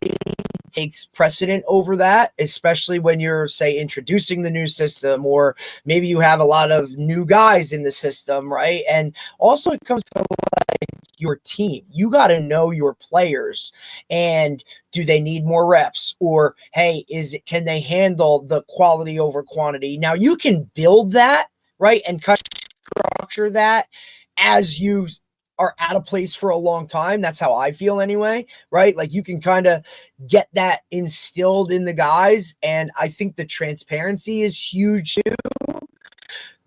takes precedent over that, especially when you're, say, introducing the new system, or maybe you have a lot of new guys in the system, right? And also it comes to like your team. You got to know your players, and do they need more reps, or hey, can they handle the quality over quantity? Now you can build that, right, and structure that as you are at a place for a long time. That's how I feel anyway, right? Like you can kind of get that instilled in the guys. And I think the transparency is huge too.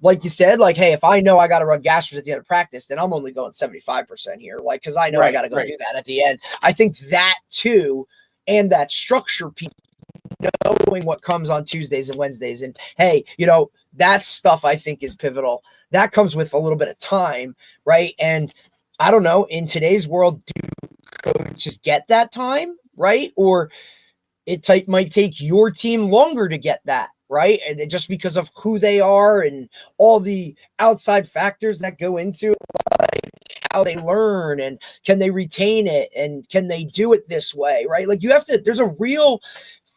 Like you said, like, hey, if I know I got to run gassers at the end of practice, then I'm only going 75% here. Like, cause I know I got to go do that at the end. I think that too and that structure piece, knowing what comes on Tuesdays and Wednesdays. And hey, that stuff I think is pivotal. That comes with a little bit of time, right? And I don't know, in today's world, do coaches get that time, right? Or it might take your team longer to get that, right? And just because of who they are and all the outside factors that go into it, like how they learn and can they retain it and can they do it this way, right? Like there's a real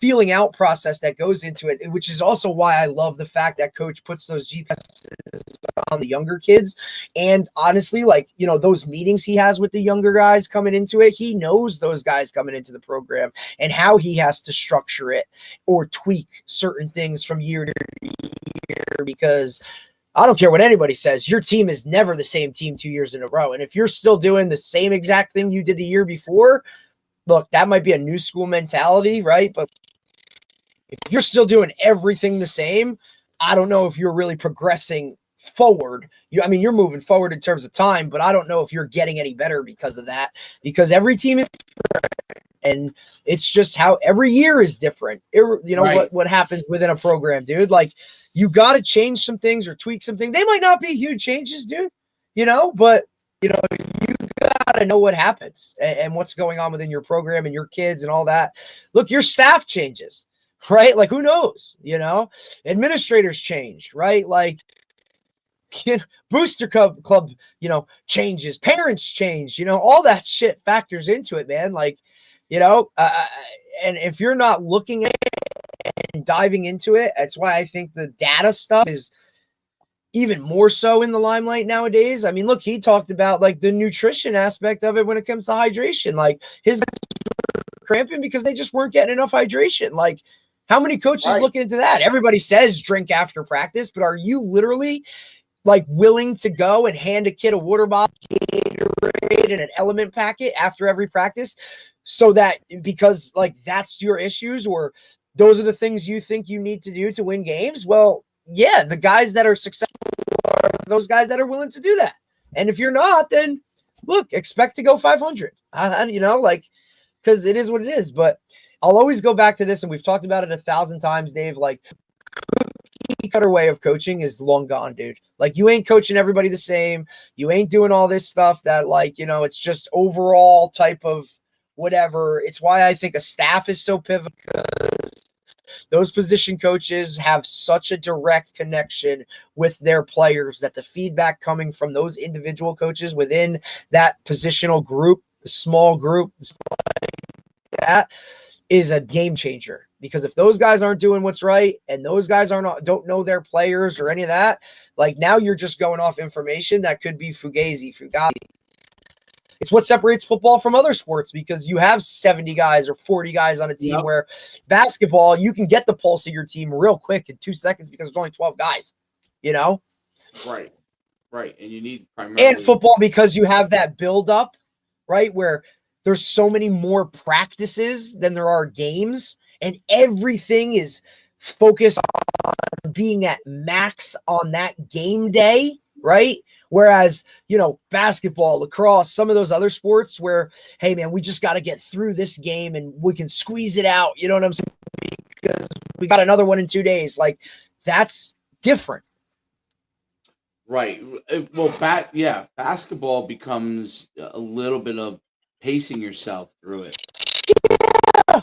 feeling out process that goes into it, which is also why I love the fact that coach puts those GPSs on the younger kids. And honestly, those meetings he has with the younger guys coming into it, he knows those guys coming into the program and how he has to structure it or tweak certain things from year to year, because I don't care what anybody says, your team is never the same team 2 years in a row. And if you're still doing the same exact thing you did the year before, look, that might be a new school mentality, right? But if you're still doing everything the same, I don't know if you're really progressing forward. You're moving forward in terms of time, but I don't know if you're getting any better because of that, because every team is different, and it's just how every year is different. Right. What happens within a program, dude. Like, you got to change some things or tweak something. They might not be huge changes, dude, but you got to know what happens and what's going on within your program and your kids and all that. Look, your staff changes, right? Like, who knows, administrators change, right? Like, booster club, changes, parents change, all that shit factors into it, man. Like, and if you're not looking at it and diving into it, that's why I think the data stuff is even more so in the limelight nowadays. I mean, look, he talked about like the nutrition aspect of it when it comes to hydration. Like, his guys were cramping because they just weren't getting enough hydration. Like, how many coaches looking into that? Everybody says drink after practice, but are you literally like willing to go and hand a kid a water bottle, Gatorade, and an element packet after every practice, so that because like that's your issues or those are the things you think you need to do to win games? Well, yeah, the guys that are successful are those guys that are willing to do that. And if you're not, then look, expect to go 500, because it is what it is. But I'll always go back to this, and we've talked about it 1,000 times, Dave. Like, cookie cutter way of coaching is long gone, dude. Like, you ain't coaching everybody the same. You ain't doing all this stuff that, like, it's just overall type of whatever. It's why I think a staff is so pivotal, because those position coaches have such a direct connection with their players that the feedback coming from those individual coaches within that positional group, the small group, that is a game changer. Because if those guys aren't doing what's right and those guys don't know their players or any of that, like, now you're just going off information that could be fugazi. It's what separates football from other sports, because you have 70 guys or 40 guys on a team, where basketball, you can get the pulse of your team real quick in 2 seconds because there's only 12 guys, Right. And you need primarily. And football, because you have that build up, right? Where there's so many more practices than there are games, and everything is focused on being at max on that game day, right? Whereas, basketball, lacrosse, some of those other sports where, hey, man, we just got to get through this game and we can squeeze it out. You know what I'm saying? Because we got another one in 2 days. Like, that's different. Right. Well, basketball becomes a little bit of pacing yourself through it. Yeah.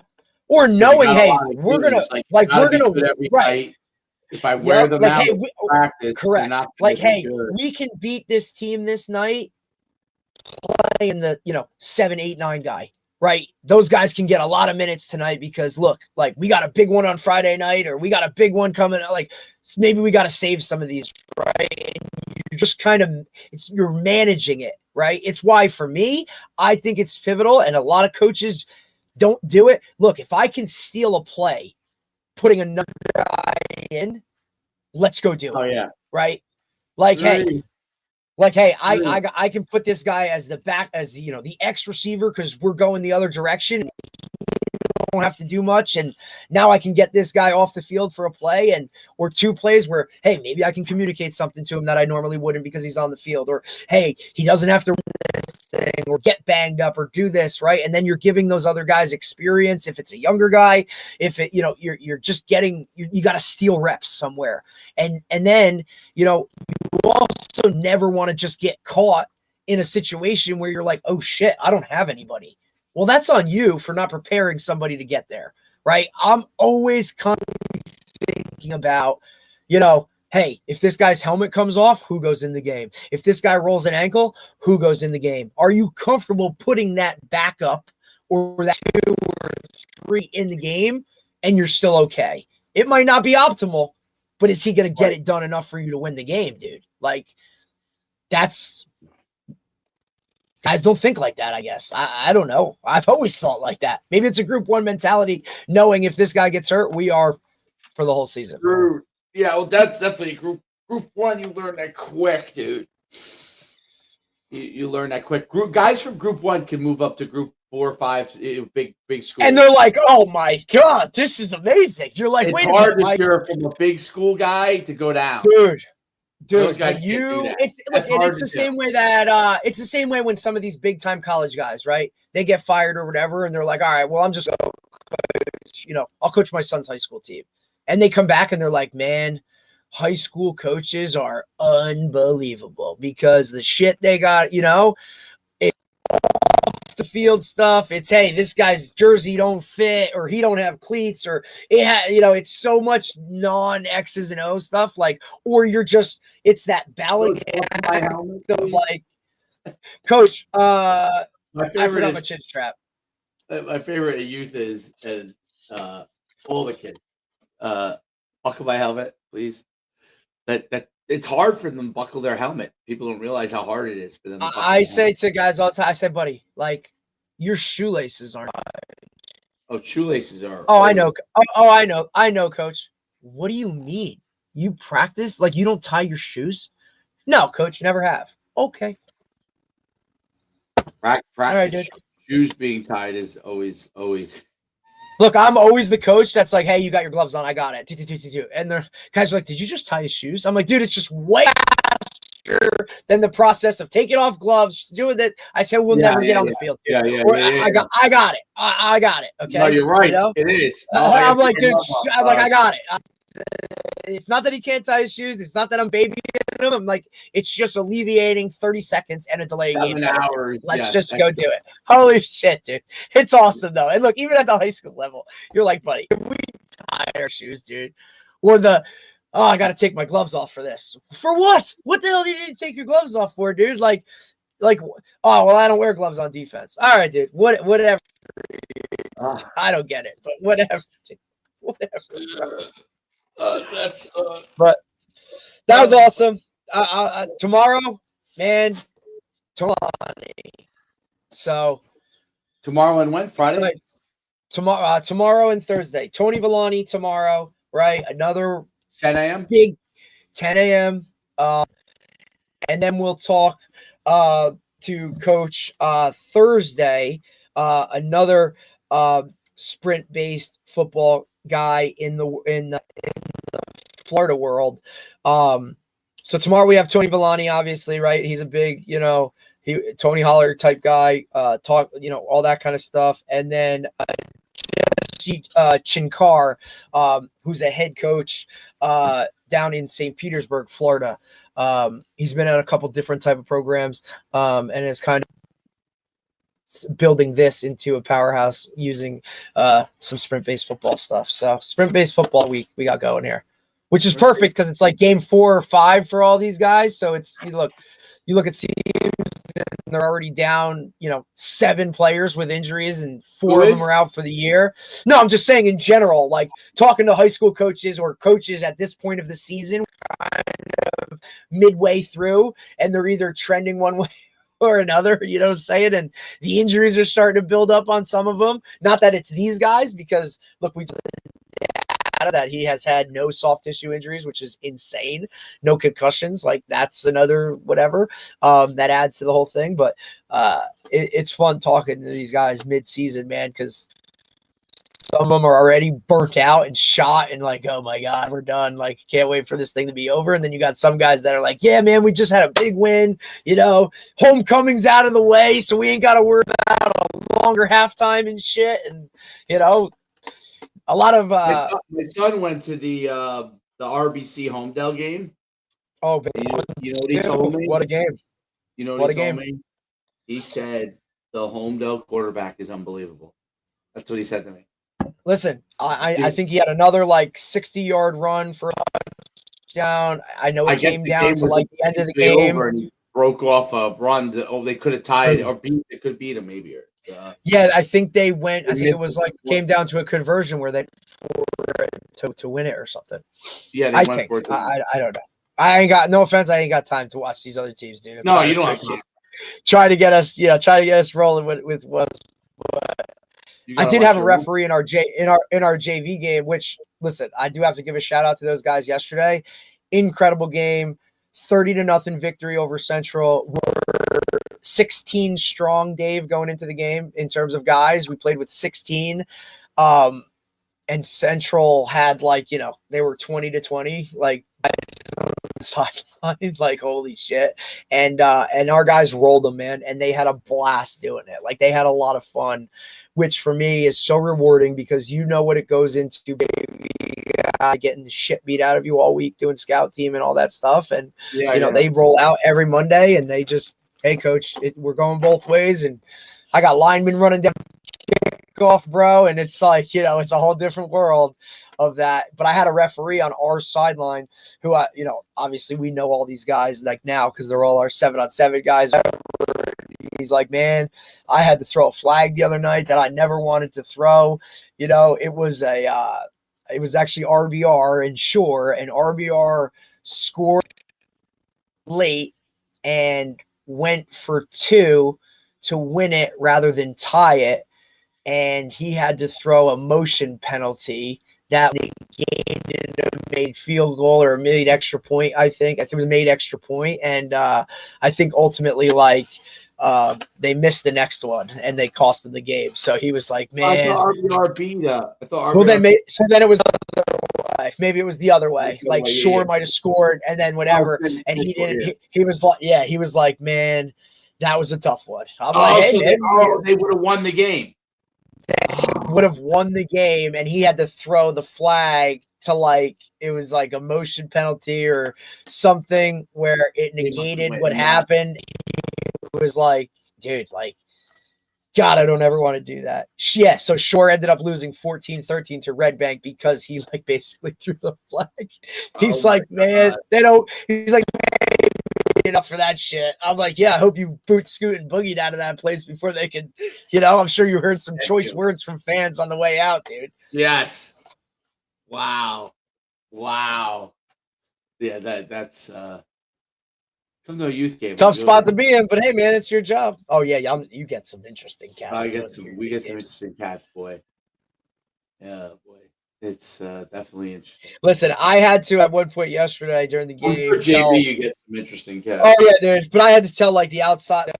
Or knowing, hey, we're going to, right. If I wear them out in practice, correct. Like, hey, we can beat this team this night playing the 7, 8, 9 guy, right? Those guys can get a lot of minutes tonight because, look, like, we got a big one on Friday night, or we got a big one coming. Like, maybe we got to save some of these, right? And you're just kind of, you're managing it, right? It's why, for me, I think it's pivotal, and a lot of coaches don't do it. Look, if I can steal a play, putting another guy in, let's go do it. Oh yeah, right. Like, really? I can put this guy as the back, as the X receiver, because we're going the other direction. You don't have to do much, and now I can get this guy off the field for a play or 2 plays where, hey, maybe I can communicate something to him that I normally wouldn't because he's on the field, or hey, he doesn't have to win this thing or get banged up or do this, right? And then you're giving those other guys experience. If it's a younger guy, if it, you're just getting, you got to steal reps somewhere. And then, you also never want to just get caught in a situation where you're like, oh shit, I don't have anybody. Well, that's on you for not preparing somebody to get there, right? I'm always constantly thinking about, hey, if this guy's helmet comes off, who goes in the game? If this guy rolls an ankle, who goes in the game? Are you comfortable putting that backup or that 2 or 3 in the game and you're still okay? It might not be optimal, but is he going to get it done enough for you to win the game, dude? Like, guys don't think like that, I guess. I don't know. I've always thought like that. Maybe it's a group one mentality, knowing if this guy gets hurt, we are for the whole season. Yeah, well, that's definitely group one. You learn that quick, dude. You learn that quick. Guys from group one can move up to group 4 or 5, big school. And they're like, oh my God, this is amazing. You're like, it's wait hard a minute. If you're from a big school guy to go down. Dude, those guys can't do that. It's the same way that it's the same way when some of these big time college guys, right? They get fired or whatever, and they're like, all right, well, I'm just gonna coach, I'll coach my son's high school team. And they come back and they're like, man, high school coaches are unbelievable because the shit they got, it's off the field stuff. It's, hey, this guy's jersey don't fit or he don't have cleats or it's so much non-X's and O stuff, like, or you're just, it's that ballot of like, coach, I forgot my chin strap. My favorite at youth is all the kids. Buckle my helmet, please. That it's hard for them to buckle their helmet. People don't realize how hard it is for them to buckle I say to guys all the time, I say, buddy, like, your shoelaces aren't. Oh, shoelaces are. Oh, I know. Oh, I know, coach. What do you mean? You practice like you don't tie your shoes? No, coach, never have. Okay. Practice. All right, dude. Shoes being tied is always. Look, I'm always the coach that's like, hey, you got your gloves on. I got it. And the guys are like, did you just tie his shoes? I'm like, dude, it's just way faster than the process of taking off gloves, doing that. I said, we'll never get on the field. Dude. I got it. I got it. Okay. No, you're right. It is. I'm like, dude, I got it. It's not that he can't tie his shoes. It's not that I'm babying him. I'm like, it's just alleviating 30 seconds and a delay game. 7 hours. Let's just go do it. Holy shit, dude. It's awesome, though. And look, even at the high school level, you're like, buddy, can we tie our shoes, dude? Or I got to take my gloves off for this. For what? What the hell do you need to take your gloves off for, dude? Like, oh, well, I don't wear gloves on defense. All right, dude. Whatever. I don't get it, but whatever. Whatever. But that was awesome. Tomorrow, man, Tony. So tomorrow and when? Friday? Tomorrow and Thursday. Tony Villani tomorrow, right? Another 10 a.m. Big 10 a.m. And then we'll talk to Coach Thursday, another sprint-based football guy in the Florida world. So tomorrow we have Tony Villani, obviously, right? He's a big, Tony Holler type guy, talk, all that kind of stuff. And then Chinkar, who's a head coach down in St. Petersburg, Florida. He's been at a couple different type of programs and is kind of building this into a powerhouse using some sprint-based football stuff. So sprint-based football week we got going here, which is perfect because it's like game 4 or 5 for all these guys. So it's, you look at teams and they're already down, 7 players with injuries and 4 of them are out for the year. No, I'm just saying in general, like talking to high school coaches or coaches at this point of the season, kind of midway through, and they're either trending one way or another, you know what I'm saying? And the injuries are starting to build up on some of them. Not that it's these guys, because look, we out of that he has had no soft tissue injuries, which is insane. No concussions, like that's another whatever that adds to the whole thing. But it's fun talking to these guys mid-season, man, because some of them are already burnt out and shot and like, oh my God, we're done. Like, can't wait for this thing to be over. And then you got some guys that are like, yeah, man, we just had a big win. You know, homecoming's out of the way, so we ain't got to worry about a longer halftime and shit. And, you know, a lot of my son went to the RBC Homedale game. oh, baby. You know what he told me? What a game. You know What what he a told game. me? He said the Homedale quarterback is unbelievable. That's what he said to me. Listen, I think he had another like 60-yard run for a touchdown. I know it came down to like the end of the game. And he broke off a run. They could have tied or beat. They could beat him maybe. Yeah, I think they went. I think it was like came down to a conversion where they to win it or something. Yeah, they went for it. I don't know. I ain't got no offense. I ain't got time to watch these other teams, dude. No, you don't have time. Try to get us rolling with what. I did have a referee in our JV game, which listen, I do have to give a shout out to those guys yesterday. Incredible game, 30-0 victory over Central. We're 16 strong, Dave, going into the game in terms of guys. We played with 16. And Central had they were 20-20, like sideline, like holy shit. And our guys rolled them, man, and they had a blast doing it. Like they had a lot of fun, which for me is so rewarding because you know what it goes into, baby, getting the shit beat out of you all week doing scout team and all that stuff. And they roll out every Monday and they just, hey coach, we're going both ways. And I got linemen running down kickoff, bro, and it's like, it's a whole different world of that. But I had a referee on our sideline who obviously we know all these guys like now because they're all our 7-on-7 guys. He's like, man, I had to throw a flag the other night that I never wanted to throw. It was it was actually RBR and Shore, and RBR scored late and went for 2 to win it rather than tie it. And he had to throw a motion penalty that negated a made field goal or a made extra point. I think it was a made extra point. And I think ultimately they missed the next one and they cost him the game. So he was like, man, I thought RBR beat up. Well, then it was the other way. Maybe it was the other way. Like Shore might have scored and then whatever. And he didn't. He was like, he was like, man, that was a tough one. I'm like, hey, man, they would have won the game. Would have won the game, and he had to throw the flag to it was like a motion penalty or something where it negated what happened. It was like, dude, God, I don't ever want to do that. Yeah, so Shore ended up losing 14-13 to Red Bank because he basically threw the flag. He's like, man, he's like, man, enough for that shit. I'm like, yeah, I hope you boot, scoot, and boogied out of that place before they could, I'm sure you heard some choice words from fans on the way out, dude. Yes. Wow. Yeah, that's come to a youth game. Tough spot to be in, but hey, man, it's your job. Oh yeah, you get some interesting cats. We get some interesting cats, boy. Yeah, boy. It's definitely interesting. Listen, I had to at one point yesterday during the game. JB, you get some interesting cats. Oh yeah, dude. But I had to tell the outside.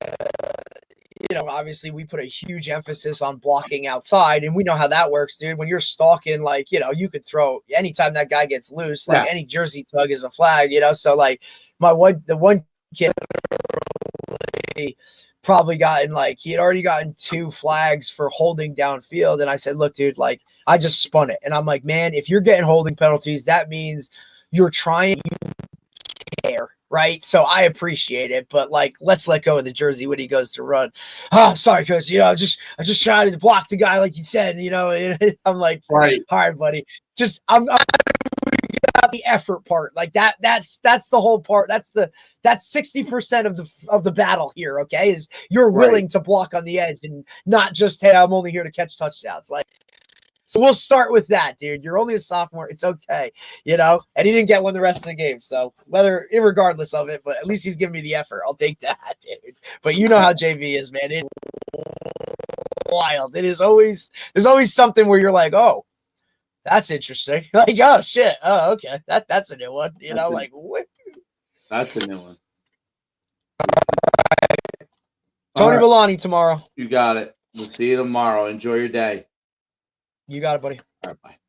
Obviously we put a huge emphasis on blocking outside, and we know how that works, dude. When you're stalking, you could throw anytime that guy gets loose, any jersey tug is a flag, So the one kid probably gotten he had already gotten 2 flags for holding downfield. And I said, look, dude, I just spun it. And I'm like, man, if you're getting holding penalties, that means you're trying, you care, right? So I appreciate it, but let's let go of the jersey when he goes to run. Oh, sorry, coach. I just tried to block the guy like you said, and I'm like, right, all right, buddy. I'm the effort part, that's the whole part. That's 60% of the battle here. Okay, is you're willing to block on the edge and not just, hey, I'm only here to catch touchdowns. So we'll start with that, dude. You're only a sophomore. It's okay, and he didn't get one the rest of the game. So irregardless of it, but at least he's giving me the effort. I'll take that, dude. But you know how JV is, man. It's wild. There's always something where you're like, oh, that's interesting. Oh shit. Oh, okay. That's a new one. What? That's a new one. Tony Villani tomorrow. You got it. We'll see you tomorrow. Enjoy your day. You got it, buddy. All right, bye.